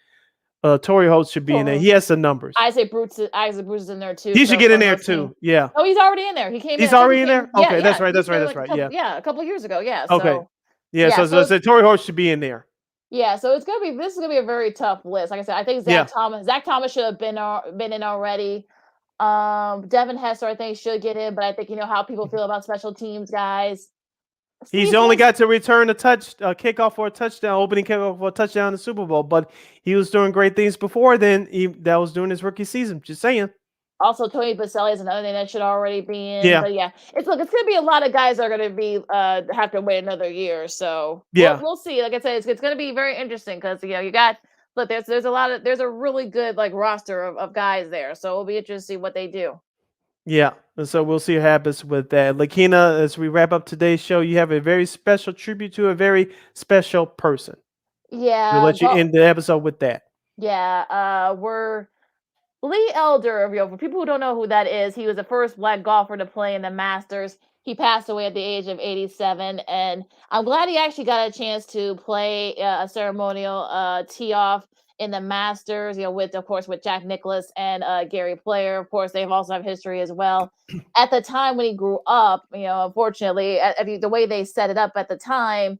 Torrey Holt should be in there. He has the numbers. Isaac Bruce is in there too. He should get in there too. Yeah. Oh, he's already in there. He came. He's already in there. Okay, yeah, that's right. Yeah, a couple years ago. Yeah. Okay. Yeah. So Torrey Holt should be in there. Yeah. So this is gonna be a very tough list. Like I said, I think Zach Thomas should have been in already. Devin Hester, I think, should get in, but I think how people feel about special teams guys. He's only got to return a kickoff for a touchdown, opening kickoff for a touchdown in the Super Bowl, but he was doing great things before then. That was during his rookie season. Just saying. Also, Tony Baselli is another thing that should already be in. Yeah. But yeah, it's going to be a lot of guys that are going to be have to wait another year. So yeah, we'll see. Like I said, it's going to be very interesting because you got there's a really good roster of guys there. So it'll be interesting to see what they do. Yeah, and so we'll see what happens with that. Lakeena, as we wrap up today's show, you have a very special tribute to a very special person. Yeah. We'll let you end the episode with that. Yeah, we're Lee Elder. For people who don't know who that is, he was the first Black golfer to play in the Masters. He passed away at the age of 87, and I'm glad he actually got a chance to play a ceremonial tee-off in the Masters, with Jack Nicklaus and Gary Player. Of course, they also have history as well. At the time when he grew up, unfortunately, the way they set it up at the time,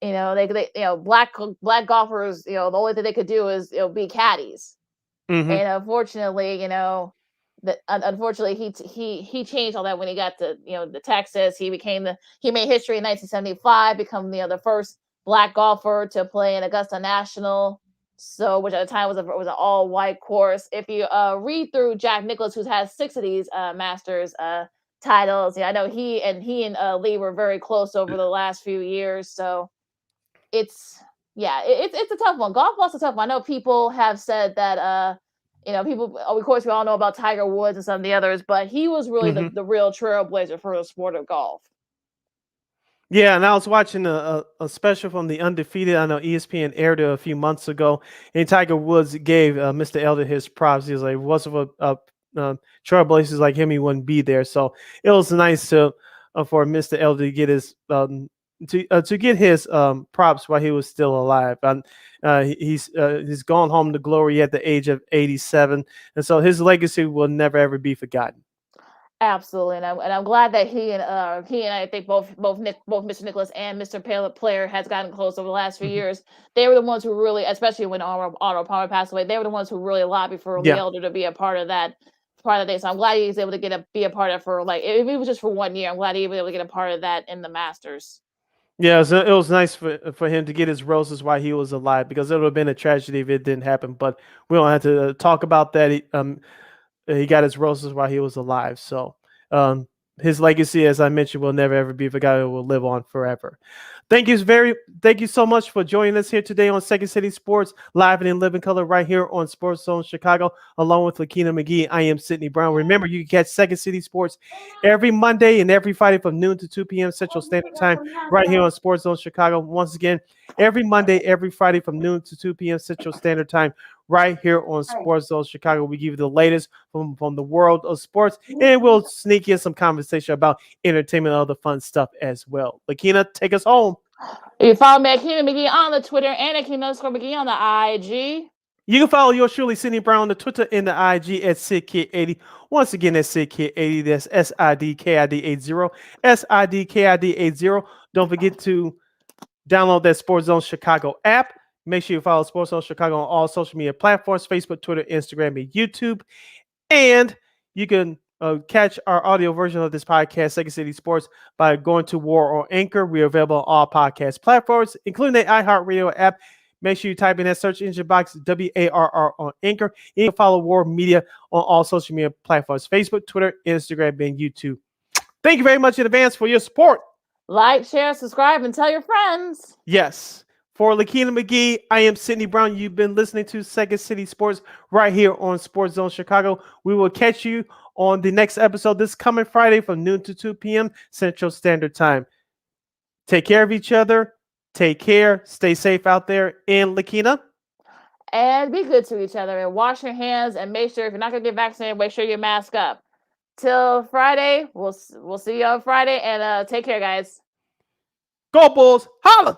they black golfers, the only thing they could do is be caddies. And unfortunately, he changed all that when he got to the Texas. He made history in 1975, become the first Black golfer to play in Augusta National. So, which at the time was an all-white course. If you read through Jack Nicklaus, who has 6 of these Masters titles, I know he and Lee were very close over the last few years. So, it's a tough one. Golf was a tough one. I know people have said that people. Of course, we all know about Tiger Woods and some of the others, but he was really the real trailblazer for the sport of golf. Yeah, and I was watching a special from The Undefeated. I know ESPN aired it a few months ago, and Tiger Woods gave Mr. Elder his props. He was like, if it wasn't for trailblazers like him, he wouldn't be there. So it was nice for Mr. Elder to get his to get his props while he was still alive. He's gone home to glory at the age of 87, and so his legacy will never ever be forgotten. Absolutely, and I'm glad that he and I think both Mr. Nicholas and Mr. Player has gotten close over the last few Mhm. years. They were the ones who really, especially when Otto Palmer passed away, they were the ones who really lobbied for the Yeah. elder to be a part of that. So I'm glad he's able to be a part of for like if it was just for 1 year. I'm glad he was able to get a part of that in the Masters. Yeah, so it was nice for him to get his roses while he was alive, because it would have been a tragedy if it didn't happen. But we don't have to talk about that. He got his roses while he was alive. So um, his legacy, as I mentioned, will never ever be forgotten. It will live on forever. Thank you so much for joining us here today on Second City Sports, live and in living color, right here on Sports Zone Chicago, along with Lakeena McGee. I am Sydney Brown. Remember, you can catch Second City Sports every Monday and every Friday from noon to 2 p.m. Central Standard Time, right here on Sports Zone Chicago. Once again, every Monday, every Friday from noon to 2 p.m. Central Standard Time, right here on Sports Zone Chicago. We give you the latest from the world of sports, and we'll sneak in some conversation about entertainment and other fun stuff as well. Lakeena, take us home. You can follow me at Keenan McGee on the Twitter and at Keenan_McGee on the IG. You can follow yours truly, Sidney Brown, on the Twitter and the IG at SidKid80. Once again, that's SidKid80. That's SIDKID80. SIDKID80. Don't forget to download that Sports Zone Chicago app. Make sure you follow Sports Zone Chicago on all social media platforms: Facebook, Twitter, Instagram, and YouTube. And you can catch our audio version of this podcast, Second City Sports, by going to War or Anchor. We are available on all podcast platforms, including the iHeartRadio app. Make sure you type in that search engine box, WARR on Anchor. You can follow War Media on all social media platforms: Facebook, Twitter, Instagram, and YouTube. Thank you very much in advance for your support. Like, share, subscribe, and tell your friends. Yes. For Lakeena McGee, I am Sydney Brown. You've been listening to Second City Sports right here on Sports Zone Chicago. We will catch you on the next episode this coming Friday from noon to 2 p.m. Central Standard Time. Take care of each other. Take care. Stay safe out there. And Lakeena, And be good to each other and wash your hands and make sure if you're not going to get vaccinated, make sure you mask up. Till Friday, we'll see you on Friday, and take care, guys. go Bulls. Holla!